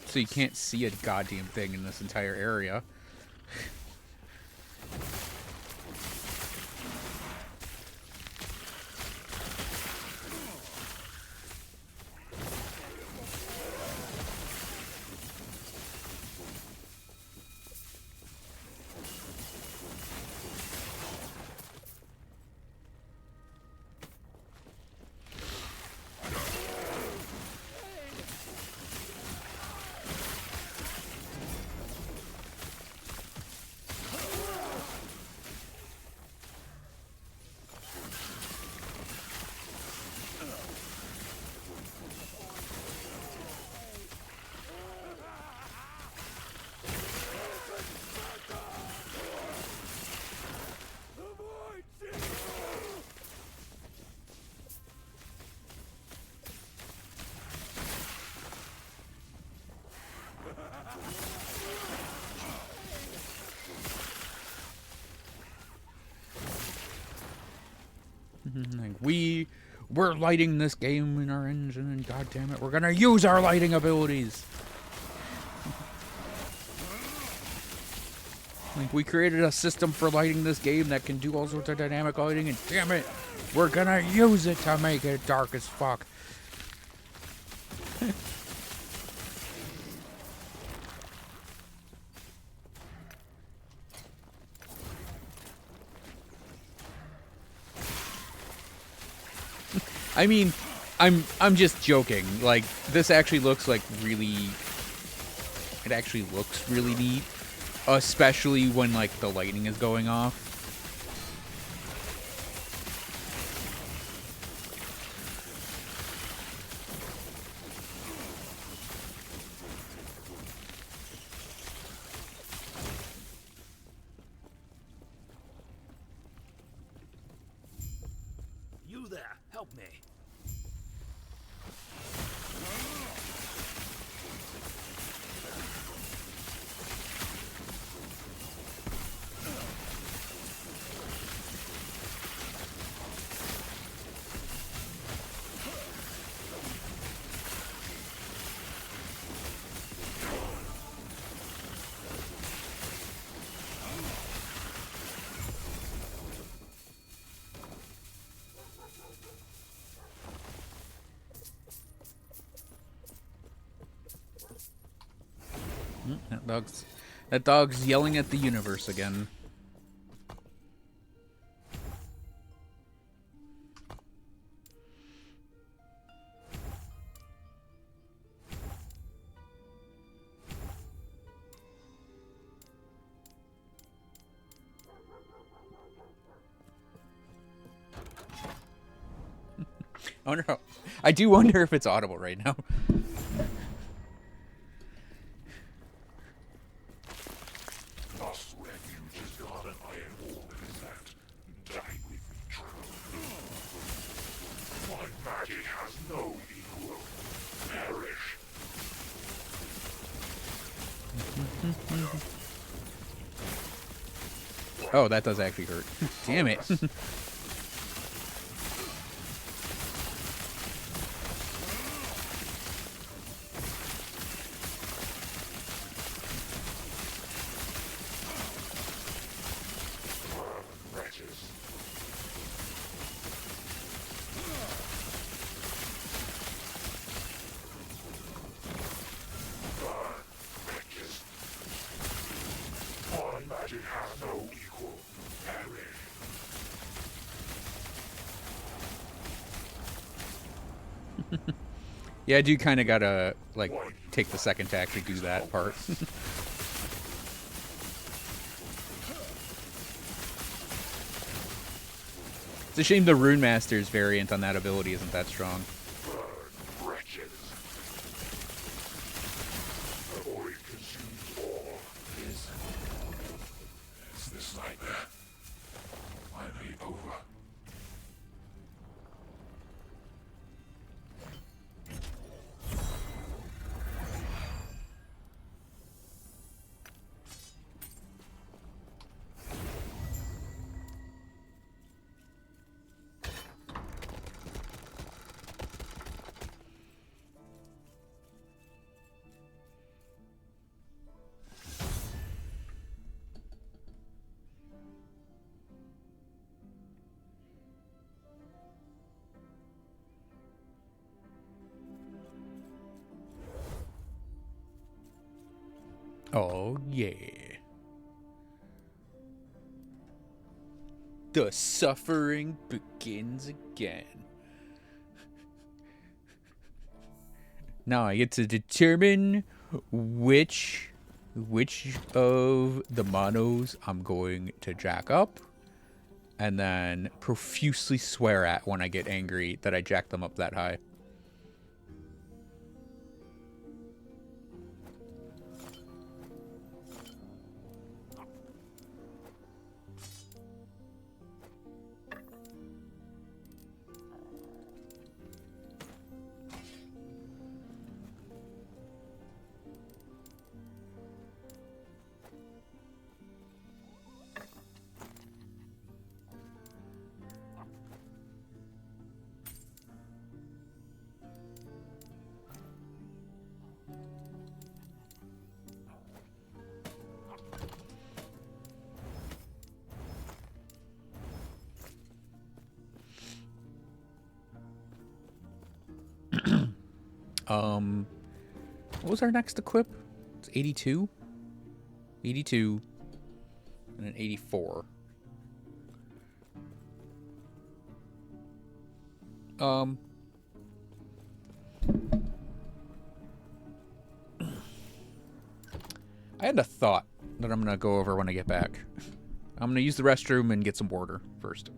so you can't see a goddamn thing in this entire area. Like, we're lighting this game in our engine, and goddamn it, we're gonna use our lighting abilities. Like, we created a system for lighting this game that can do all sorts of dynamic lighting, and damn it, we're gonna use it to make it dark as fuck. I mean, I'm just joking. Like, this actually looks like really... It actually looks really neat. Especially when, like, the lightning is going off. You there, help me. That dog's yelling at the universe again. I do wonder if it's audible right now. Lost refuge is gone, and iron wall that is left. Die with me, true. My magic has no equal. Perish. Oh, that does actually hurt. Damn it. Wretches. Wretches. My magic has no equal. Perish. Yeah, I do kind of gotta, like, take the second to actually do that part. It's a shame the Rune Master's variant on that ability isn't that strong. Wretches. The void consumes all. Is this nightmare finally over? Oh, yeah. The suffering begins again. Now I get to determine which of the monos I'm going to jack up, and then profusely swear at when I get angry that I jacked them up that high. What was our next equip? It's 82? 82. And then 84. I had a thought that I'm gonna go over when I get back. I'm gonna use the restroom and get some water first.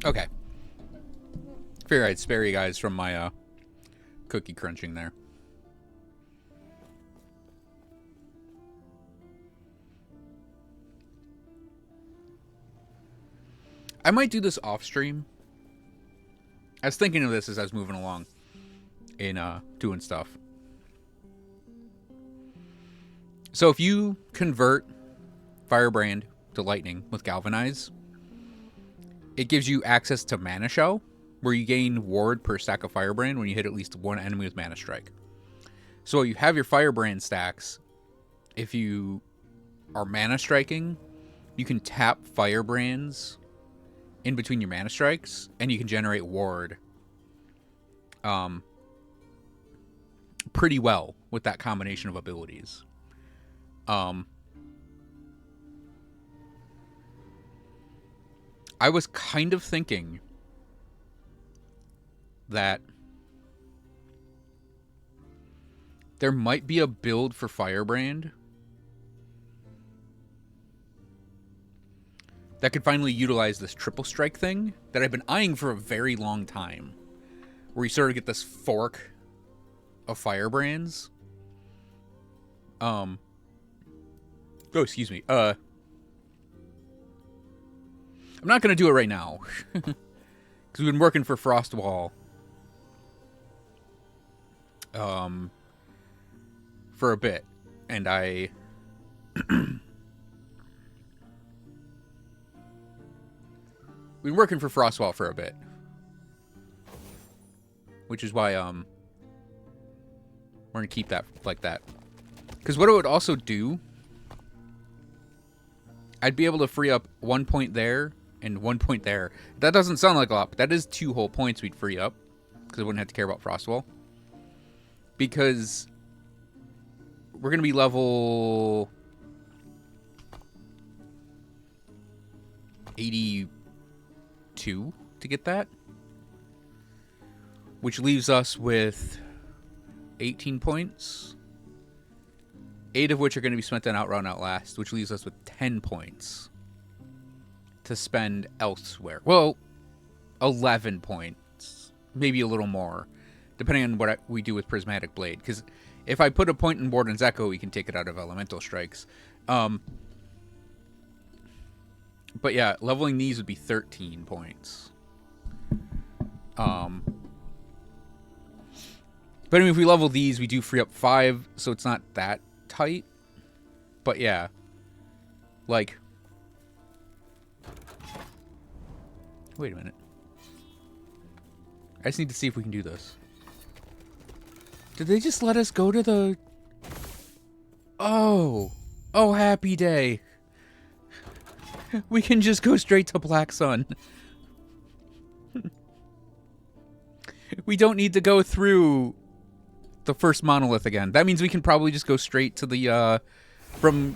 Okay. Figure I'd spare you guys from my cookie crunching there. I might do this off stream. I was thinking of this as I was moving along in doing stuff. So if you convert Firebrand to Lightning with Galvanize, it gives you access to Mana Shell, where you gain ward per stack of Firebrand when you hit at least one enemy with Mana Strike. So you have your Firebrand stacks. If you are Mana Striking, you can tap Firebrands in between your Mana Strikes, and you can generate ward pretty well with that combination of abilities. I was kind of thinking that there might be a build for Firebrand that could finally utilize this triple strike thing that I've been eyeing for a very long time, where you sort of get this fork of Firebrands. Oh, excuse me. I'm not going to do it right now. Because we've been working for Frostwall. For a bit. And I... We've been working for Frostwall for a bit. Which is why, we're going to keep that like that. Because what it would also do... I'd be able to free up 1 point there and 1 point there. That doesn't sound like a lot, but that is 2 whole points we'd free up. Because I wouldn't have to care about Frostwall. Because we're going to be level 82 to get that. Which leaves us with 18 points. 8 of which are going to be spent on Outrun Outlast, which leaves us with 10 points to spend elsewhere. Well, 11 points. Maybe a little more, depending on what we do with Prismatic Blade. Because if I put a point in Warden's Echo, we can take it out of Elemental Strikes. But yeah, leveling these would be 13 points. But I mean, if we level these, we do free up 5, so it's not that tight. But yeah, like, wait a minute, I just need to see if we can do this. Did they just let us go to the... oh happy day. We can just go straight to Black Sun. We don't need to go through the first monolith again. That means we can probably just go straight to the from,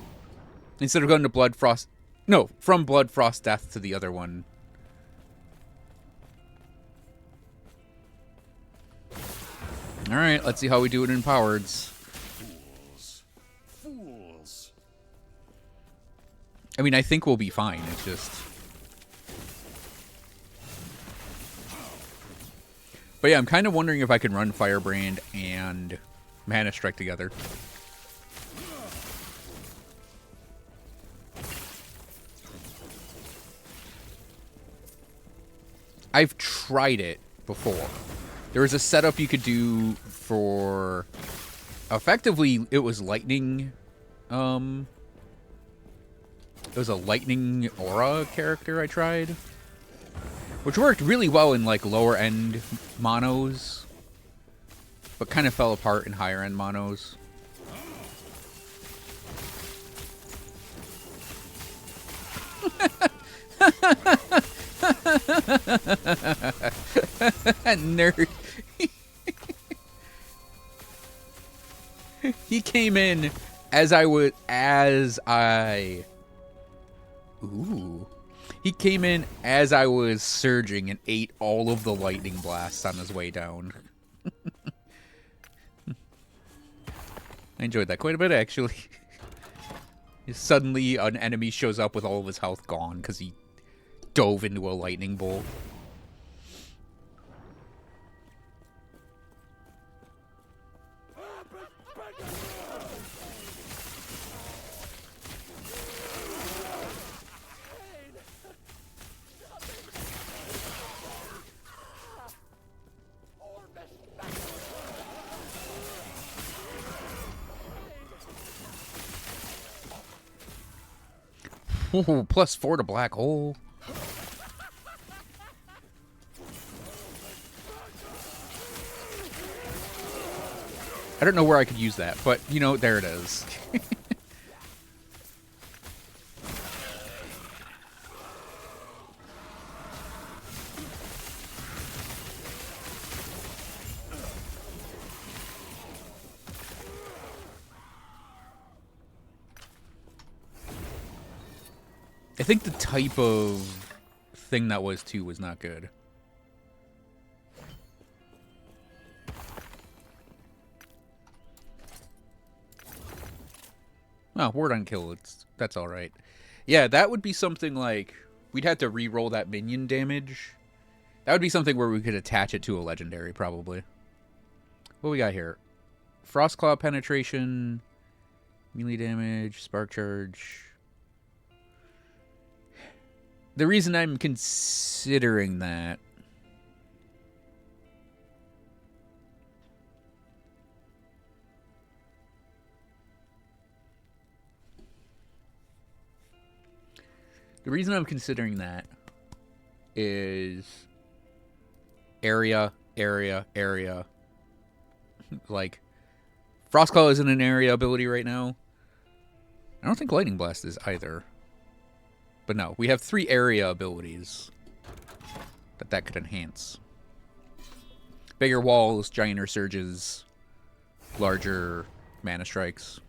instead of going to Bloodfrost, no, from Bloodfrost Death to the other one. All right, let's see how we do it in Powards. Fools. Fools. I mean, I think we'll be fine. It's just... But yeah, I'm kind of wondering if I can run Firebrand and Mana Strike together. I've tried it before. There was a setup you could do for... Effectively, it was lightning... It was a lightning aura character I tried. Which worked really well in, like, lower-end monos. But kind of fell apart in higher-end monos. Nerd. He came in Ooh. He came in as I was surging and ate all of the lightning blasts on his way down. I enjoyed that quite a bit, actually. Suddenly, an enemy shows up with all of his health gone because he dove into a lightning bolt. Ooh, +4 to black hole. I don't know where I could use that, but, you know, there it is. I think the type of thing that was, too, was not good. Oh, ward on kill. That's all right. Yeah, that would be something like we'd have to re-roll that minion damage. That would be something where we could attach it to a legendary, probably. What we got here? Frostclaw penetration, melee damage, spark charge. The reason I'm considering that is area. Like, Frostclaw isn't an area ability right now. I don't think Lightning Blast is either. But no, we have 3 area abilities that could enhance. Bigger walls, gianter surges, larger mana strikes.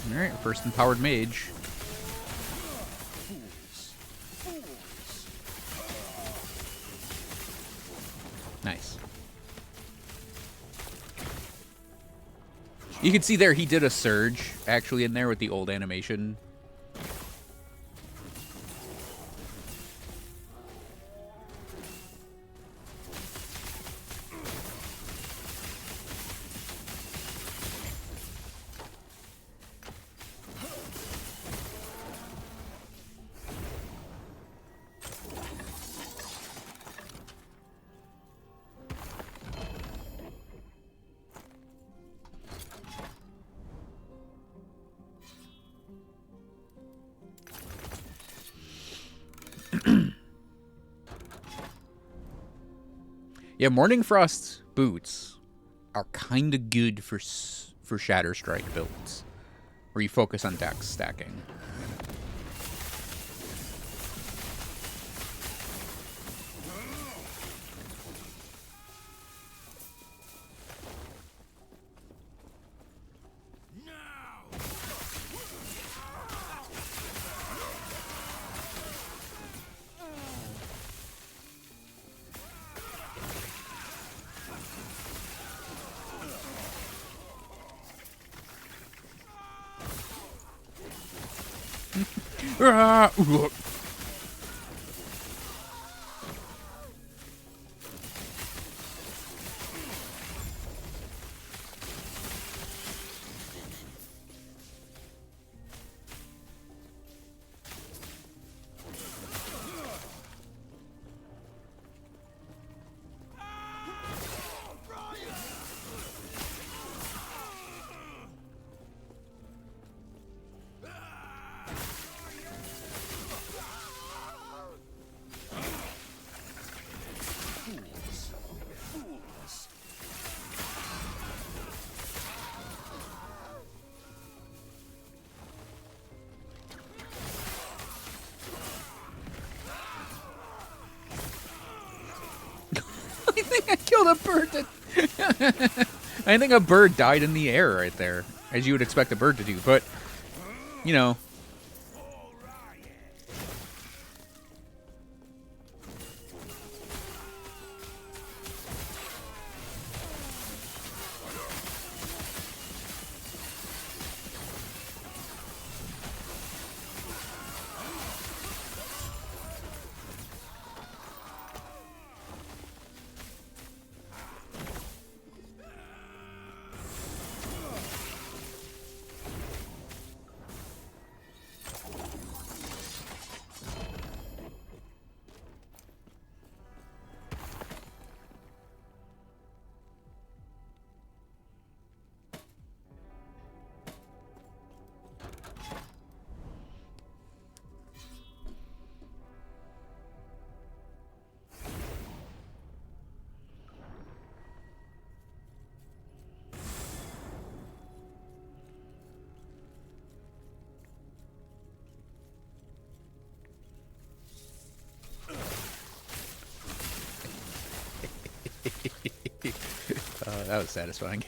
Alright, first empowered mage. Nice. You can see there he did a surge actually in there with the old animation. Yeah, Morning Frost boots are kind of good for Shatter Strike builds, where you focus on dex stacking. Ah, I think a bird died in the air right there, as you would expect a bird to do. But, you know. That was satisfying.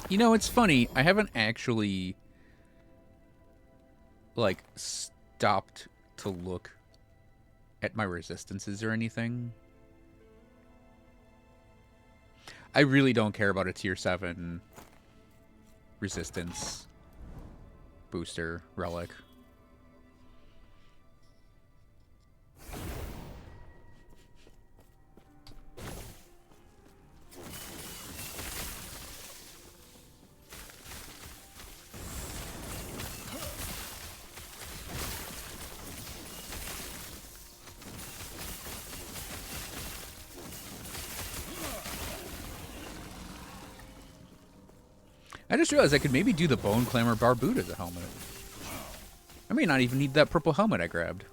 You know, it's funny. I haven't actually, like, stopped to look at my resistances or anything. I really don't care about a tier 7 resistance booster relic. I just realized I could maybe do the Bone Clamor Barboot as a helmet. I may not even need that purple helmet I grabbed.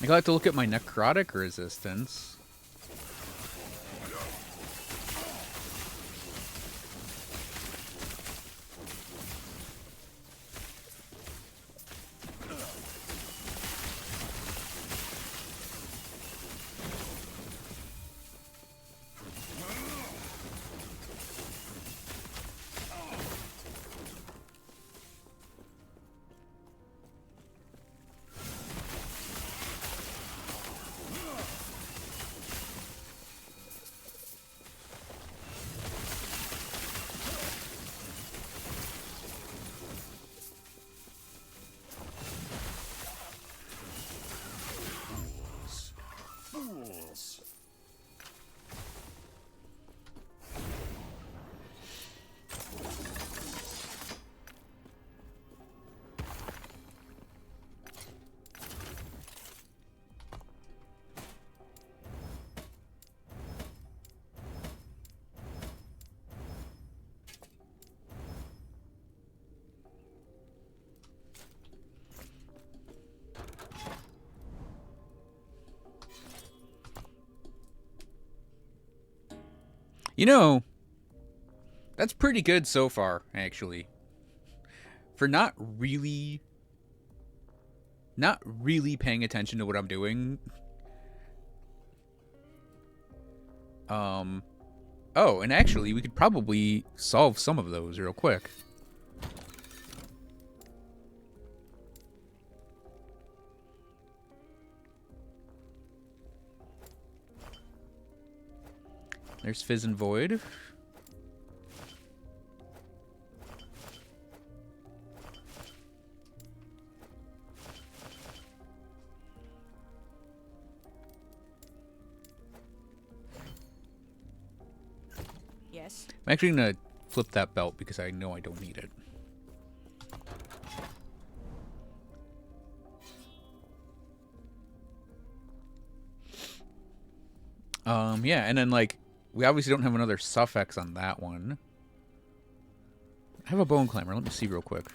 I got to look at my necrotic resistance. You know, that's pretty good so far, actually. For not really paying attention to what I'm doing. Oh, and actually, we could probably solve some of those real quick. There's Fizz and Void. Yes. I'm actually going to flip that belt because I know I don't need it. Yeah, and then, like, we obviously don't have another suffix on that one. I have a Bone Climber. Let me see real quick.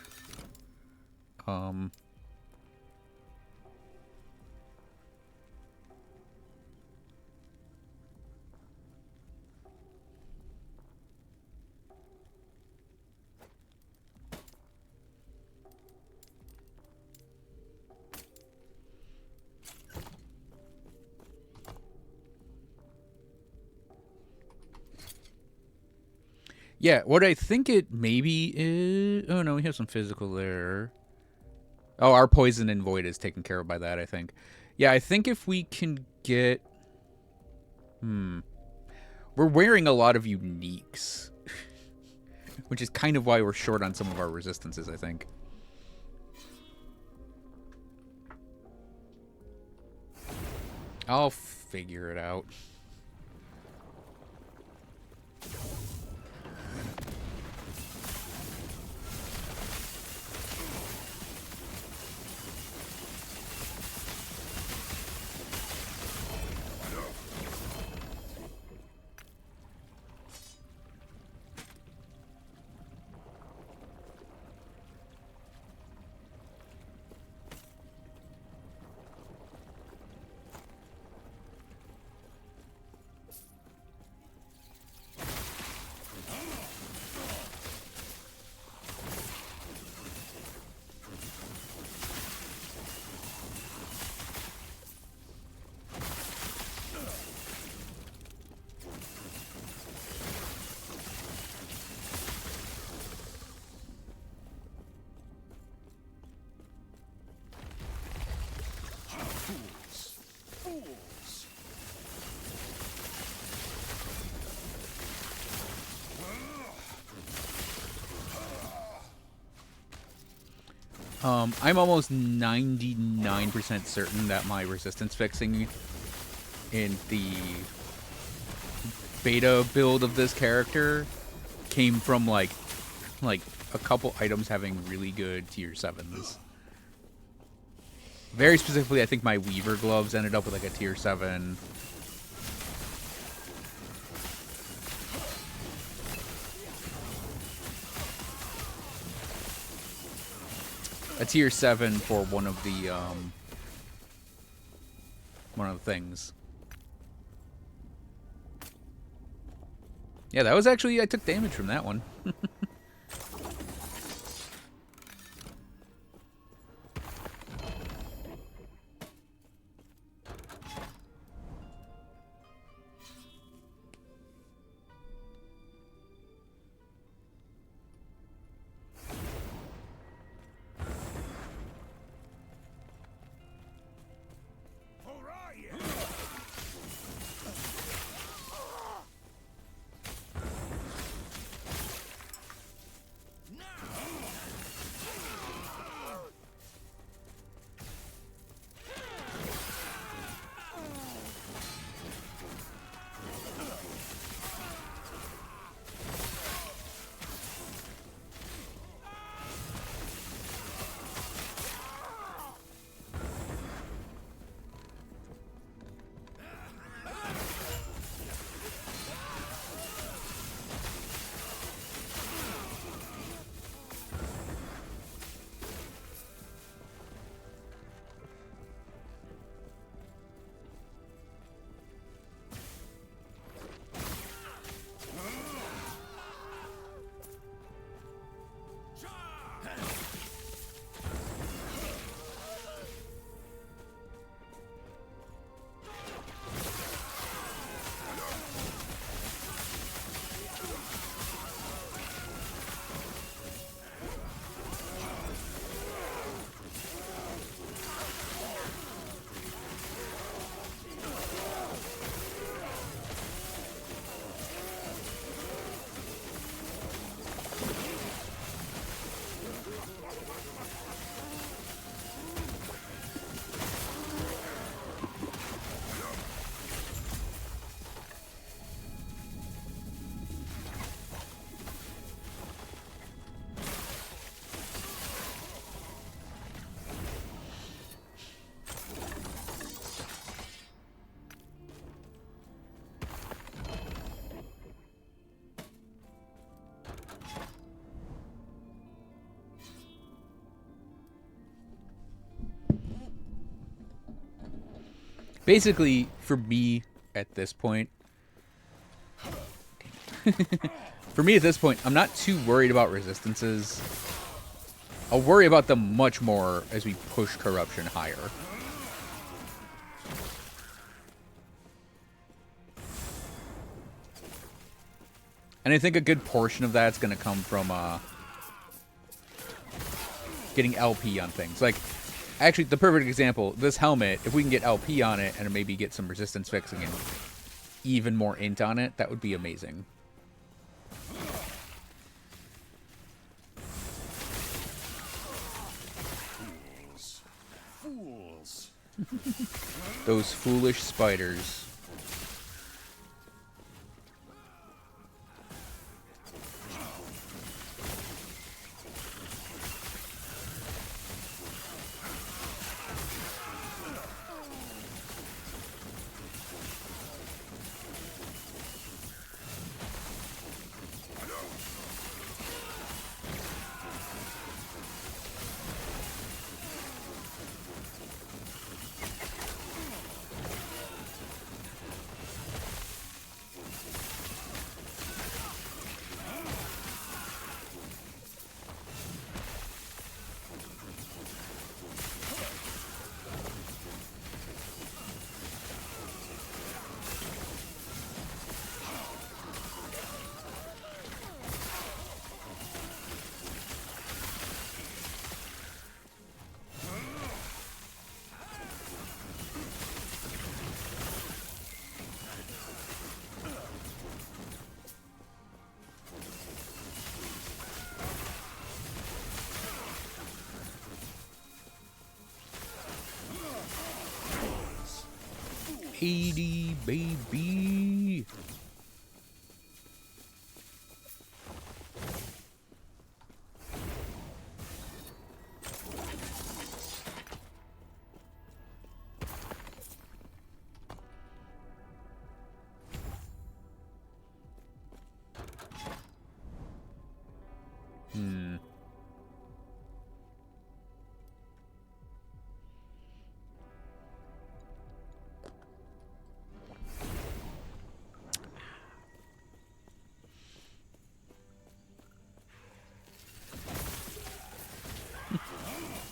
Yeah, what I think it maybe is... Oh, no, we have some physical there. Oh, our Poison and Void is taken care of by that, I think. Yeah, I think if we can get... We're wearing a lot of uniques. Which is kind of why we're short on some of our resistances, I think. I'll figure it out. I'm almost 99% certain that my resistance fixing in the beta build of this character came from like a couple items having really good tier 7s. Very specifically, I think my Weaver gloves ended up with like a tier 7. A tier 7 for one of the things. Yeah, that was actually, I took damage from that one. Basically, for me at this point, I'm not too worried about resistances. I'll worry about them much more as we push corruption higher. And I think a good portion of that's going to come from getting LP on things. Like, actually, the perfect example, this helmet, if we can get LP on it and maybe get some resistance fixing and even more int on it, that would be amazing. Fools. Those foolish spiders. AD, baby.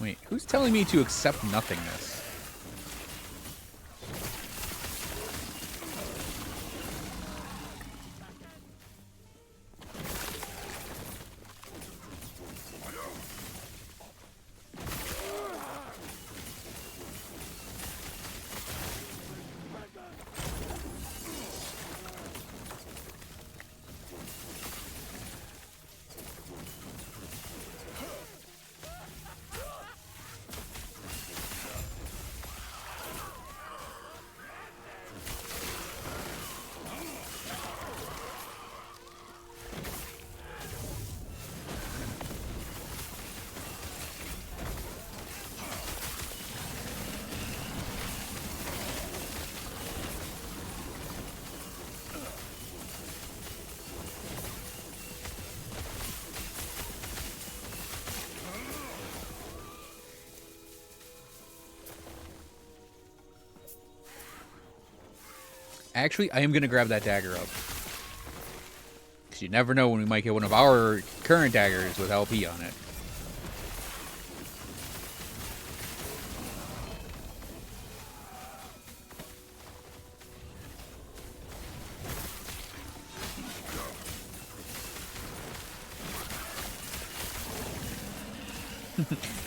Wait, who's telling me to accept nothingness? Actually, I am going to grab that dagger up. Because you never know when we might get one of our current daggers with LP on it.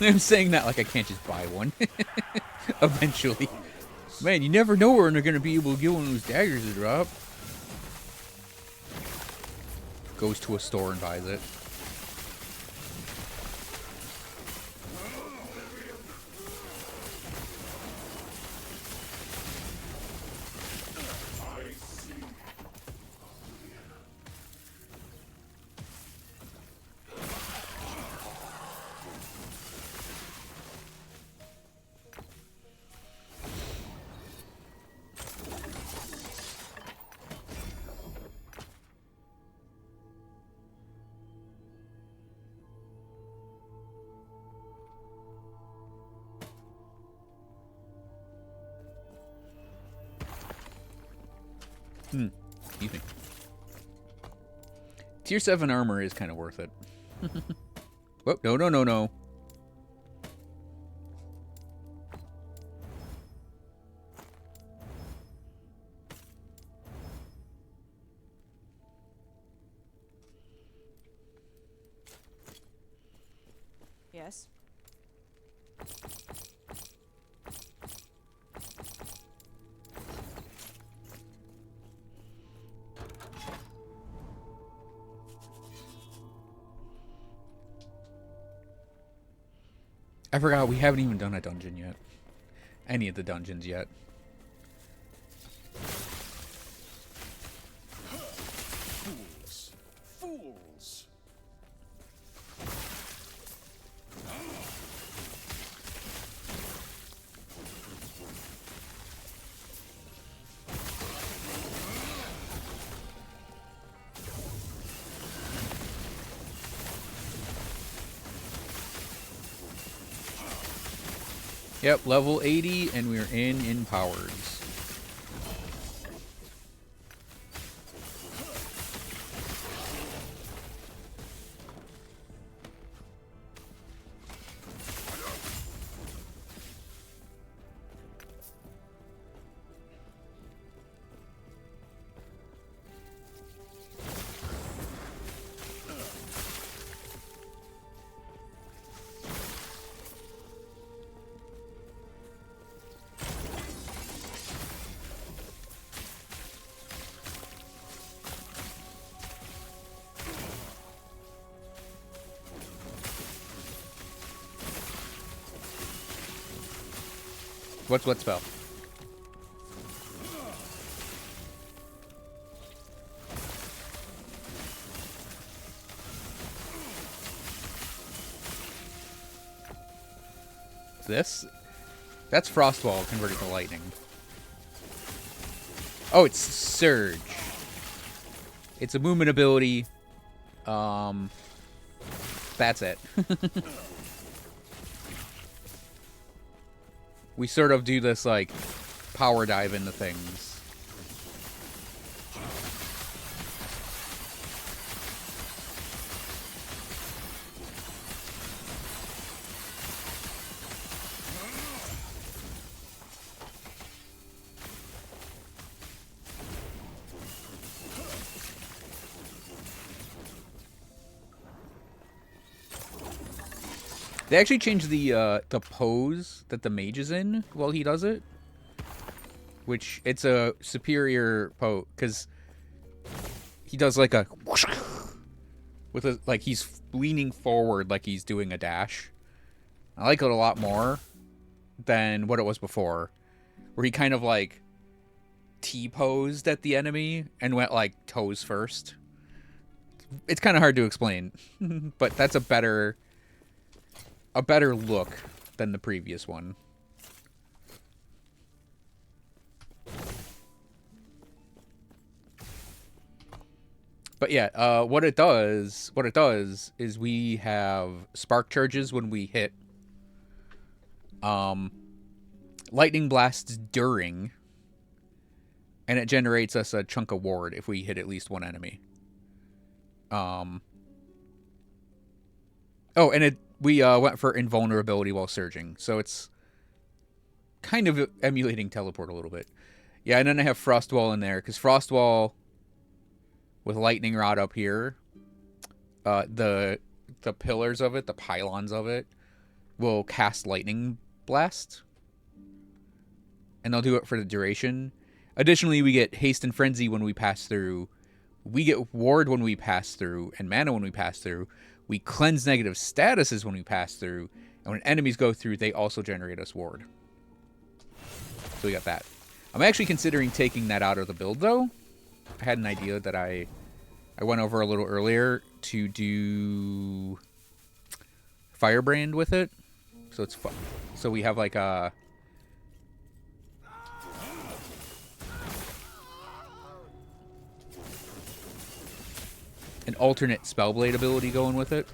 I'm saying that like I can't just buy one. Eventually. Man, you never know when they're going to be able to get one of those daggers to drop. Goes to a store and buys it. Excuse me. Tier 7 armor is kind of worth it. Whoa, no, no, no, no. Yes. I forgot we haven't even done a dungeon yet. Any of the dungeons yet. Fools! Fools! Yep, level 80, and we're in powers. What's what spell? This? That's Frostwall converted to lightning. Oh, it's Surge. It's a movement ability. That's it. We sort of do this, like, power dive into things. They actually changed the pose that the mage is in while he does it, which it's a superior pose because he does like a whoosh, with a like he's leaning forward like he's doing a dash. I like it a lot more than what it was before, where he kind of like T-posed at the enemy and went like toes first. It's kind of hard to explain, but that's a better look than the previous one. But yeah, what it does is we have spark charges when we hit, lightning blasts during, and it generates us a chunk of ward if we hit at least one enemy. Oh, and we went for invulnerability while surging, so it's kind of emulating teleport a little bit. Yeah, and then I have Frostwall in there, because Frostwall with Lightning Rod up here, the pillars of it, the pylons of it, will cast Lightning Blast, and they'll do it for the duration. Additionally, we get Haste and Frenzy when we pass through. We get Ward when we pass through, and Mana when we pass through. We cleanse negative statuses when we pass through, and when enemies go through, they also generate us ward. So we got that. I'm actually considering taking that out of the build, though. I had an idea that I went over a little earlier to do Firebrand with it. So it's fun. So we have like a... an alternate Spellblade ability going with it.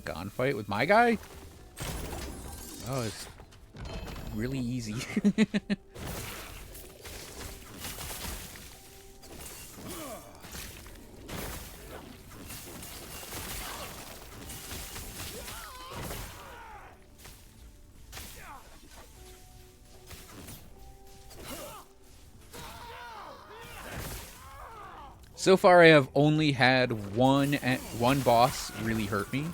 Bagan fight with my guy? Oh, it's really easy. So far, I have only had one boss really hurt me,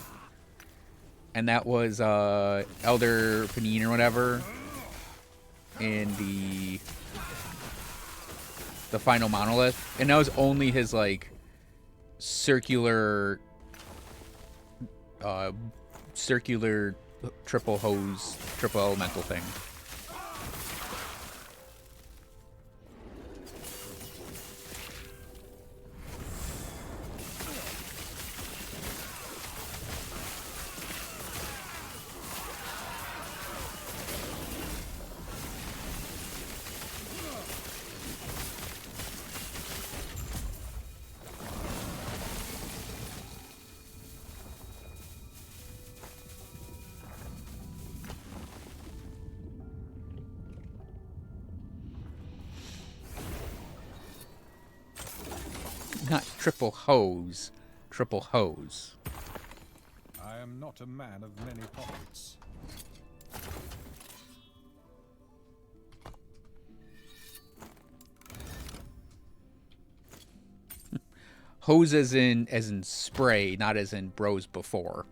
and that was Elder Panine or whatever in the final monolith, and that was only his like circular triple hose, triple elemental thing. Not triple hose, triple hose. I am not a man of many pockets. Hose as in spray, not as in bros before.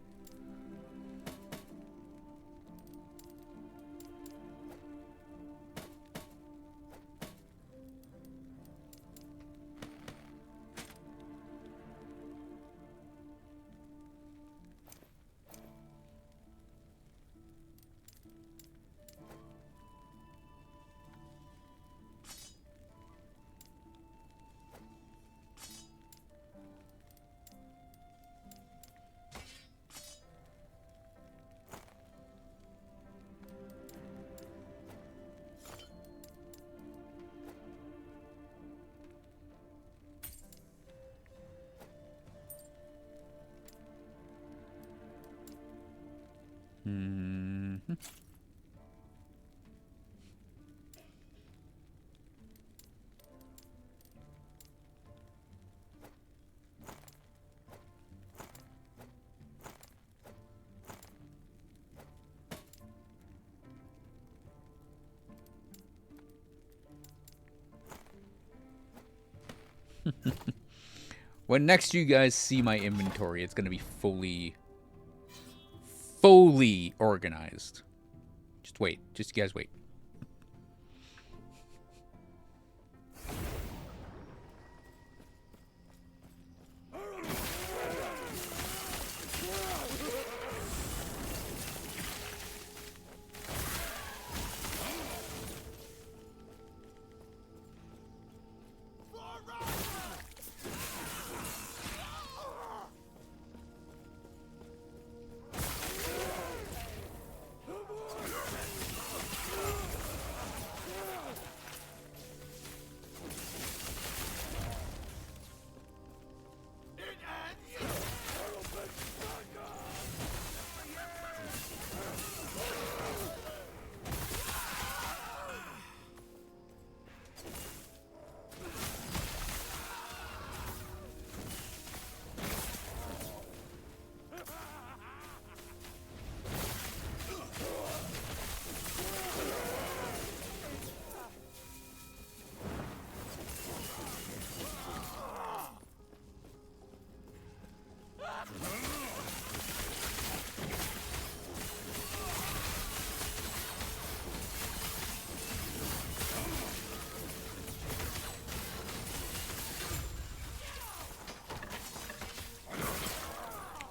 When next you guys see my inventory, it's going to be fully organized. Just wait. Just you guys wait.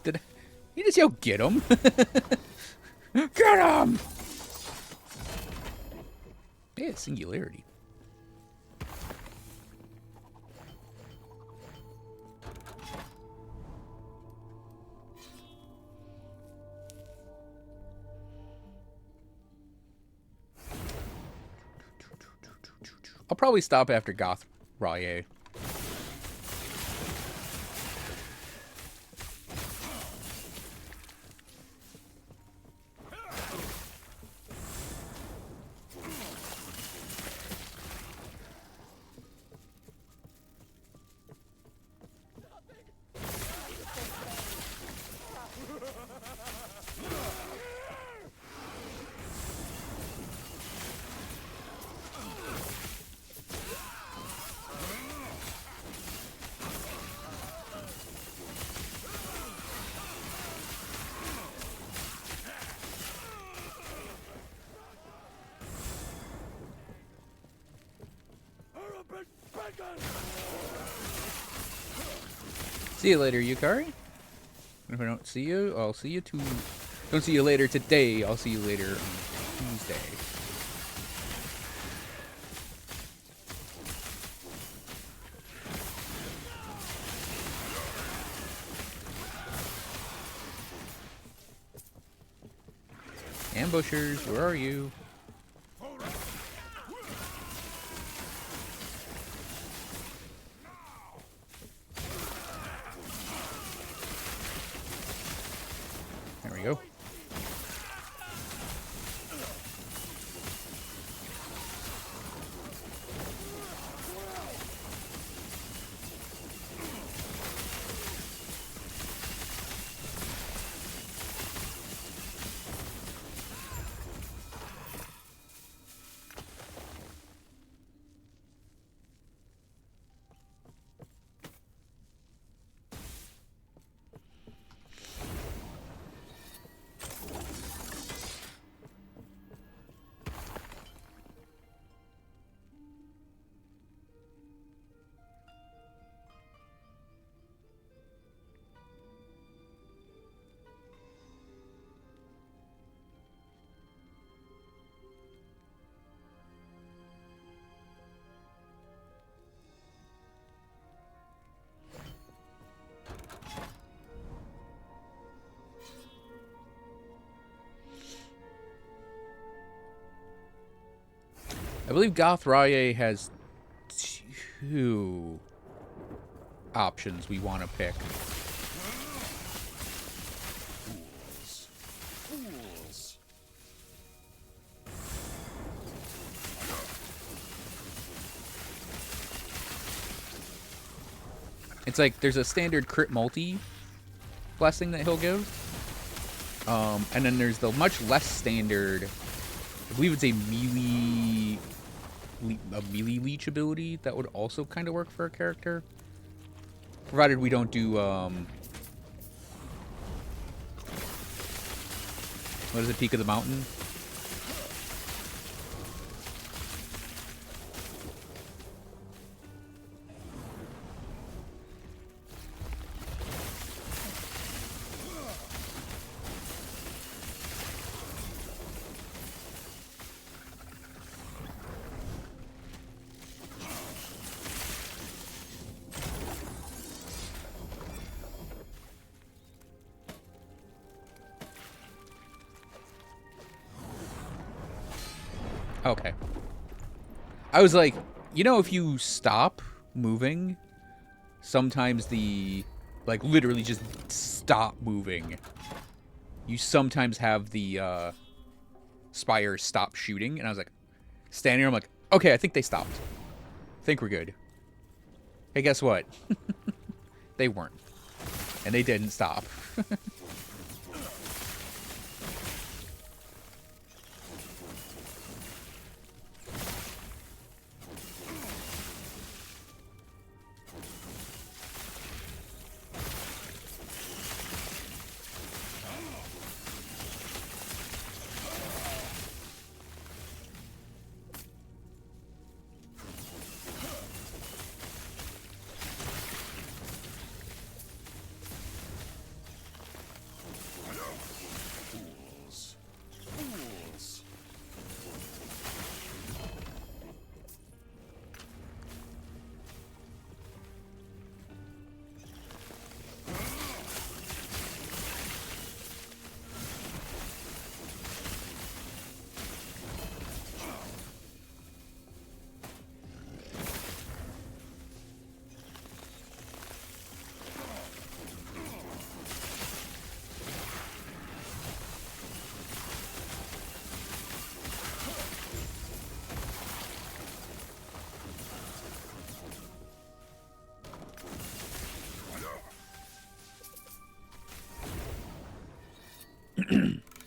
Did you just yell, get him? Get him! Yeah, singularity. I'll probably stop after Goth Raye. See you later, Yukari. If I don't see you, I'll see you too. Don't see you later today. I'll see you later on Tuesday. Ambushers, where are you? There we go. I believe Gothraye has 2 options we want to pick. Fools. It's like there's a standard crit multi blessing that he'll give. And then there's the much less standard, I believe it's a melee leech ability that would also kind of work for a character. Provided we don't do, what is it, Peak of the Mountain? Okay. I was like, you know, if you stop moving, sometimes like, literally just stop moving, you sometimes have the, spires stop shooting. And I was like, standing here, I'm like, okay, I think they stopped. I think we're good. Hey, guess what? They weren't. And they didn't stop.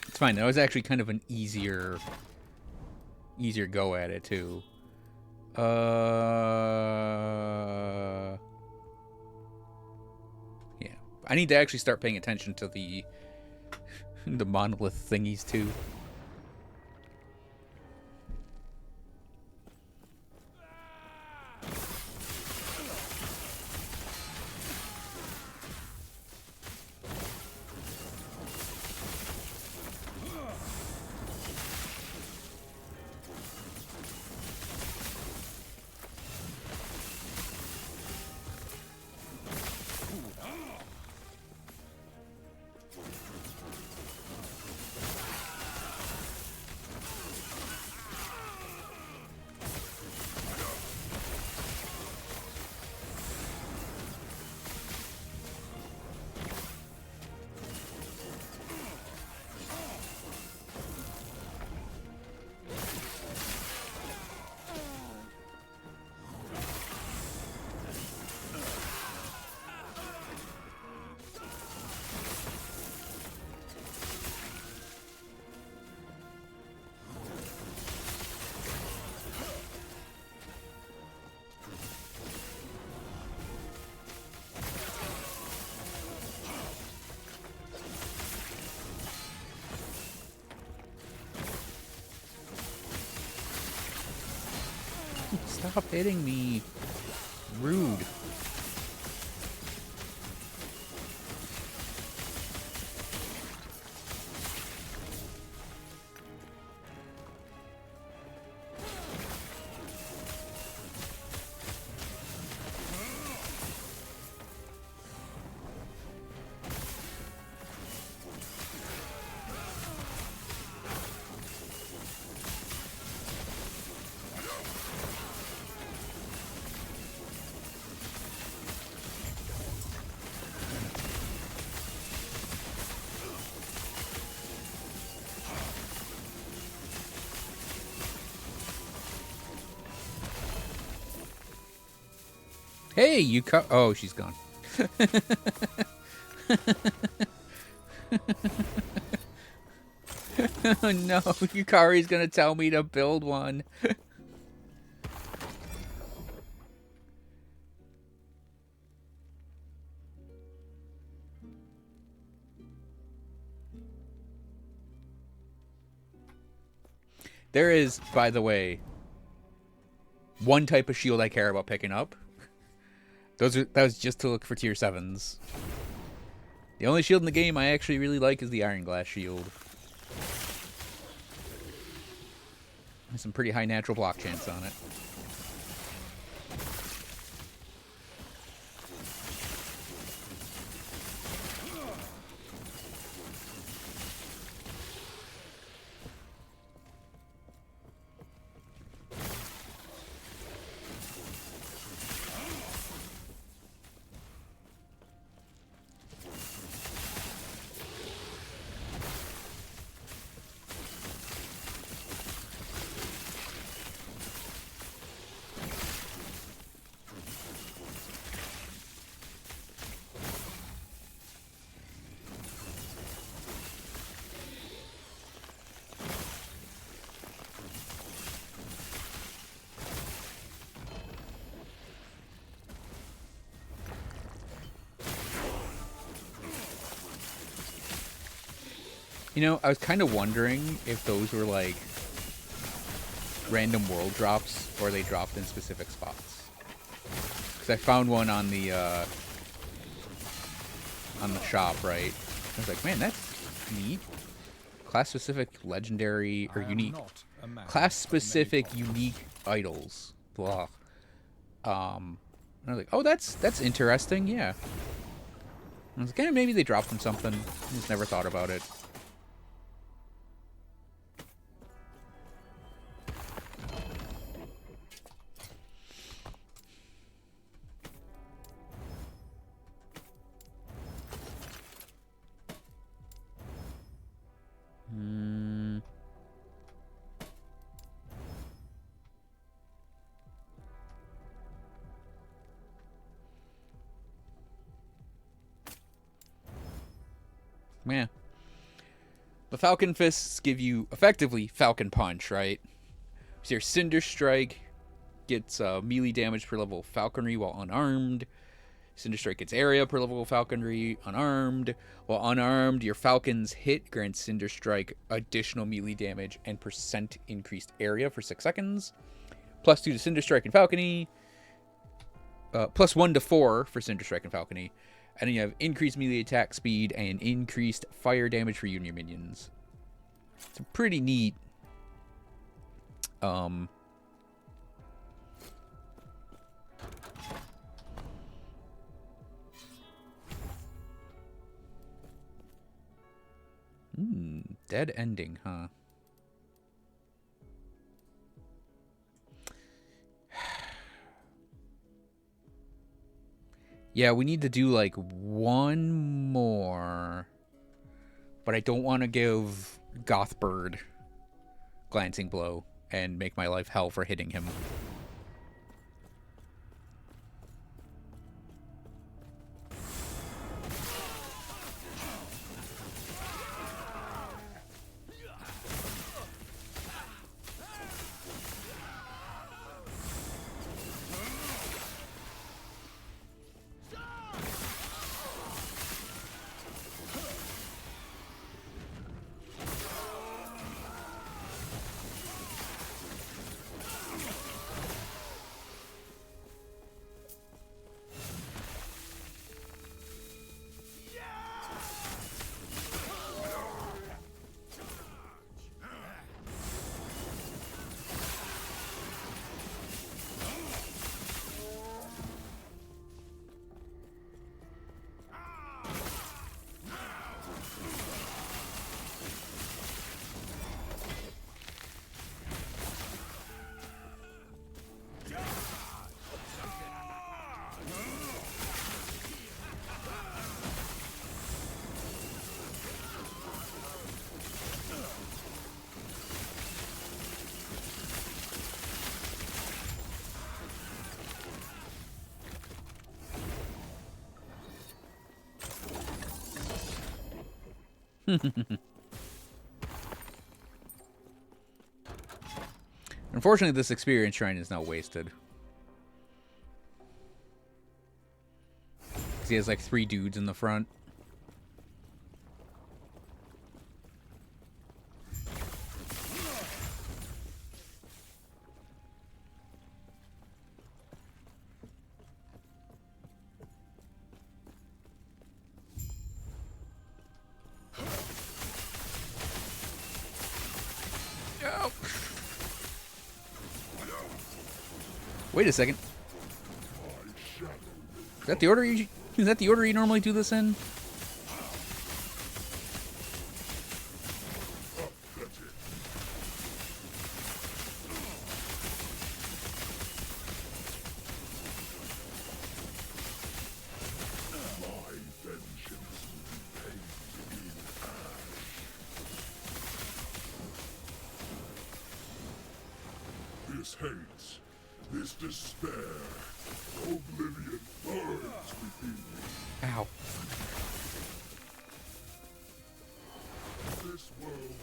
It's fine. That was actually kind of an easier go at it too. Yeah. I need to actually start paying attention to the monolith thingies too. Stop hitting me. Rude. Hey, you oh, she's gone. Oh no, Yukari's gonna tell me to build one. There is, by the way, one type of shield I care about picking up. That was just to look for tier 7s. The only shield in the game I actually really like is the Iron Glass shield. There's some pretty high natural block chance on it. You know, I was kind of wondering if those were like random world drops or they dropped in specific spots. Because I found one on the shop, right? I was like, man, that's neat. Class-specific legendary or unique. Class-specific unique idols. Blah. And I was like, oh, that's interesting, yeah. I was like, yeah, maybe they dropped from something. I just never thought about it. Yeah. The Falcon Fists give you, effectively, Falcon Punch, right? So your Cinder Strike gets melee damage per level of Falconry while unarmed. Cinder Strike gets area per level of Falconry unarmed. While unarmed, your Falcon's hit grants Cinder Strike additional melee damage and % increased area for 6 seconds. +2 to Cinder Strike and Falcony. +1 to 4 for Cinder Strike and Falcony. And then you have increased melee attack speed and increased fire damage for you and your minions. It's a pretty neat dead ending, huh? Yeah, we need to do like one more. But I don't want to give Gothbird Glancing Blow and make my life hell for hitting him. Unfortunately, this experience shrine is now wasted. 'Cause he has like 3 dudes in the front. Oh. Wait a second. Is that the order you? Is that the order you normally do this in? This hate, this despair, oblivion burns within me. Ow. This world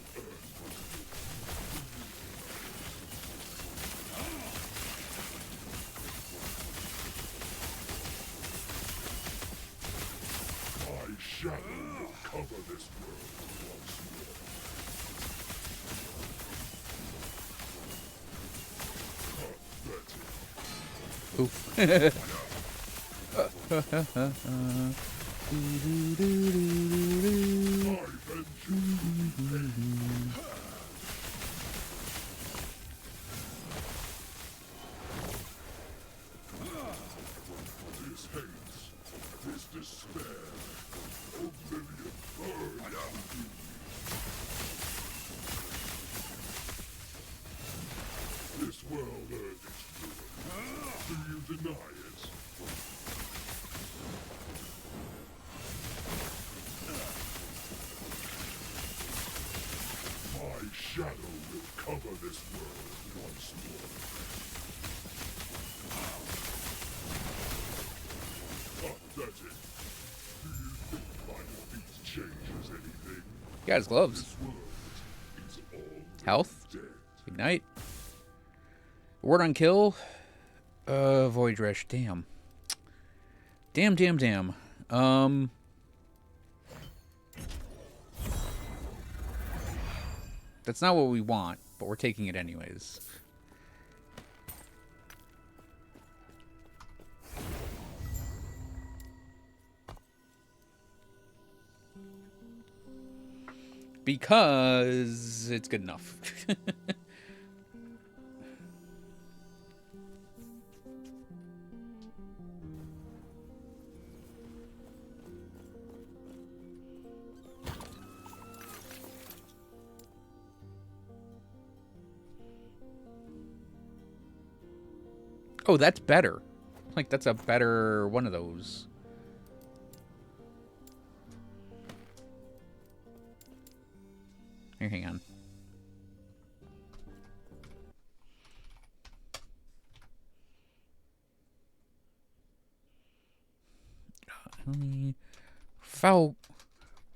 my shadow will cover this world once more. Pathetic. Oof. My vengeance. This hate, this despair, oblivion burns within me. This world earned its ruin. Do you deny it? My shadow will cover this world once more. Pathetic. Do you think my defeat changes anything? Got his gloves. This world is all Health. dead. Ignite. Word on kill. Void Rush. Damn. Damn. That's not what we want, but we're taking it anyways. Because it's good enough. Oh, that's better. Like, that's a better one of those. Here, hang on.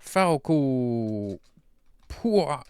Falco. Poor.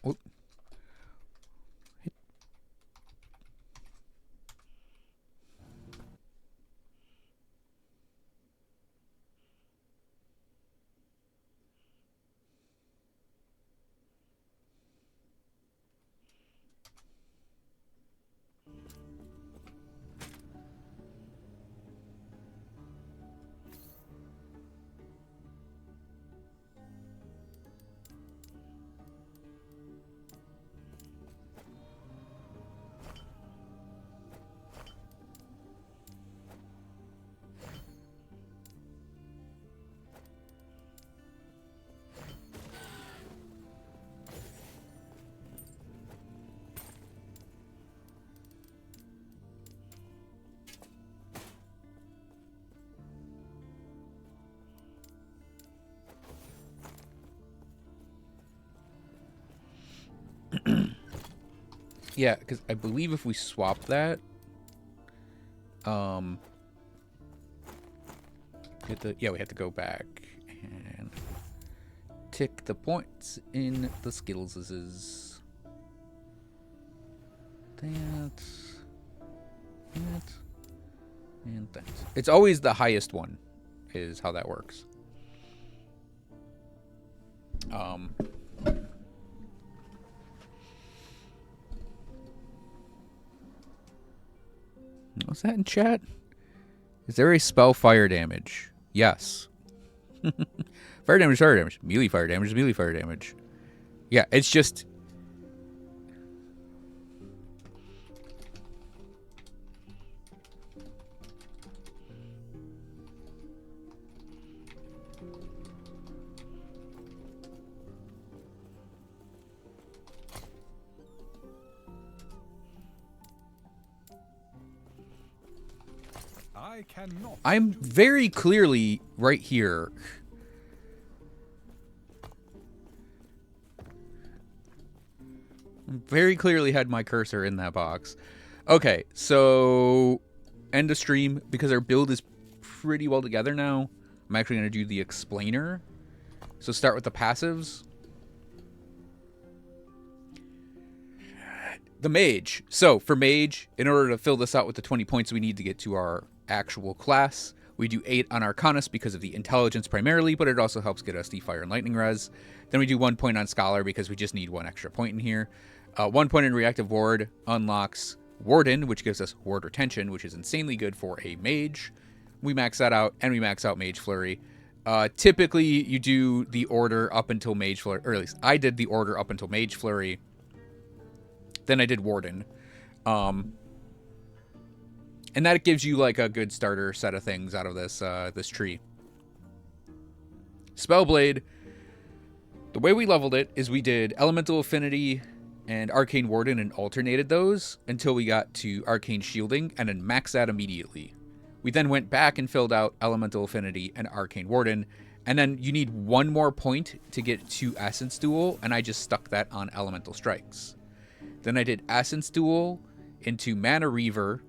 Yeah, because I believe if we swap that, we have to go back and tick the points in the skills. That, and that. It's always the highest one, is how that works. What's that in chat? Is there a spell fire damage? Yes. Fire damage, fire damage. Melee fire damage, melee fire damage. Yeah, it's just... I cannot. I'm very clearly right here. Very clearly had my cursor in that box. Okay, so end of stream, because our build is pretty well together now. I'm actually going to do the explainer. So start with the passives. The mage. So for mage, in order to fill this out with the 20 points we need to get to our actual class, we do 8 on Arcanus because of the intelligence primarily, but it also helps get us the fire and lightning res. Then we do 1 point on Scholar because we just need 1 extra point in here. 1 point in Reactive Ward unlocks Warden, which gives us Ward Retention, which is insanely good for a mage. We max that out, and we max out Mage Flurry. Typically, you do the order up until Mage Flurry, or at least I did the order up until Mage Flurry. Then I did Warden. And that gives you like a good starter set of things out of this this tree. Spellblade, the way we leveled it is we did Elemental Affinity and Arcane Warden and alternated those until we got to Arcane Shielding and then maxed that immediately. We then went back and filled out Elemental Affinity and Arcane Warden, and then you need 1 more point to get to Essence Duel, and I just stuck that on Elemental Strikes. Then I did Essence Duel into Mana Reaver,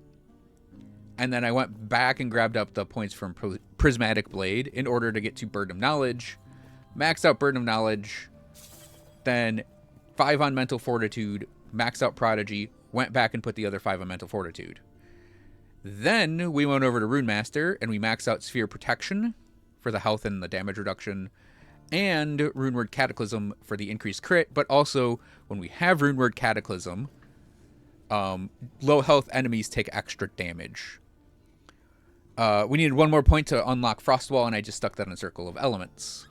and then I went back and grabbed up the points from Prismatic Blade in order to get to Burden of Knowledge, maxed out Burden of Knowledge, then 5 on Mental Fortitude, maxed out Prodigy, went back and put the other 5 on Mental Fortitude. Then we went over to Rune Master and we maxed out Sphere Protection for the health and the damage reduction, and Runeward Cataclysm for the increased crit, but also when we have Runeward Cataclysm, low health enemies take extra damage. We needed 1 more point to unlock Frostwall, and I just stuck that in a Circle of Elements.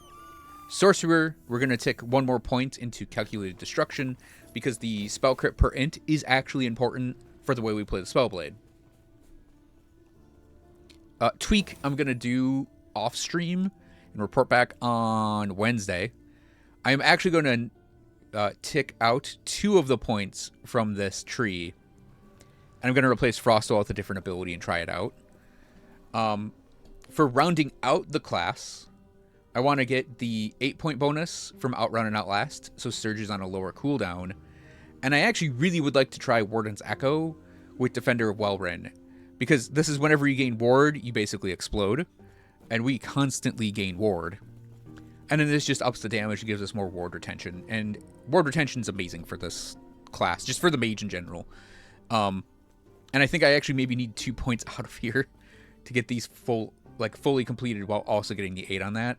Sorcerer, we're going to tick 1 more point into Calculated Destruction, because the spell crit per int is actually important for the way we play the Spellblade. Tweak, I'm going to do off stream and report back on Wednesday. I am actually going to tick out 2 of the points from this tree, and I'm going to replace Frostwall with a different ability and try it out. For rounding out the class, I want to get the 8-point bonus from Outrun and Outlast, so Surge is on a lower cooldown. And I actually really would like to try Warden's Echo with Defender of Welrin, because this is whenever you gain Ward, you basically explode, and we constantly gain Ward. And then this just ups the damage and gives us more Ward Retention, and Ward Retention is amazing for this class, just for the mage in general. And I think I actually maybe need 2 points out of here to get these fully completed while also getting the 8 on that.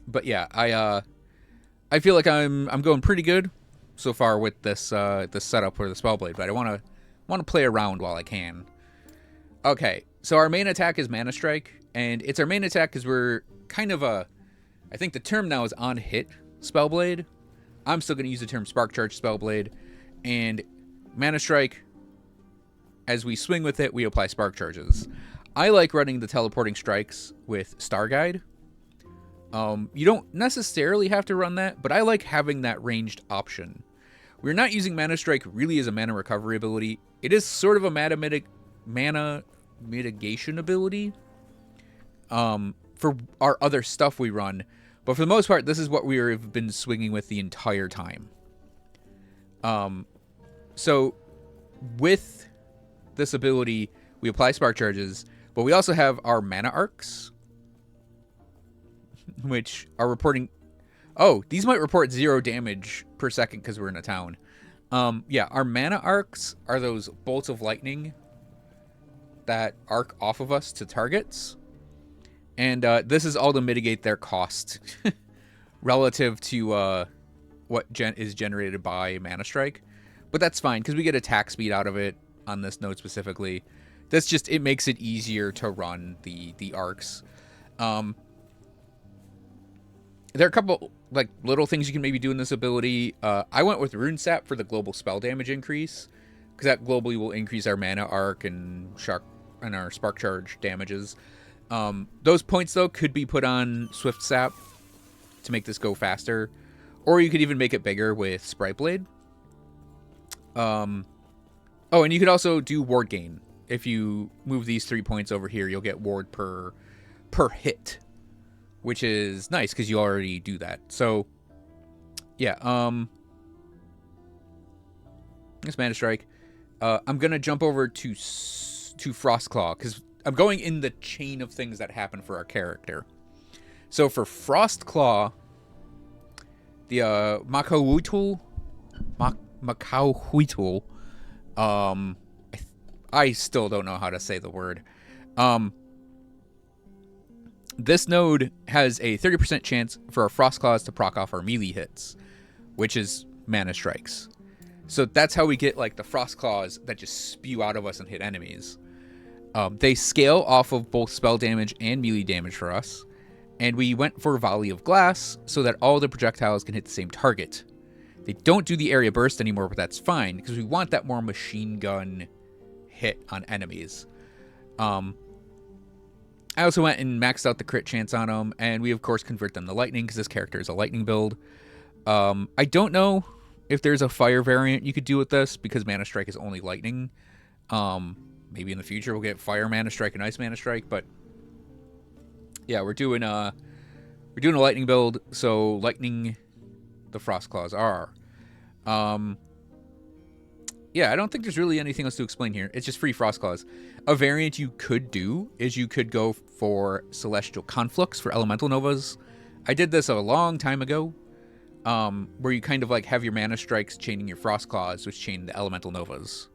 But yeah, I feel like I'm going pretty good so far with this this setup for the Spellblade, but I want to play around while I can. Okay, so our main attack is Mana Strike, and it's our main attack because we're kind of I think the term now is on hit Spellblade. I'm still going to use the term Spark Charge Spellblade, and Mana Strike, as we swing with it, we apply Spark Charges. I like running the teleporting strikes with Star Guide. You don't necessarily have to run that, but I like having that ranged option. We're not using Mana Strike really as a mana recovery ability. It is sort of a mana mitigation ability for our other stuff we run, but for the most part, this is what we've been swinging with the entire time. So with this ability, we apply Spark Charges, but we also have our Mana Arcs, which are reporting. Oh, these might report 0 damage per second because we're in a town. Yeah, our mana arcs are those bolts of lightning that arc off of us to targets. And this is all to mitigate their cost relative to what is generated by Mana Strike. But that's fine, because we get attack speed out of it on this node specifically. That's just, it makes it easier to run the arcs. There are a couple like little things you can maybe do in this ability. I went with Rune Sap for the global spell damage increase, because that globally will increase our mana arc and our spark charge damages. Those points though could be put on Swift Sap to make this go faster, or you could even make it bigger with Sprite Blade. Oh, and you could also do ward gain. If you move these 3 points over here, you'll get ward per hit, which is nice because you already do that. So, yeah. This Mana Strike. I'm gonna jump over to Frostclaw because I'm going in the chain of things that happen for our character. So for Frostclaw, the Makauhuitul, I still don't know how to say the word. This node has a 30% chance for our Frostclaws to proc off our melee hits, which is Mana Strikes. So that's how we get like the Frostclaws that just spew out of us and hit enemies. They scale off of both spell damage and melee damage for us. And we went for Volley of Glass so that all the projectiles can hit the same target. They don't do the area burst anymore, but that's fine because we want that more machine gun hit on enemies. I also went and maxed out the crit chance on them, and we of course convert them to lightning because this character is a lightning build. I don't know if there's a fire variant you could do with this because Mana Strike is only lightning. Maybe in the future we'll get fire Mana Strike and ice Mana Strike, but yeah, we're doing a lightning build, so lightning the Frostclaws are. Yeah, I don't think there's really anything else to explain here. It's just free Frostclaws. A variant you could do is you could go for Celestial Conflux for Elemental Novas. I did this a long time ago, where you kind of like have your Mana Strikes chaining your Frostclaws, which chain the Elemental Novas.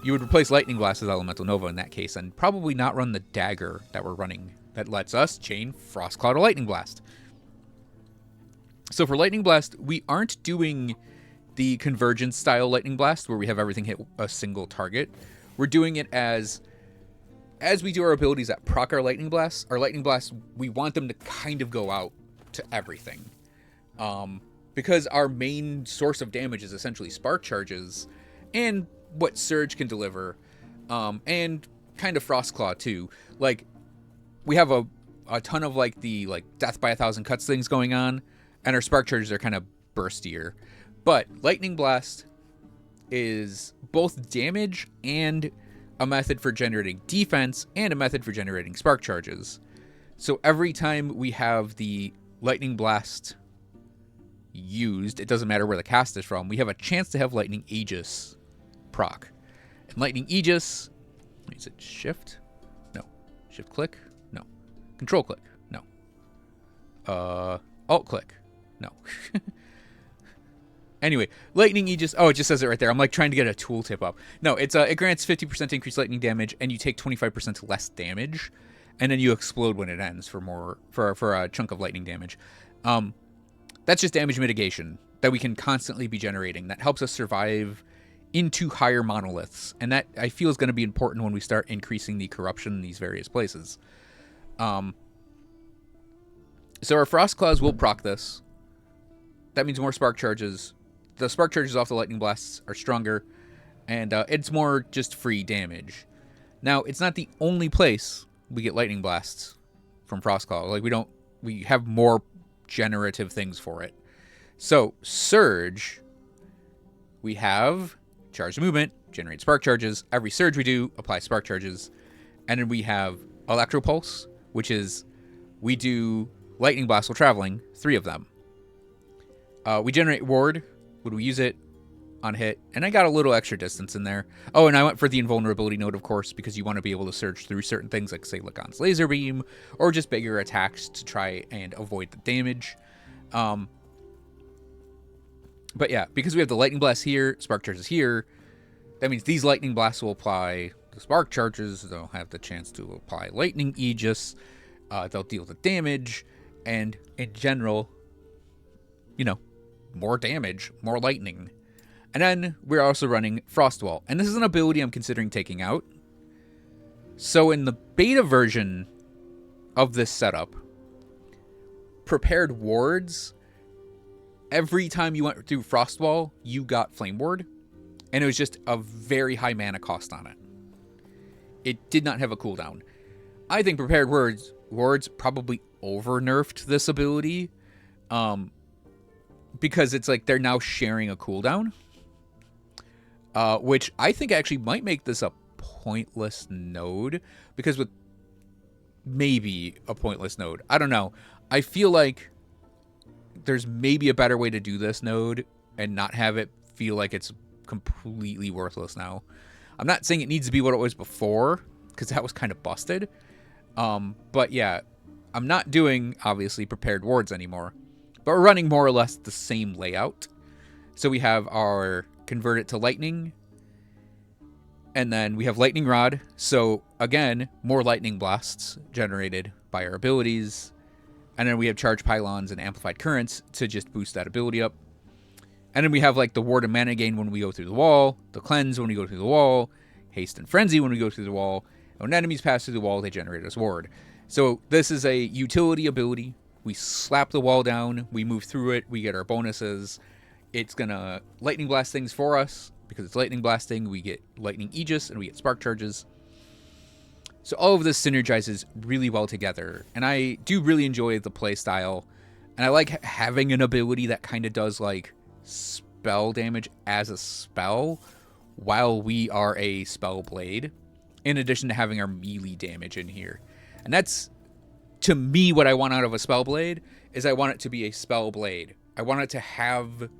You would replace Lightning Blast with Elemental Nova in that case, and probably not run the Dagger that we're running that lets us chain Frostclaw to Lightning Blast. So for Lightning Blast, we aren't doing the Convergence style Lightning Blast where we have everything hit a single target. We're doing it as we do our abilities that proc our Lightning Blasts, we want them to kind of go out to everything. Because our main source of damage is essentially spark charges and what Surge can deliver, and kind of Frostclaw too. Like, we have a ton of like the Death by 1,000 Cuts things going on, and our spark charges are kind of burstier. But Lightning Blast is both damage and a method for generating defense and a method for generating spark charges. So every time we have the Lightning Blast used, it doesn't matter where the cast is from, we have a chance to have Lightning Aegis proc. And Lightning Aegis, is it shift? No. Shift click? No. Control click? No. Alt click? No. Anyway, Lightning Aegis. Oh, it just says it right there. I'm like trying to get a tooltip up. No, it grants 50% increased lightning damage, and you take 25% less damage, and then you explode when it ends for a chunk of lightning damage. That's just damage mitigation that we can constantly be generating. That helps us survive into higher monoliths, and that I feel is going to be important when we start increasing the corruption in these various places. So our Frostclaws will proc this. That means more spark charges. The spark charges off the Lightning Blasts are stronger, and it's more just free damage. Now, it's not the only place we get Lightning Blasts from Frostclaw. Like, we have more generative things for it. So, Surge, we have Charged Movement, generate spark charges. Every Surge we do, apply spark charges. And then we have Electro Pulse, which is, we do Lightning Blast while traveling, 3 of them. We generate Ward when we use it. on hit, and I got a little extra distance in there. Oh, and I went for the invulnerability node, of course, because you want to be able to surge through certain things like, say, Lacan's laser beam, or just bigger attacks to try and avoid the damage. But yeah, because we have the lightning blast here, spark charges here, that means these lightning blasts will apply the spark charges. They'll have the chance to apply lightning aegis. They'll deal the damage, and in general, you know, more damage, more lightning. And then we're also running Frostwall, and this is an ability I'm considering taking out. So in the beta version of this setup, prepared wards, every time you went through Frostwall, you got Flame Ward, and it was just a very high mana cost on it. It did not have a cooldown. I think prepared wards probably over-nerfed this ability, because it's like they're now sharing a cooldown, which I think actually might make this a pointless node, because with maybe a pointless node, I don't know. I feel like there's maybe a better way to do this node and not have it feel like it's completely worthless now. I'm not saying it needs to be what it was before, because that was kind of busted. But yeah, I'm not doing, obviously, prepared wards anymore. But we're running more or less the same layout. So we have our convert it to lightning. And then we have lightning rod. So again, more lightning blasts generated by our abilities. And then we have charge pylons and amplified currents to just boost that ability up. And then we have like the ward and mana gain when we go through the wall, the cleanse when we go through the wall, haste and frenzy when we go through the wall. And when enemies pass through the wall, they generate as ward. So this is a utility ability. We slap the wall down, we move through it, we get our bonuses. It's gonna lightning blast things for us. Because it's lightning blasting, we get lightning aegis and we get spark charges. So all of this synergizes really well together. And I do really enjoy the play style. And I like having an ability that kind of does like spell damage as a spell while we are a spell blade, in addition to having our melee damage in here. And that's, to me, what I want out of a spell blade is I want it to be a spell blade. I want it to have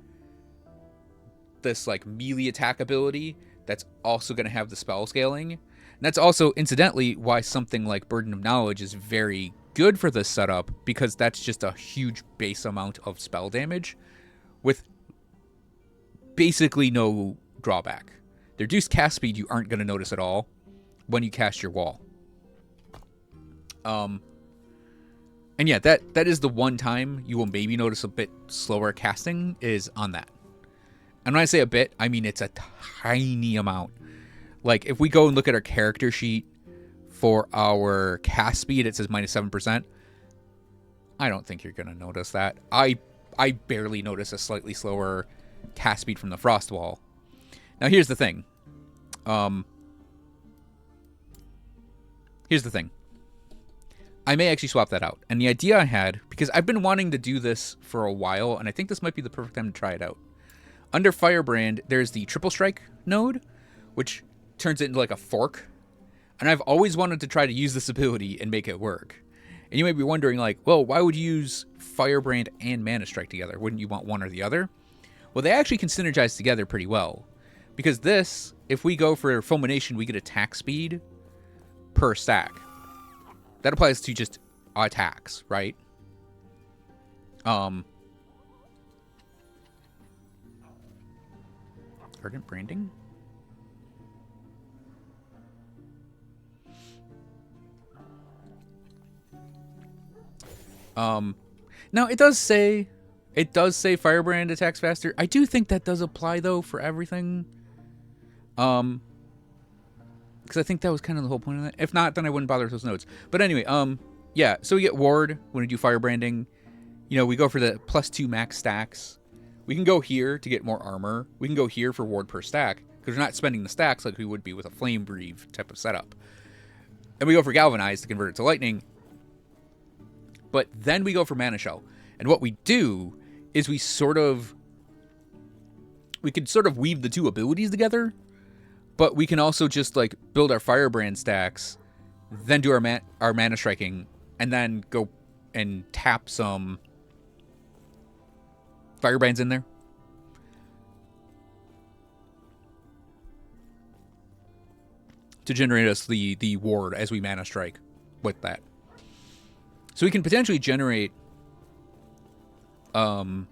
this like melee attack ability that's also going to have the spell scaling. And that's also, incidentally, why something like Burden of Knowledge is very good for this setup, because that's just a huge base amount of spell damage with basically no drawback. The reduced cast speed you aren't going to notice at all when you cast your wall. And yeah, that is the one time you will maybe notice a bit slower casting is on that. And when I say a bit, I mean it's a tiny amount. Like, if we go and look at our character sheet for our cast speed, it says -7%. I don't think you're going to notice that. I barely notice a slightly slower cast speed from the Frost Wall. Now, here's the thing. I may actually swap that out. And the idea I had, because I've been wanting to do this for a while, and I think this might be the perfect time to try it out. Under Firebrand, there's the Triple Strike node, which turns it into like a fork. And I've always wanted to try to use this ability and make it work. And you may be wondering, like, well, why would you use Firebrand and Mana Strike together? Wouldn't you want one or the other? Well, they actually can synergize together pretty well. Because this, if we go for Fulmination, we get attack speed per stack. That applies to just attacks, right? Ardent Branding? Now it does say Firebrand attacks faster. I do think that does apply though for everything. Because I think that was kind of the whole point of that. If not, then I wouldn't bother with those notes. But anyway, yeah, so we get ward when we do Firebranding. You know, we go for the +2 max stacks. We can go here to get more armor. We can go here for ward per stack, because we're not spending the stacks like we would be with a Flame Breathe type of setup. And we go for Galvanize to convert it to lightning. But then we go for Mana Shell. And what we do is we could sort of weave the two abilities together, but we can also just like build our Firebrand stacks, then do our Mana Striking, and then go and tap some Firebrands in there. to generate us the ward as we mana strike with that. So we can potentially generate kind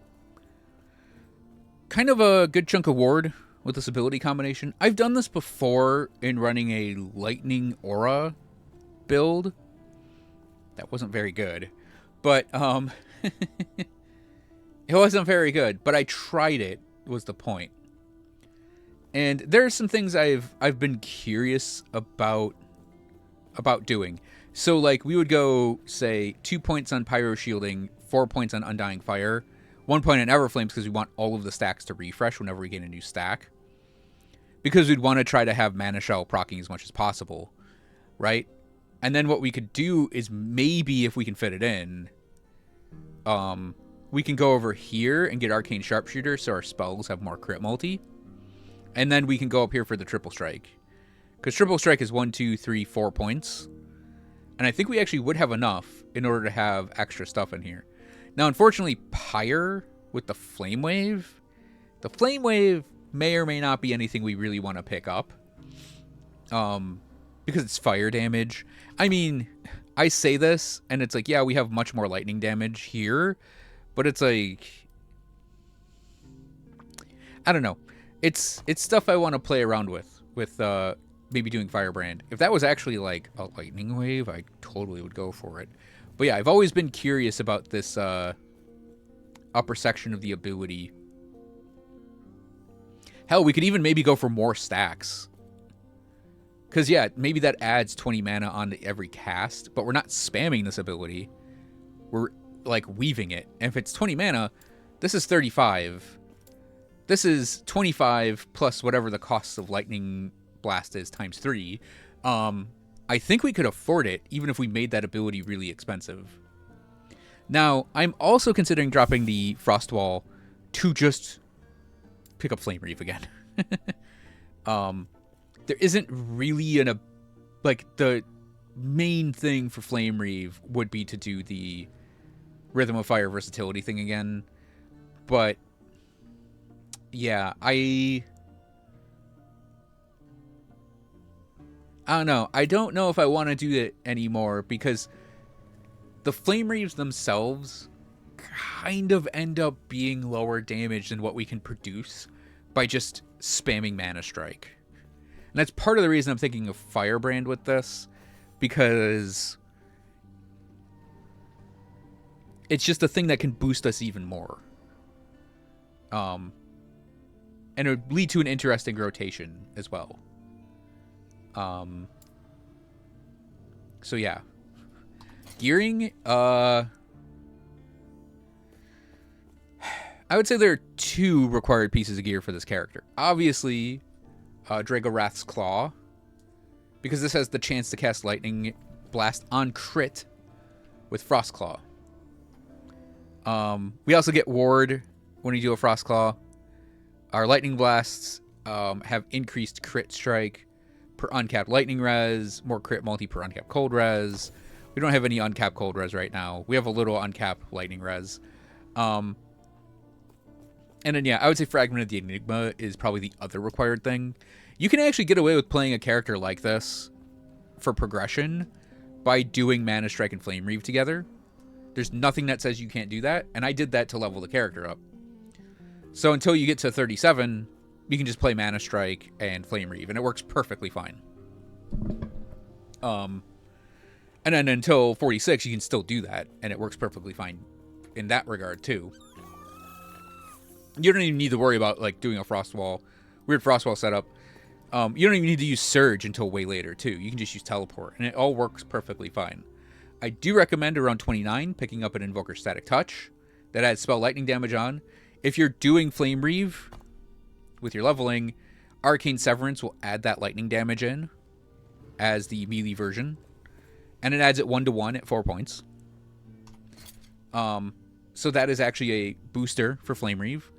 of a good chunk of ward with this ability combination. I've done this before in running a lightning aura build. That wasn't very good. But it wasn't very good, but I tried it was the point. And there are some things I've been curious about doing. So like we would go say 2 points on pyro shielding, 4 points on undying fire, 1 point on Everflames because we want all of the stacks to refresh whenever we get a new stack. Because we'd want to try to have Mana Shell proccing as much as possible, right? And then what we could do is maybe if we can fit it in, we can go over here and get Arcane Sharpshooter so our spells have more crit multi. And then we can go up here for the Triple Strike. Because Triple Strike is 1, 2, 3, 4 points. And I think we actually would have enough in order to have extra stuff in here. Now, unfortunately, Pyre with the Flame Wave. The Flame Wave may or may not be anything we really want to pick up. Because it's fire damage. I mean, I say this, and it's like, yeah, we have much more lightning damage here. But it's like, I don't know. It's stuff I want to play around with maybe doing Firebrand. If that was actually like a lightning wave, I totally would go for it. But yeah, I've always been curious about this upper section of the ability. Hell, we could even maybe go for more stacks. Because yeah, maybe that adds 20 mana onto every cast, but we're not spamming this ability. We're like weaving it. And if it's 20 mana, this is 35. This is 25 plus whatever the cost of Lightning Blast is times 3. I think we could afford it, even if we made that ability really expensive. Now, I'm also considering dropping the Frost Wall to just pick up Flame Reave again. There isn't really the main thing for Flame Reave would be to do the Rhythm of Fire versatility thing again. But yeah, I don't know. I don't know if I want to do it anymore because the Flame Reaves themselves kind of end up being lower damage than what we can produce by just spamming Mana Strike. And that's part of the reason I'm thinking of Firebrand with this, because it's just a thing that can boost us even more. And it would lead to an interesting rotation as well. So yeah. Gearing, I would say there are 2 required pieces of gear for this character. Obviously, Dragorath's Claw, because this has the chance to cast Lightning Blast on crit with Frost Claw. We also get Ward when you do a Frost Claw. Our Lightning Blasts have increased crit strike per uncapped Lightning Res, more crit multi per uncapped Cold Res. We don't have any uncapped Cold Res right now. We have a little uncapped Lightning Res. And then, yeah, I would say Fragment of the Enigma is probably the other required thing. You can actually get away with playing a character like this for progression by doing Mana Strike and Flame Reave together. There's nothing that says you can't do that, and I did that to level the character up. So until you get to 37, you can just play Mana Strike and Flame Reave, and it works perfectly fine. And then until 46, you can still do that, and it works perfectly fine in that regard, too. You don't even need to worry about, like, doing a Frost Wall, weird Frost Wall setup. You don't even need to use Surge until way later, too. You can just use Teleport, and it all works perfectly fine. I do recommend around 29 picking up an Invoker Static Touch that adds spell lightning damage on. If you're doing Flame Reave with your leveling, Arcane Severance will add that lightning damage in as the melee version. And it adds it 1-to-1 at 4 points. So that is actually a booster for Flame Reave.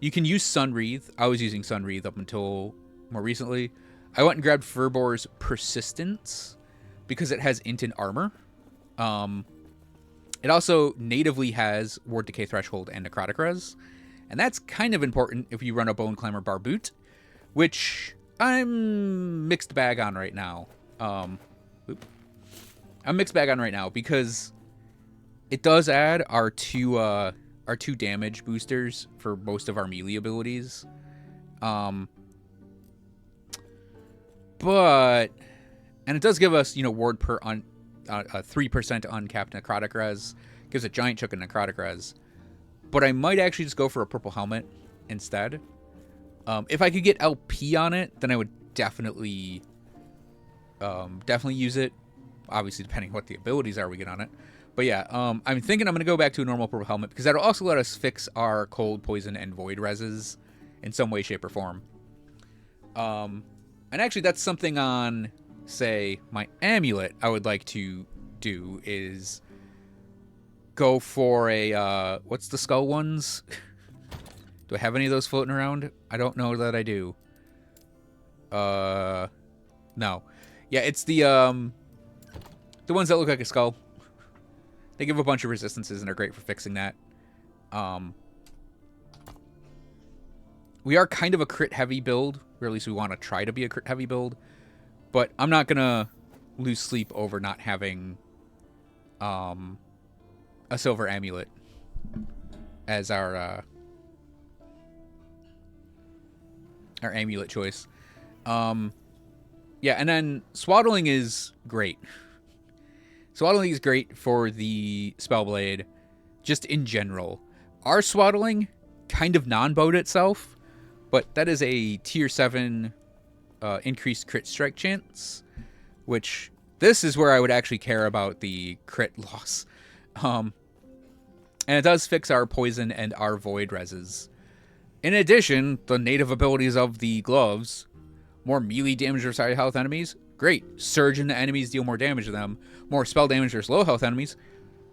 You can use Sun Wreath. I was using Sun Wreath up until more recently. I went and grabbed Furbor's Persistence because it has Int and Armor. It also natively has Ward Decay Threshold and Necrotic Res. And that's kind of important if you run a Bone Climber Barboot, which I'm mixed bag on right now. I'm mixed bag on right now because it does add our two damage boosters for most of our melee abilities. But it does give us, ward per 3% uncapped necrotic res. Gives a giant chunk of necrotic res. But I might actually just go for a purple helmet instead. If I could get LP on it, then I would definitely use it. Obviously, depending on what the abilities are we get on it. But yeah, I'm thinking I'm going to go back to a normal purple helmet because that'll also let us fix our cold, poison, and void reses in some way, shape, or form. And actually, that's something on, say, my amulet I would like to do is go for a, what's the skull ones? Do I have any of those floating around? I don't know that I do. No. Yeah, it's the ones that look like a skull. They give a bunch of resistances and are great for fixing that. We are kind of a crit-heavy build, or at least we want to try to be a crit-heavy build. But I'm not going to lose sleep over not having a silver amulet as our amulet choice. Yeah, and then Swaddling is great. Swaddling is great for the Spellblade, just in general. Our Swaddling kind of non-bowed itself, but that is a tier 7 increased crit strike chance, which this is where I would actually care about the crit loss. And it does fix our poison and our void reses. In addition, the native abilities of the gloves, more melee damage versus high health enemies, great. Surge into enemies, deal more damage to them. More spell damage versus low health enemies,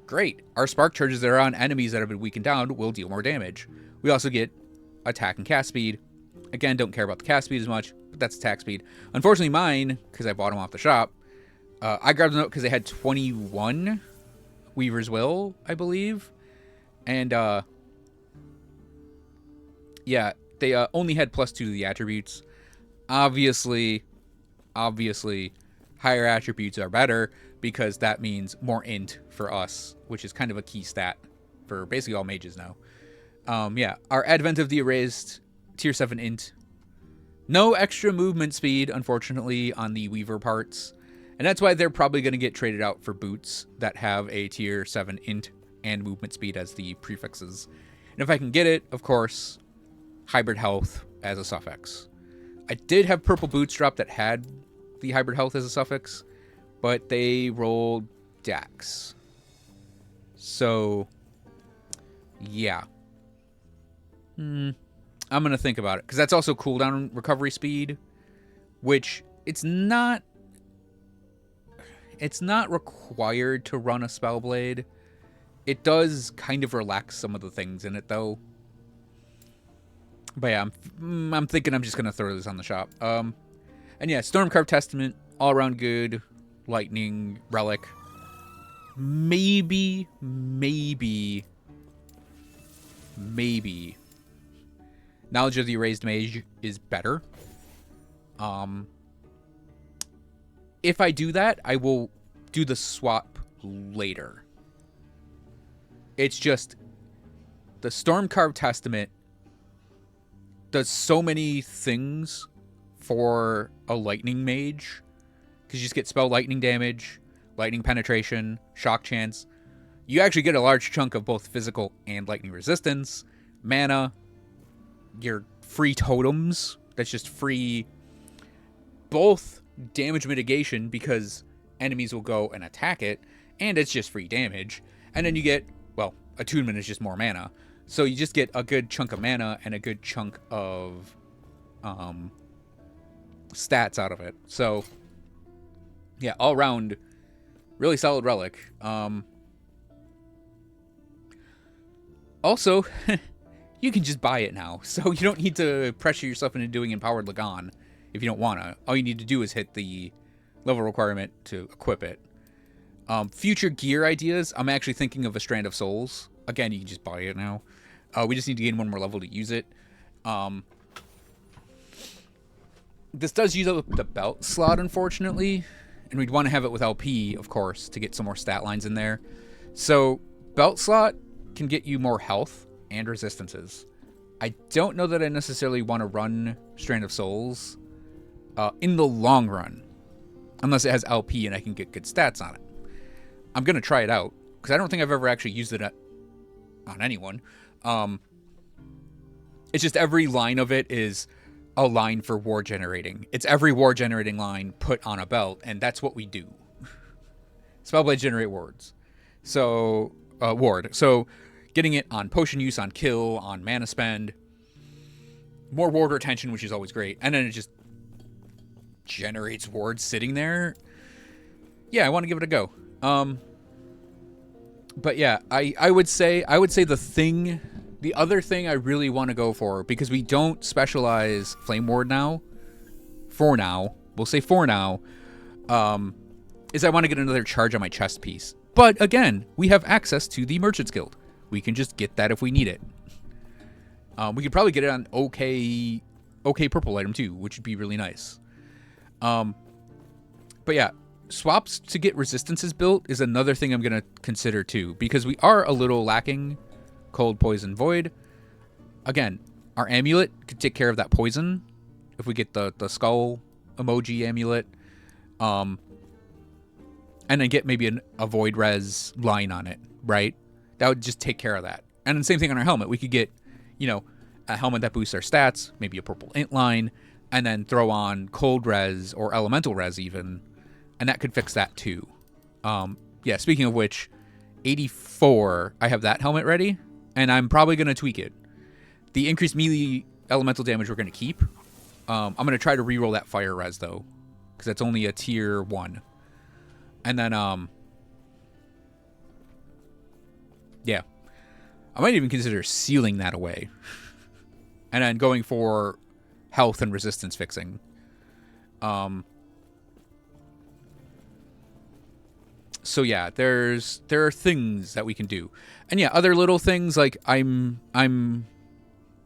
great. Our spark charges that are on enemies that have been weakened down will deal more damage. We also get attack and cast speed. Again, don't care about the cast speed as much, but that's attack speed. Unfortunately, mine, because I bought them off the shop, I grabbed them out because they had 21 Weaver's Will, I believe. And, yeah, they only had +2 to the attributes. Obviously, higher attributes are better because that means more int for us, which is kind of a key stat for basically all mages now. Yeah, our Advent of the Erased, tier 7 int. No extra movement speed, unfortunately, on the Weaver parts. And that's why they're probably going to get traded out for boots that have a tier 7 int and movement speed as the prefixes. And if I can get it, of course, hybrid health as a suffix. I did have purple boots drop that had the hybrid health as a suffix, but they rolled Dex. So, yeah. I'm going to think about it, because that's also cooldown recovery speed, which it's not required to run a Spellblade. It does kind of relax some of the things in it, though. But yeah, I'm thinking I'm just going to throw this on the shop. And yeah, Stormcarved Testament, all around good. Lightning Relic. Maybe. Knowledge of the Erased Mage is better. If I do that, I will do the swap later. It's just the Stormcarved Testament does so many things for a lightning mage, because you just get spell lightning damage, lightning penetration, shock chance. You actually get a large chunk of both physical and lightning resistance, mana, your free totems. That's just free both damage mitigation because enemies will go and attack it, and it's just free damage. And then you get, well, attunement is just more mana. So you just get a good chunk of mana and a good chunk of stats out of it. So, yeah, all around, really solid relic. Also, you can just buy it now. So you don't need to pressure yourself into doing Empowered Lagan if you don't want to. All you need to do is hit the level requirement to equip it. Future gear ideas, I'm actually thinking of a Strand of Souls. Again, you can just buy it now. We just need to gain one more level to use it. this does use up the belt slot, unfortunately, and we'd want to have it with LP, of course, to get some more stat lines in there. So belt slot can get you more health and resistances. I don't know that I necessarily want to run Strand of Souls in the long run, unless it has LP and I can get good stats on it. I'm going to try it out, because I don't think I've ever actually used it on anyone. It's just every line of it is a line for war generating. It's every war generating line put on a belt, and that's what we do. Spellblade generate wards. So, ward. So, getting it on potion use, on kill, on mana spend. More ward retention, which is always great. And then it just generates wards sitting there. Yeah, I want to give it a go. But yeah, I would say the other thing I really want to go for, because we don't specialize Flame Ward now, we'll say for now, is I want to get another charge on my chest piece. But again, we have access to the Merchant's Guild. We can just get that if we need it. We could probably get it on okay purple item too, which would be really nice. But yeah, swaps to get resistances built is another thing I'm going to consider too, because we are a little lacking Cold, Poison, Void. Again, our amulet could take care of that poison if we get the skull emoji amulet. And then get maybe a Void Res line on it, right? That would just take care of that. And the same thing on our helmet. We could get, a helmet that boosts our stats, maybe a purple int line, and then throw on Cold Res or Elemental Res even, and that could fix that too. Yeah, speaking of which, 84, I have that helmet ready, and I'm probably going to tweak it. The increased melee elemental damage we're going to keep. I'm going to try to reroll that Fire Res, though, because that's only a tier 1. And then, yeah. I might even consider sealing that away. And then going for health and resistance fixing. So yeah, there are things that we can do. And yeah, other little things, like I'm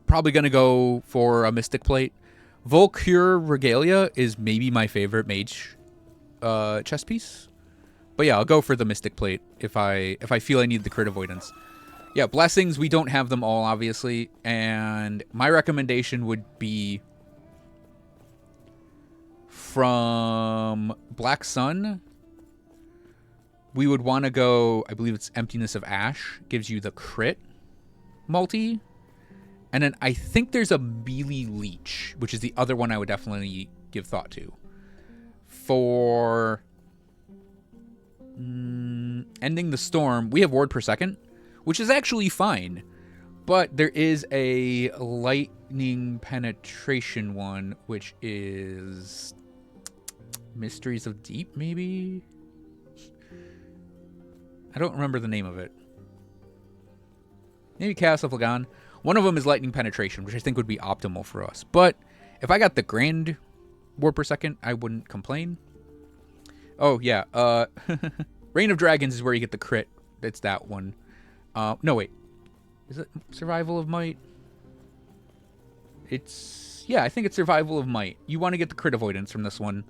probably going to go for a Mystic Plate. Volcure Regalia is maybe my favorite mage chest piece. But yeah, I'll go for the Mystic Plate if I feel I need the crit avoidance. Yeah, blessings, we don't have them all, obviously. And my recommendation would be from Black Sun. We would want to go, I believe it's Emptiness of Ash. Gives you the crit multi. And then I think there's a melee leech, which is the other one I would definitely give thought to. For ending the storm, we have ward per second, which is actually fine. But there is a lightning penetration one, which is Mysteries of Deep, maybe? I don't remember the name of it. Maybe Chaos of Lagan. One of them is lightning penetration, which I think would be optimal for us. But if I got the grand ward per second, I wouldn't complain. Oh, yeah. Reign of Dragons is where you get the crit. It's that one. No, wait. Is it Survival of Might? Yeah, I think it's Survival of Might. You want to get the crit avoidance from this one.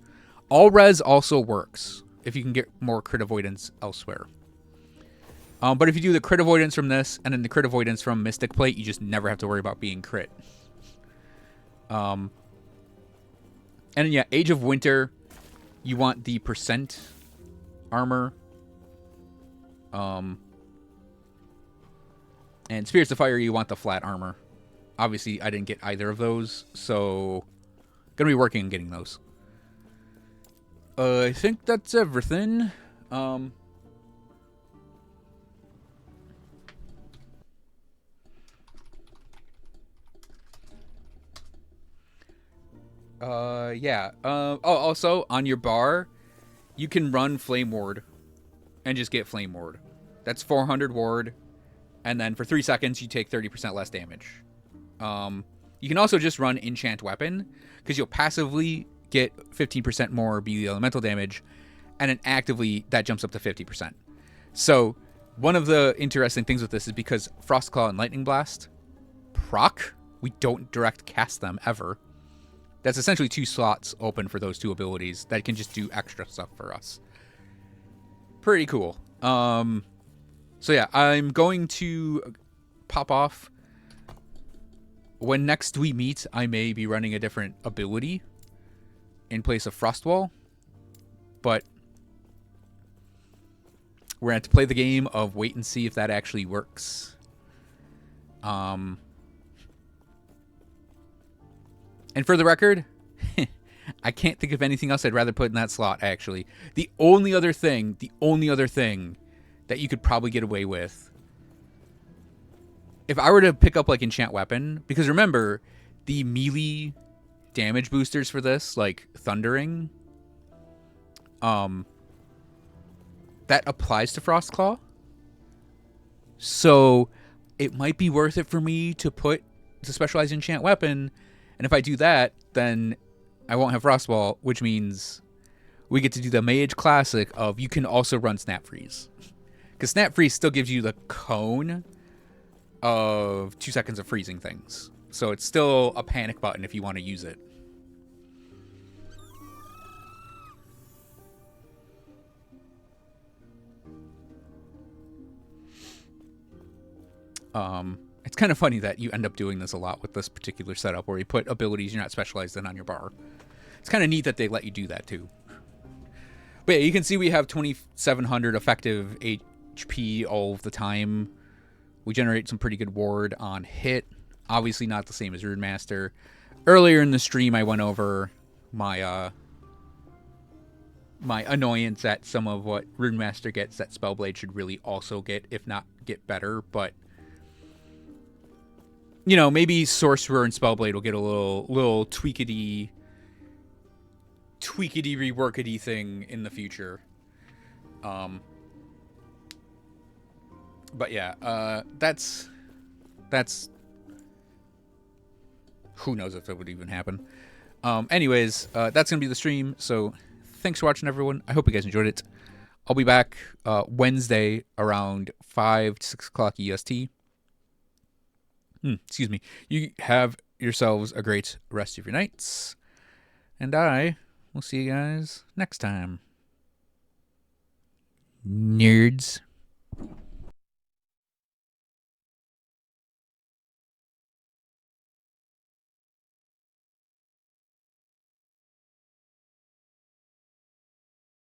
All res also works if you can get more crit avoidance elsewhere. But if you do the crit avoidance from this and then the crit avoidance from Mystic Plate, you just never have to worry about being crit. And yeah, Age of Winter, you want the percent armor. And Spirits of Fire, you want the flat armor. Obviously, I didn't get either of those, so gonna be working on getting those. I think that's everything. Yeah. Also, on your bar, you can run Flame Ward and just get Flame Ward. That's 400 ward, and then for 3 seconds, you take 30% less damage. You can also just run Enchant Weapon, because you'll passively get 15% more melee elemental damage, and then actively, that jumps up to 50%. So, one of the interesting things with this is because Frostclaw and Lightning Blast proc, we don't direct cast them ever. That's essentially 2 slots open for those 2 abilities that can just do extra stuff for us. Pretty cool. So yeah, I'm going to pop off. When next we meet, I may be running a different ability in place of Frostwall. But we're going to have to play the game of wait and see if that actually works. And for the record, I can't think of anything else I'd rather put in that slot, actually. The only other thing that you could probably get away with, if I were to pick up, like, Enchant Weapon, because remember, the melee damage boosters for this, like Thundering, that applies to Frostclaw. So it might be worth it for me to specialize Enchant Weapon, and if I do that, then I won't have Frostwall, which means we get to do the Mage Classic of you can also run Snap Freeze. Because Snap Freeze still gives you the cone of 2 seconds of freezing things. So it's still a panic button if you want to use it. It's kind of funny that you end up doing this a lot with this particular setup where you put abilities you're not specialized in on your bar. It's kind of neat that they let you do that too. But yeah, you can see we have 2,700 effective HP all of the time. We generate some pretty good ward on hit. Obviously not the same as Rune Master. Earlier in the stream, I went over my my annoyance at some of what Rune Master gets that Spellblade should really also get, if not get better. But you know, maybe Sorcerer and Spellblade will get a little tweakity reworkity thing in the future. But yeah, that's who knows if it would even happen. Anyways, that's gonna be the stream. So thanks for watching, everyone. I hope you guys enjoyed it. I'll be back Wednesday around 5 to 6 o'clock EST. Excuse me. You have yourselves a great rest of your nights. And I will see you guys next time. Nerds.